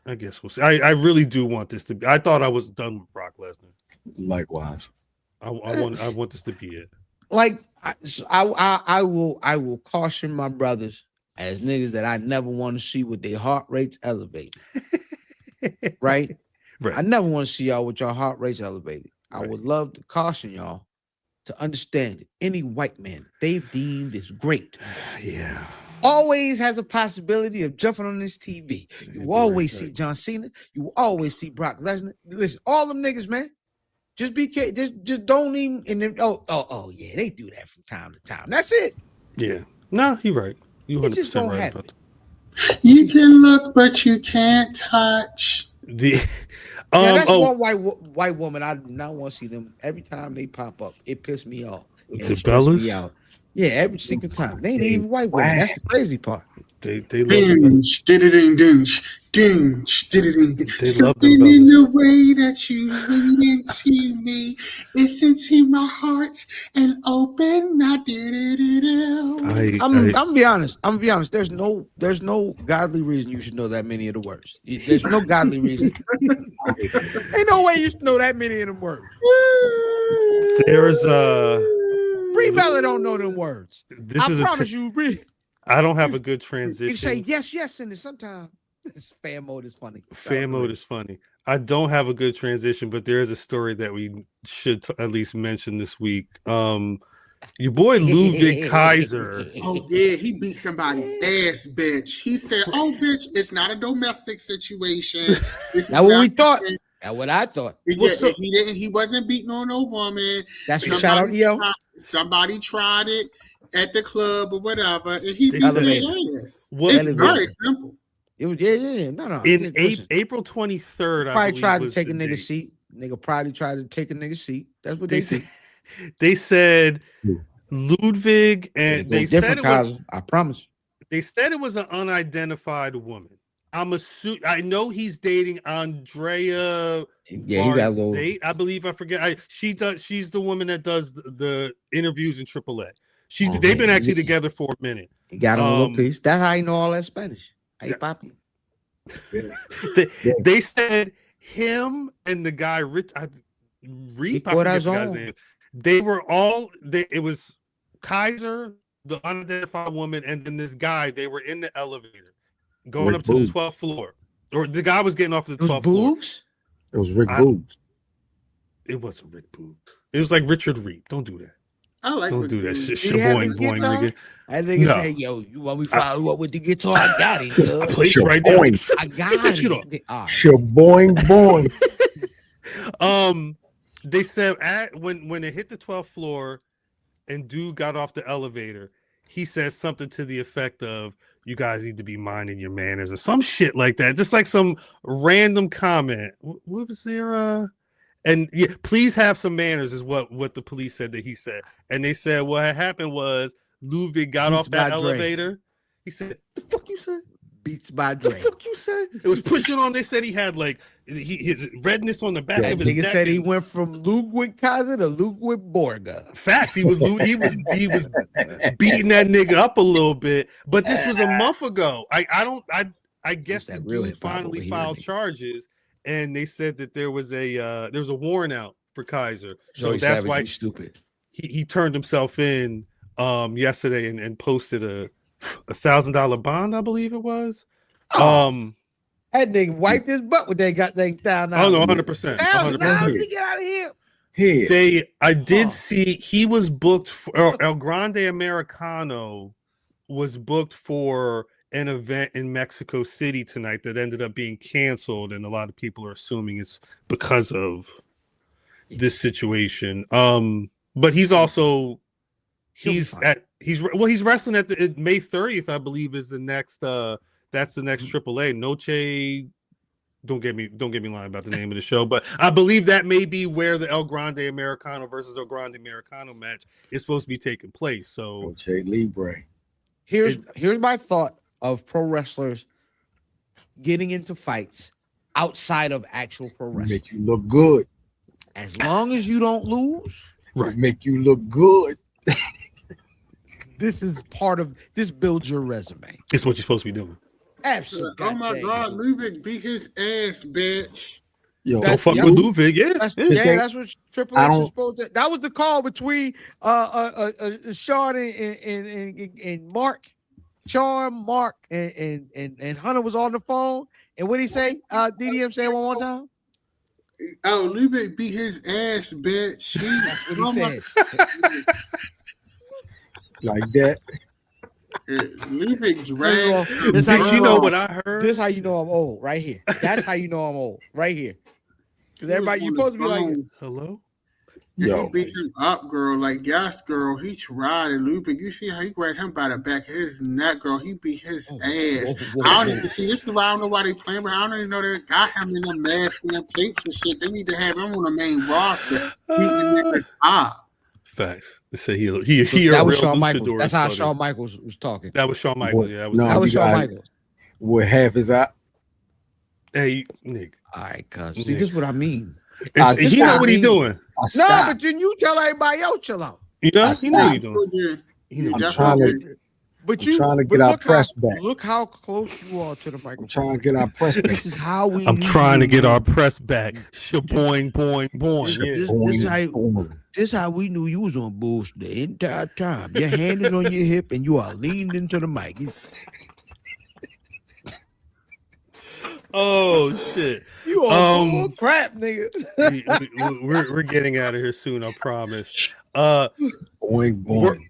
I really do want this to be. I thought I was done with Brock Lesnar. Likewise, I want this to be it. Like I will caution my brothers as niggas that I never want to see with their heart rates elevated. Right. I never want to see y'all with your heart rates elevated. I would love to caution y'all to understand that any white man they've deemed is great. Yeah. Always has a possibility of jumping on this TV. You always see John Cena. You always see Brock Lesnar. Listen, all them niggas, man. Just be careful. Just don't even. And then, yeah, they do that from time to time. That's it. Yeah. No, you're right. You 100% right about that. You can look, but you can't touch. That's one white woman. I do not want to see them every time they pop up. It pissed me off. The Bellas? Me out. Yeah, every single time. They ain't even white women. That's the crazy part. They love them. Dinge, dinge, dinge, dinge. They love Something them in brothers. the way that you read into me. Listen to my heart and open. I'm gonna be honest. There's no godly reason you should know that many of the words. There's no godly reason. Ain't no way you should know that many of them words. There's Brie Bella don't know them words. this I is promise you, Brie. I don't have a good You transition. say yes, and then sometimes this fan mode is funny. Fan mode is funny. I don't have a good transition, but there is a story that we should at least mention this week. Your boy Ludwig Kaiser. Oh yeah, he beat somebody's ass, bitch. He said, "Oh, bitch, it's not a domestic situation." That's what we thought. That's what I thought. Yeah, he didn't. He wasn't beating on no woman. That's a shout out, yo. Somebody tried it at the club or whatever, and he beat Elevator. their ass. What- It's very simple. It was No. In Listen, April 23rd, I probably believe tried to was take a the nigga date. seat. Nigga probably tried to take a nigga seat. That's what they They did. they said Ludwig, and they said different it was. Kaiser, I promise. They said it was an unidentified woman. I know he's dating Andrea. Yeah, he got a little. Barzate, I believe. I forget. She's the woman that does the interviews in AAA. They've been actually together for a minute. He got on a little piece. That's how you know all that Spanish. Hey, papi. They said him and the guy Rich. I forget the guy's name. They were all. It was Kaiser, the unidentified woman, and then this guy. They were in the elevator going Rick up to Boogs. the 12th floor, or the guy was getting off the It was 12th floor. Boogs? It was Rick Boogs. It wasn't Rick Boogs. It was like Richard Reap. Don't do that. I like. Don't what do that you shit. Did he have his Boing, guitar? nigga. That nigga No. said, "Yo, you want me follow up with the guitar? I got it. Yo. I played it Sure, right now. boing. I got Get that shit off. it." All right. Shaboing boing. They said when it hit the 12th floor and dude got off the elevator, he said something to the effect of, "You guys need to be minding your manners," or some shit like that. Just like some random comment. What was there? And yeah, please have some manners is what the police said that he said. And they said what had happened was Ludwig got Beats off that by Dre. elevator. He said, "The fuck you said? Beats by The Dre. fuck you said?" It was pushing on. They said he had like his redness on the back That of his nigga neck. said he went from Ludwig Kaiser to Ludwig Borga. Facts. He was beating that nigga up a little bit. But this was a month ago. I guess the that real dude hip-hop over finally here, filed nigga. charges, and they said that there was a warrant out for Kaiser. So Joey that's Savage, why you stupid. he turned himself in yesterday and posted a $1,000 bond, I believe it was. That nigga wiped his butt with that goddamn down. Oh no, 100%. $1,000 100%. to get out of here. Here. I did see he was booked for El Grande Americano was booked for an event in Mexico City tonight that ended up being canceled, and a lot of people are assuming it's because of this situation. But he's also he's wrestling at the May 30th, I believe, is the next that's the next AAA. Noche. Don't get me lying about the name of the show, but I believe that may be where the El Grande Americano versus El Grande Americano match is supposed to be taking place. So Jay Libre. Here's my thought of pro wrestlers getting into fights outside of actual pro wrestling. Make you look good. As long as you don't lose, Right. Make you look good. this is part of this builds your resume. it's what you're supposed to be doing. Absolutely. Oh my God, Ludwig beat his ass, bitch. Yo, Don't fuck with Ludwig, yeah. That's what Triple I H don't- was supposed to. That was the call between Sean and Mark. Sean, Mark, and Hunter was on the phone. And what did he say? DDM say it one more time. Oh, Ludwig beat his ass, bitch. That's what he said. like that. Ludwig dragged. This how Did you know what I heard? This how you know I'm old, right here. That's how you know I'm old, right here. Because everybody, you supposed to be like, Hello? Yo. He beat him up, girl. Like, yes, girl. He tried. And Ludwig, you see how he grabbed him by the back of his neck, girl. He beat his ass. I don't even see. This is why I don't know why they playing, but I don't even know they got him in the mask and them tapes and shit. They need to have him on the main roster beating niggas up. Facts. They say he That a was real Shawn Michaels. luchador That's how starter. Shawn Michaels was talking. That was Shawn Michaels. Yeah, That was you Shawn got- Michaels. With half his eye. Hey, Nick. All right, cuz. See, Nick. this is what I mean. He know what he doing. I No, stopped. but then you tell everybody else chill out. You know, I he know what he stopped. doing. You I'm definitely trying did. But I'm trying to get but our look press how, back. Look how close you are to the microphone. I'm trying to get our press back. This is how we. I'm knew trying to you get was- our press back. Shaboing, boing, boing. Yeah. This how we knew you was on bullshit the entire time. Your hand is on your hip and you are leaned into the mic. Oh shit. You on bull crap, nigga. We're getting out of here soon. I promise. Boing, boing.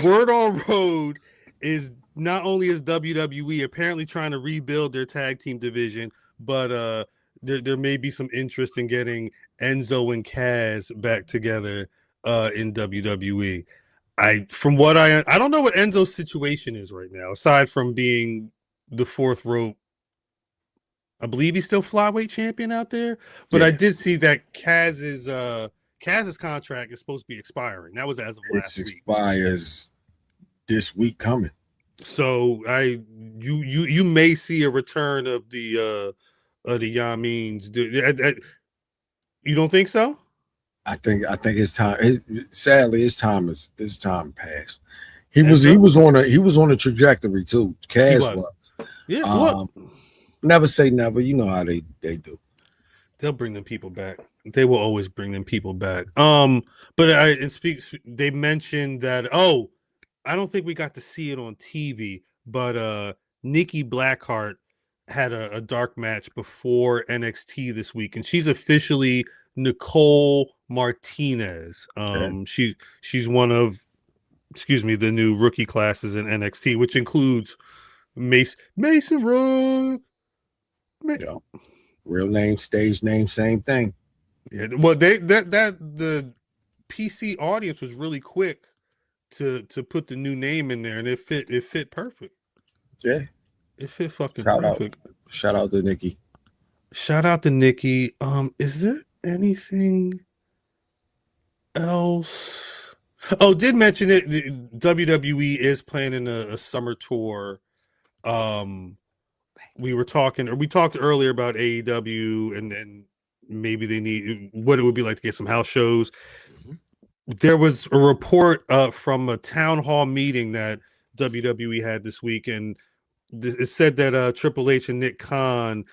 Word on road is not only is WWE apparently trying to rebuild their tag team division, but there may be some interest in getting Enzo and Kaz back together in WWE. I don't know what Enzo's situation is right now, aside from being the fourth rope. I believe he's still flyweight champion out there, but Yeah. I did see that Kaz's contract is supposed to be expiring. That was as of last It week. expires this week coming. So you may see a return of the Yamins. You don't think so? I think his time. Sadly, his time passed. He was on a trajectory too. Kaz was. Yeah. Well, Never say never. You know how they do. they'll bring them people back. They will always bring them people back. But they mentioned that. Oh, I don't think we got to see it on TV, but Nikki Blackheart had a dark match before NXT this week, and she's officially Nicole Martinez. She's one of, the new rookie classes in NXT, which includes Mason Rook. Yeah. Real name, stage name, same thing. Yeah, well, the PC audience was really quick to put the new name in there, and it fit perfect. Yeah, it fit fucking Shout perfect. Shout out to Nikki. Shout out to Nikki. Is there anything else? Oh, did mention it. The WWE is planning a summer tour. We talked earlier about AEW and maybe they need what it would be like to get some house shows. There was a report from a town hall meeting that WWE had this week, and it said that Triple H and Nick Khan,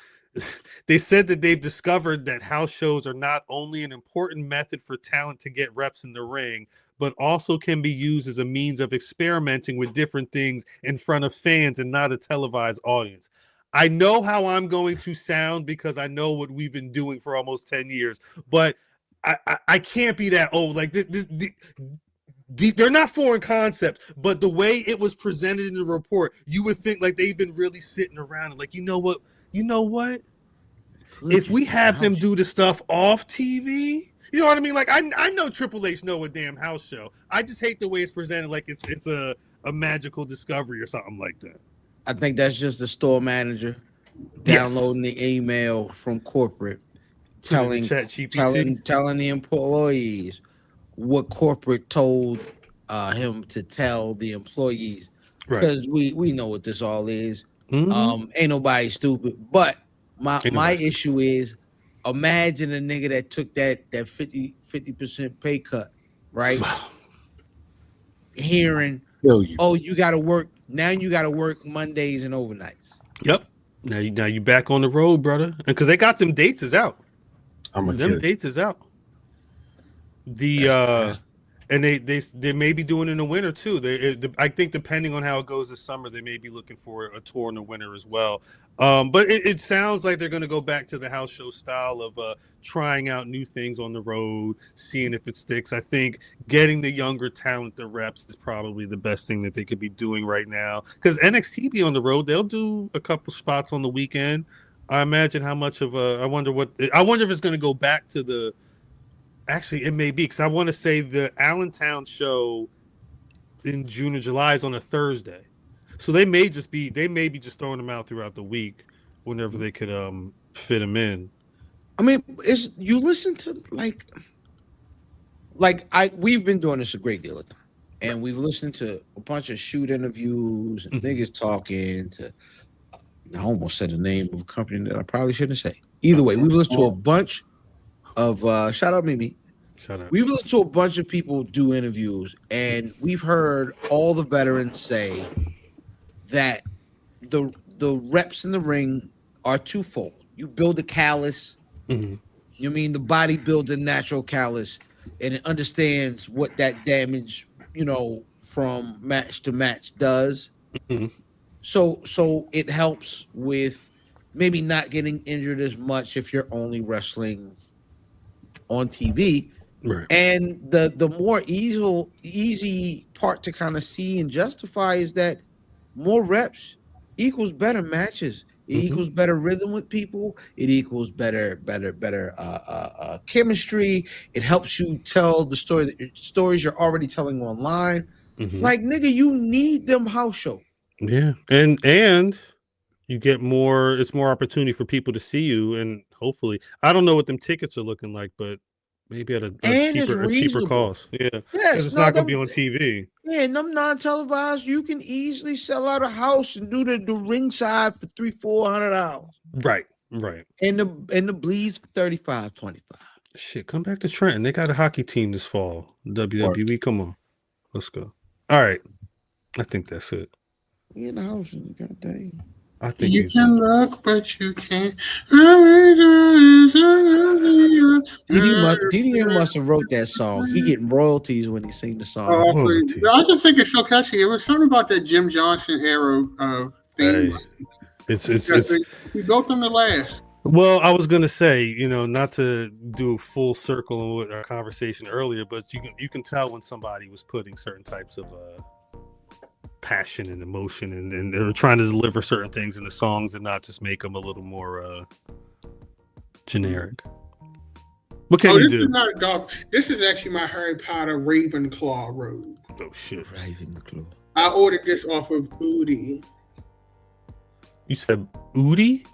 they said that they've discovered that house shows are not only an important method for talent to get reps in the ring, but also can be used as a means of experimenting with different things in front of fans and not a televised audience. I know how I'm going to sound because I know what we've been doing for almost 10 years, but I can't be that old. Like they're not foreign concepts, but the way it was presented in the report, you would think like they've been really sitting around and like, you know what? If we have them do the stuff off TV, you know what I mean? Like I know Triple H know a damn house show. I just hate the way it's presented, like it's a magical discovery or something like that. I think that's just the store manager downloading the email from corporate, telling the employees what corporate told him to tell the employees. Because we know what this all is. Ain't nobody stupid. But my issue is, imagine a nigga that took that 50% pay cut, right? Hearing, oh, you got to work. Now you got to work Mondays and overnights. Yep. Now you back on the road, brother. And because they got them dates is out. Dates is out. And they may be doing it in the winter too. I think depending on how it goes this summer, they may be looking for a tour in the winter as well. But it sounds like they're going to go back to the house show style of trying out new things on the road, seeing if it sticks. I think getting the younger talent the reps is probably the best thing that they could be doing right now. Because NXT be on the road, they'll do a couple spots on the weekend. I imagine how much of I wonder if it's going to go back to the. Actually, it may be because I want to say the Allentown show in June or July is on a Thursday, so they may be just throwing them out throughout the week whenever they could fit them in. I mean, you listen to like we've been doing this a great deal of time, and we've listened to a bunch of shoot interviews and niggas talking to. I almost said the name of a company that I probably shouldn't say. Either way, we've listened to a bunch of shout out Mimi. Shut up. We've listened to a bunch of people do interviews, and we've heard all the veterans say that the reps in the ring are twofold. You build a callus. You mean the body builds a natural callus, and it understands what that damage, from match to match does. So it helps with maybe not getting injured as much if you're only wrestling on TV. Right. And the more easy part to kind of see and justify is that more reps equals better matches. It equals better rhythm with people. It equals better chemistry. It helps you tell the stories you're already telling online. Like, nigga, you need them house shows. Yeah, and you get more. It's more opportunity for people to see you, and hopefully, I don't know what them tickets are looking like, but maybe at a cheaper cost. Yeah, because it's not going to be on TV. Yeah, and them non-televised, you can easily sell out a house and do the ringside for $300-$400. Right. And the bleeds for $35-$25. Shit, come back to Trenton. They got a hockey team this fall. WWE, come on, let's go. All right, I think that's it. We in the house, goddamn. I think you can look, but you can't. DDM must have wrote that song. He getting royalties when he sing the song. I just think it's so catchy. It was something about that Jim Johnson era theme. It's he built them to last. Well, I was gonna say, not to do a full circle with our conversation earlier, but you can tell when somebody was putting certain types of passion and emotion, and they're trying to deliver certain things in the songs and not just make them a little more generic. What can you do? Is not a dog. This is actually my Harry Potter Ravenclaw robe. Oh shit! Ravenclaw. I ordered this off of Booty. You said Udi?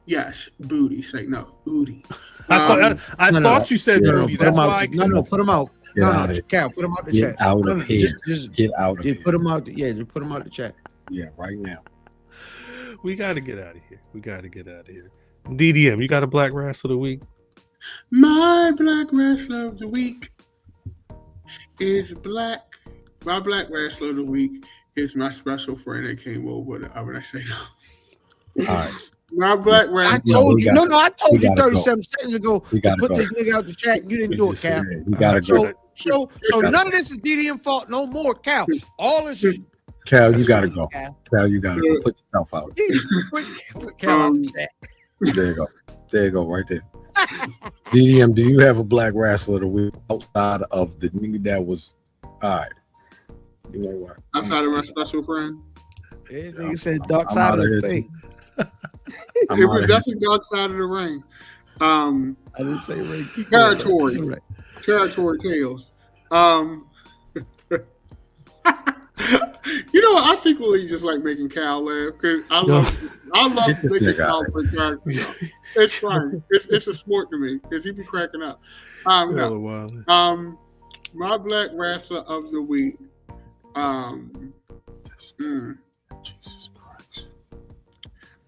Yes, Booty. Say no, Udi. I thought you said Booty. That's why. Put them out. Cal, put them out the chat. Get out of here. Get out of here. Put them out. Just put them out the chat. Yeah, right now. We got to get out of here. DDM, you got a Black Wrestler of the Week? My Black Wrestler of the Week is Black. My Black Wrestler of the Week is my special friend that came over when I say no. All right. My Black Wrestler. I told you. I told you 37 seconds ago to put this nigga out the chat. You didn't do it, Cal. You gotta go. So none of this is DDM fault no more, Cal. All this is Cal, you gotta go. Cal, you gotta go. Put yourself out. Put Cal out the chat. There you go, right there. DDM, do you have a Black Wrestler of the Week outside of the nigga that was all right? You know what? Outside of my special friend? Yeah, nigga said dark side of the thing. It was definitely dark side of the ring. I didn't say ring. Territory. Territory Tales. I secretly just like making Cal laugh because I love making Cal laugh. It's fun. It's a sport to me because he be cracking up. My Black Wrestler of the Week. Jesus Christ.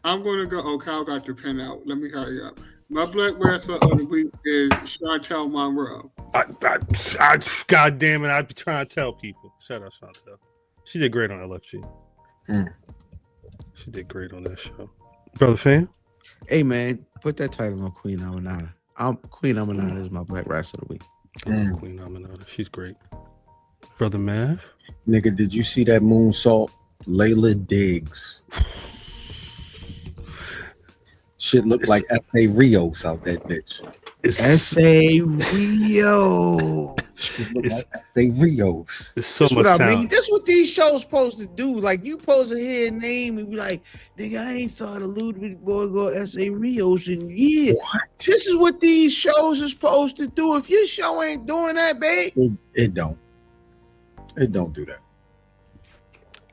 I'm gonna go. Oh, Kyle got your pen out. Let me hurry up. My Black Wrestler of the Week is Chantel Monroe. God damn it! I'd be trying to tell people. Shout out Chantel. She did great on LFG. She did great on that show. Brother Fan? Hey man, put that title on Queen Aminata. Queen Aminata is my Black Wrestler of the Week. Queen Aminata. She's great. Brother Mav? Nigga, did you see that moonsault? Layla Diggs. Shit looked like S.A. Rios out that bitch. S.A. Rio. S.A. Rios. It's so much talent. That's what these shows supposed to do. Like, you supposed to hear a name and be like, nigga, I ain't thought of Ludwig Borgo S.A. Rios in years. This is what these shows are supposed to do. If your show ain't doing that, babe. It don't. It don't do that.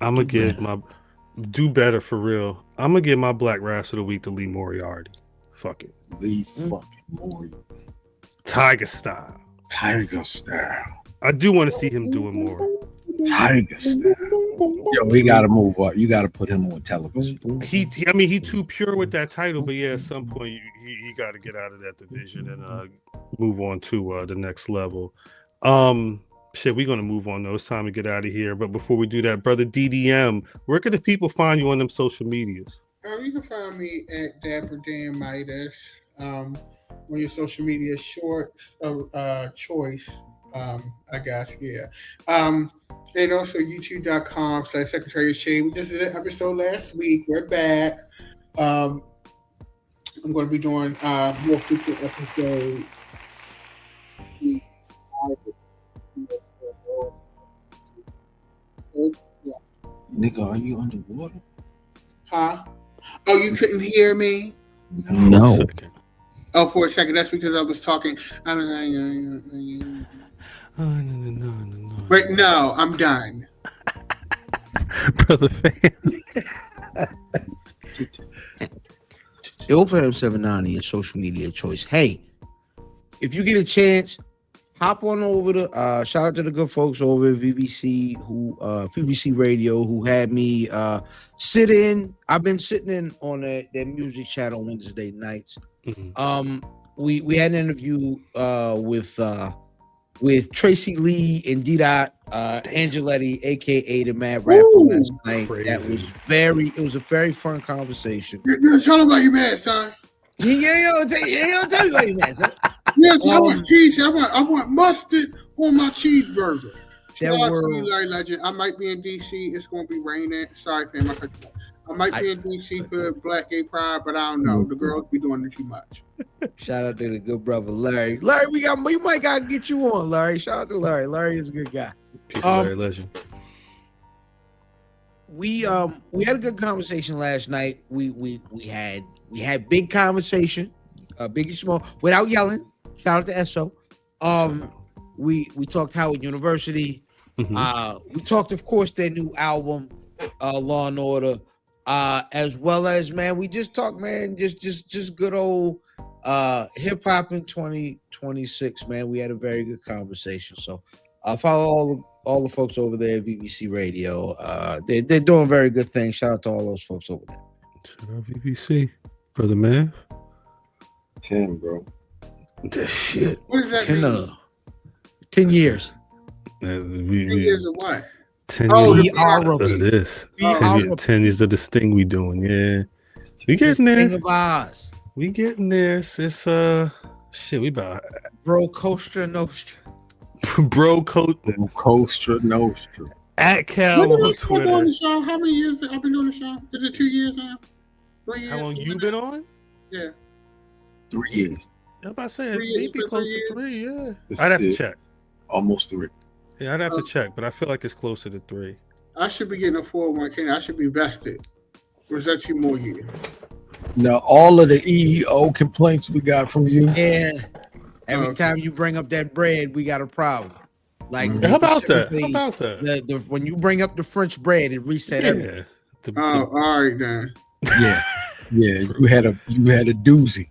I'm going to give my... Do better for real. I'm going to give my Black Wrestler of the Week to Lee Moriarty. Fuck it. Lee fucking Moriarty. Tiger Style. Tiger style. I do want to see him doing more. Tiger style. Yo, he got to move up. You got to put him on television. I mean, he too pure with that title, but yeah, at some point he got to get out of that division and move on to the next level. We're gonna move on though. It's time to get out of here. But before we do that, brother DDM, where can the people find you on them social medias? You can find me at Dapper Dan Midas on your social media choice. I guess, yeah. And also youtube.com/Secretary of Shade. We just did an episode last week. We're back. I'm going to be doing more frequent episodes. Nigga, are you underwater? Huh? Oh, you couldn't hear me? No. Oh, for a second. That's because I was talking. But no, I'm done. Brother fan. Ilfam790, your social media choice. Hey, if you get a chance, hop on over to shout out to the good folks over at VBC VBC Radio who had me sit in. I've been sitting in on their music chat on Wednesday nights. Mm-hmm. We had an interview with Tracy Lee and D-Dot Angeletti, aka the Mad Rapper, last night. Crazy. It was a very fun conversation. Tell them about you mad, son. Yeah, don't tell me about you, man. Son. Yes, I want cheese. I want mustard on my cheeseburger. That Shout out to were- you, Larry Legend. I might be in DC. It's going to be raining. Sorry, fam. I might be in DC for Black Gay Pride, but I don't know. The girls be doing it too much. Shout out to the good brother Larry. Larry, we might gotta get you on, Larry. Shout out to Larry. Larry is a good guy. Peace of Larry Legend. We had a good conversation last night. We had big conversation, big and small, without yelling. Shout out to SO. We talked Howard University. Mm-hmm. We talked, of course, their new album, Law and Order, as well as, man, we just talked, man, just good old hip hop in 2026, man. We had a very good conversation. So follow all the folks over there at VBC Radio. They're doing very good things. Shout out to all those folks over there. Shout out VBC, brother man. 10, bro. That shit. What does that 10, mean? 10 years. 10 years of what? 10 Oh, years the of this. Oh. 10 years of this thing we doing. Yeah, we getting Thing there. of ours. We getting there. It's shit. We about Bro, Costa Nostra. bro coat Costa Nostra. at Cal When did on I start doing Twitter. the show? How many years have I been doing the show? Is it 2 years now? 3 years? How long you been on? Yeah. 3 years. I'm about to say 3 years, maybe been close 3 to years. 3. Yeah, It's I'd have to it. check. Almost 3. Yeah, I'd have to check, but I feel like it's closer to 3. I should be getting a 401k. I should be vested. Or is that 2 more years? Now, all of the EEO complaints we got from you, Yeah. Every Okay. time you bring up that bread, we got a problem. Like, How about that? How specifically, about that? when you bring up the French bread, it reset everything. Yeah. Oh, all right then. yeah, you had a doozy.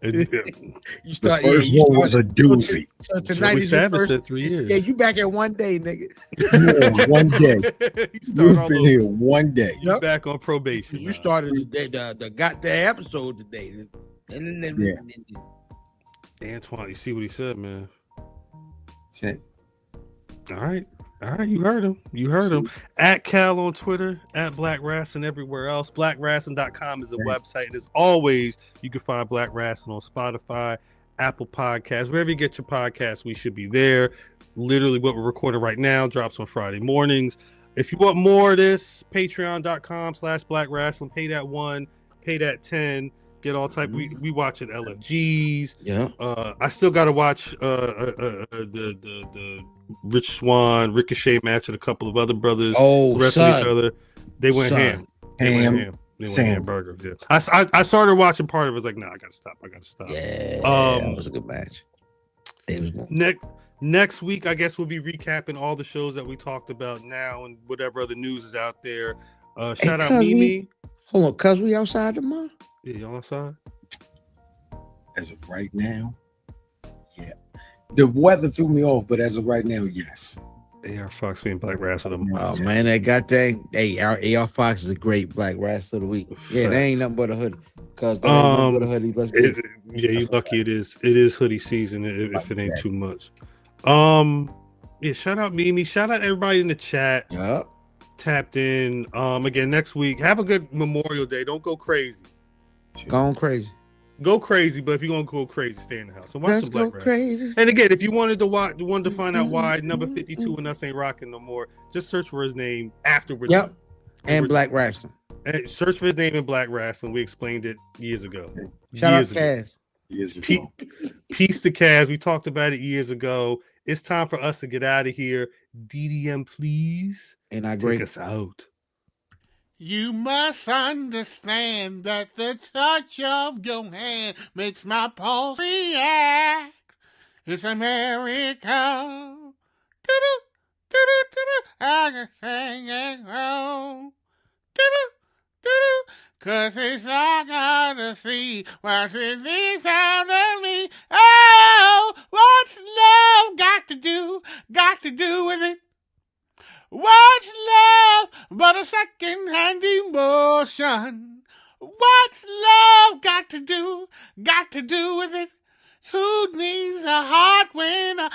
You The start. first you one was a doozy. So tonight Joey is your Savage first. said 3 years. Yeah, you back at one day, nigga. Yeah, one day. You start You've all been over. here one day. You Yep. back on probation. You now. started the goddamn episode today. Antoine, you see what he said, man. 10. All right. You heard him. At Cal on Twitter, at Black Rasslin everywhere else. BlackRasslin.com is the website. And as always, you can find Black Rasslin on Spotify, Apple Podcasts, wherever you get your podcasts, we should be there. Literally what we're recording right now drops on Friday mornings. If you want more of this, patreon.com/Black Rasslin. Pay that 1, pay that 10. Get all type. We watching LFGs. Yeah. I still got to watch the Rich Swann Ricochet match with a couple of other brothers wrestling each other. They went ham. They went hamburger. Yeah. I started watching part of it. I was like, nah, I gotta stop. Yeah. That was a good match. It was good. Next week, I guess we'll be recapping all the shows that we talked about now and whatever other news is out there. Shout out Mimi. Hold on, cuz we outside tomorrow? Yeah, y'all outside? As of right now, yeah. The weather threw me off, but as of right now, yes. AR Fox being Black Rasslin. Oh man, that goddamn AR Fox is a great Black Wrestler of the week. Yeah, they ain't nothing but a hoodie. Cause they ain't nothing but a hoodie. Let's get it. Yeah, you lucky it is. It is hoodie season if it ain't too much. Yeah, shout out Mimi. Shout out everybody in the chat. Yep. Tapped in. Again, next week. Have a good Memorial Day. Don't go crazy. Going crazy. Go crazy, but if you're gonna go crazy, stay in the house. So watch Let's some Black go Rasslin. crazy. And again, if you wanted to find out why number 52 and us ain't rocking no more, just search for his name afterwards. Yep. And Black Rasslin. And search for his name in Black Rasslin. We explained it years ago. Shout out Kaz. Peace to Kaz. We talked about it years ago. It's time for us to get out of here. DDM, please. And I take us out. You must understand that the touch of your hand makes my pulse react. It's America. Do-do, do-do, do-do. I can sing it wrong. Do-do, do-do. 'Cause it's all gotta see what's in this out of me. Oh, what's love got to do with it? What's love but a second-hand emotion? What's love got to do with it? Who needs a heart when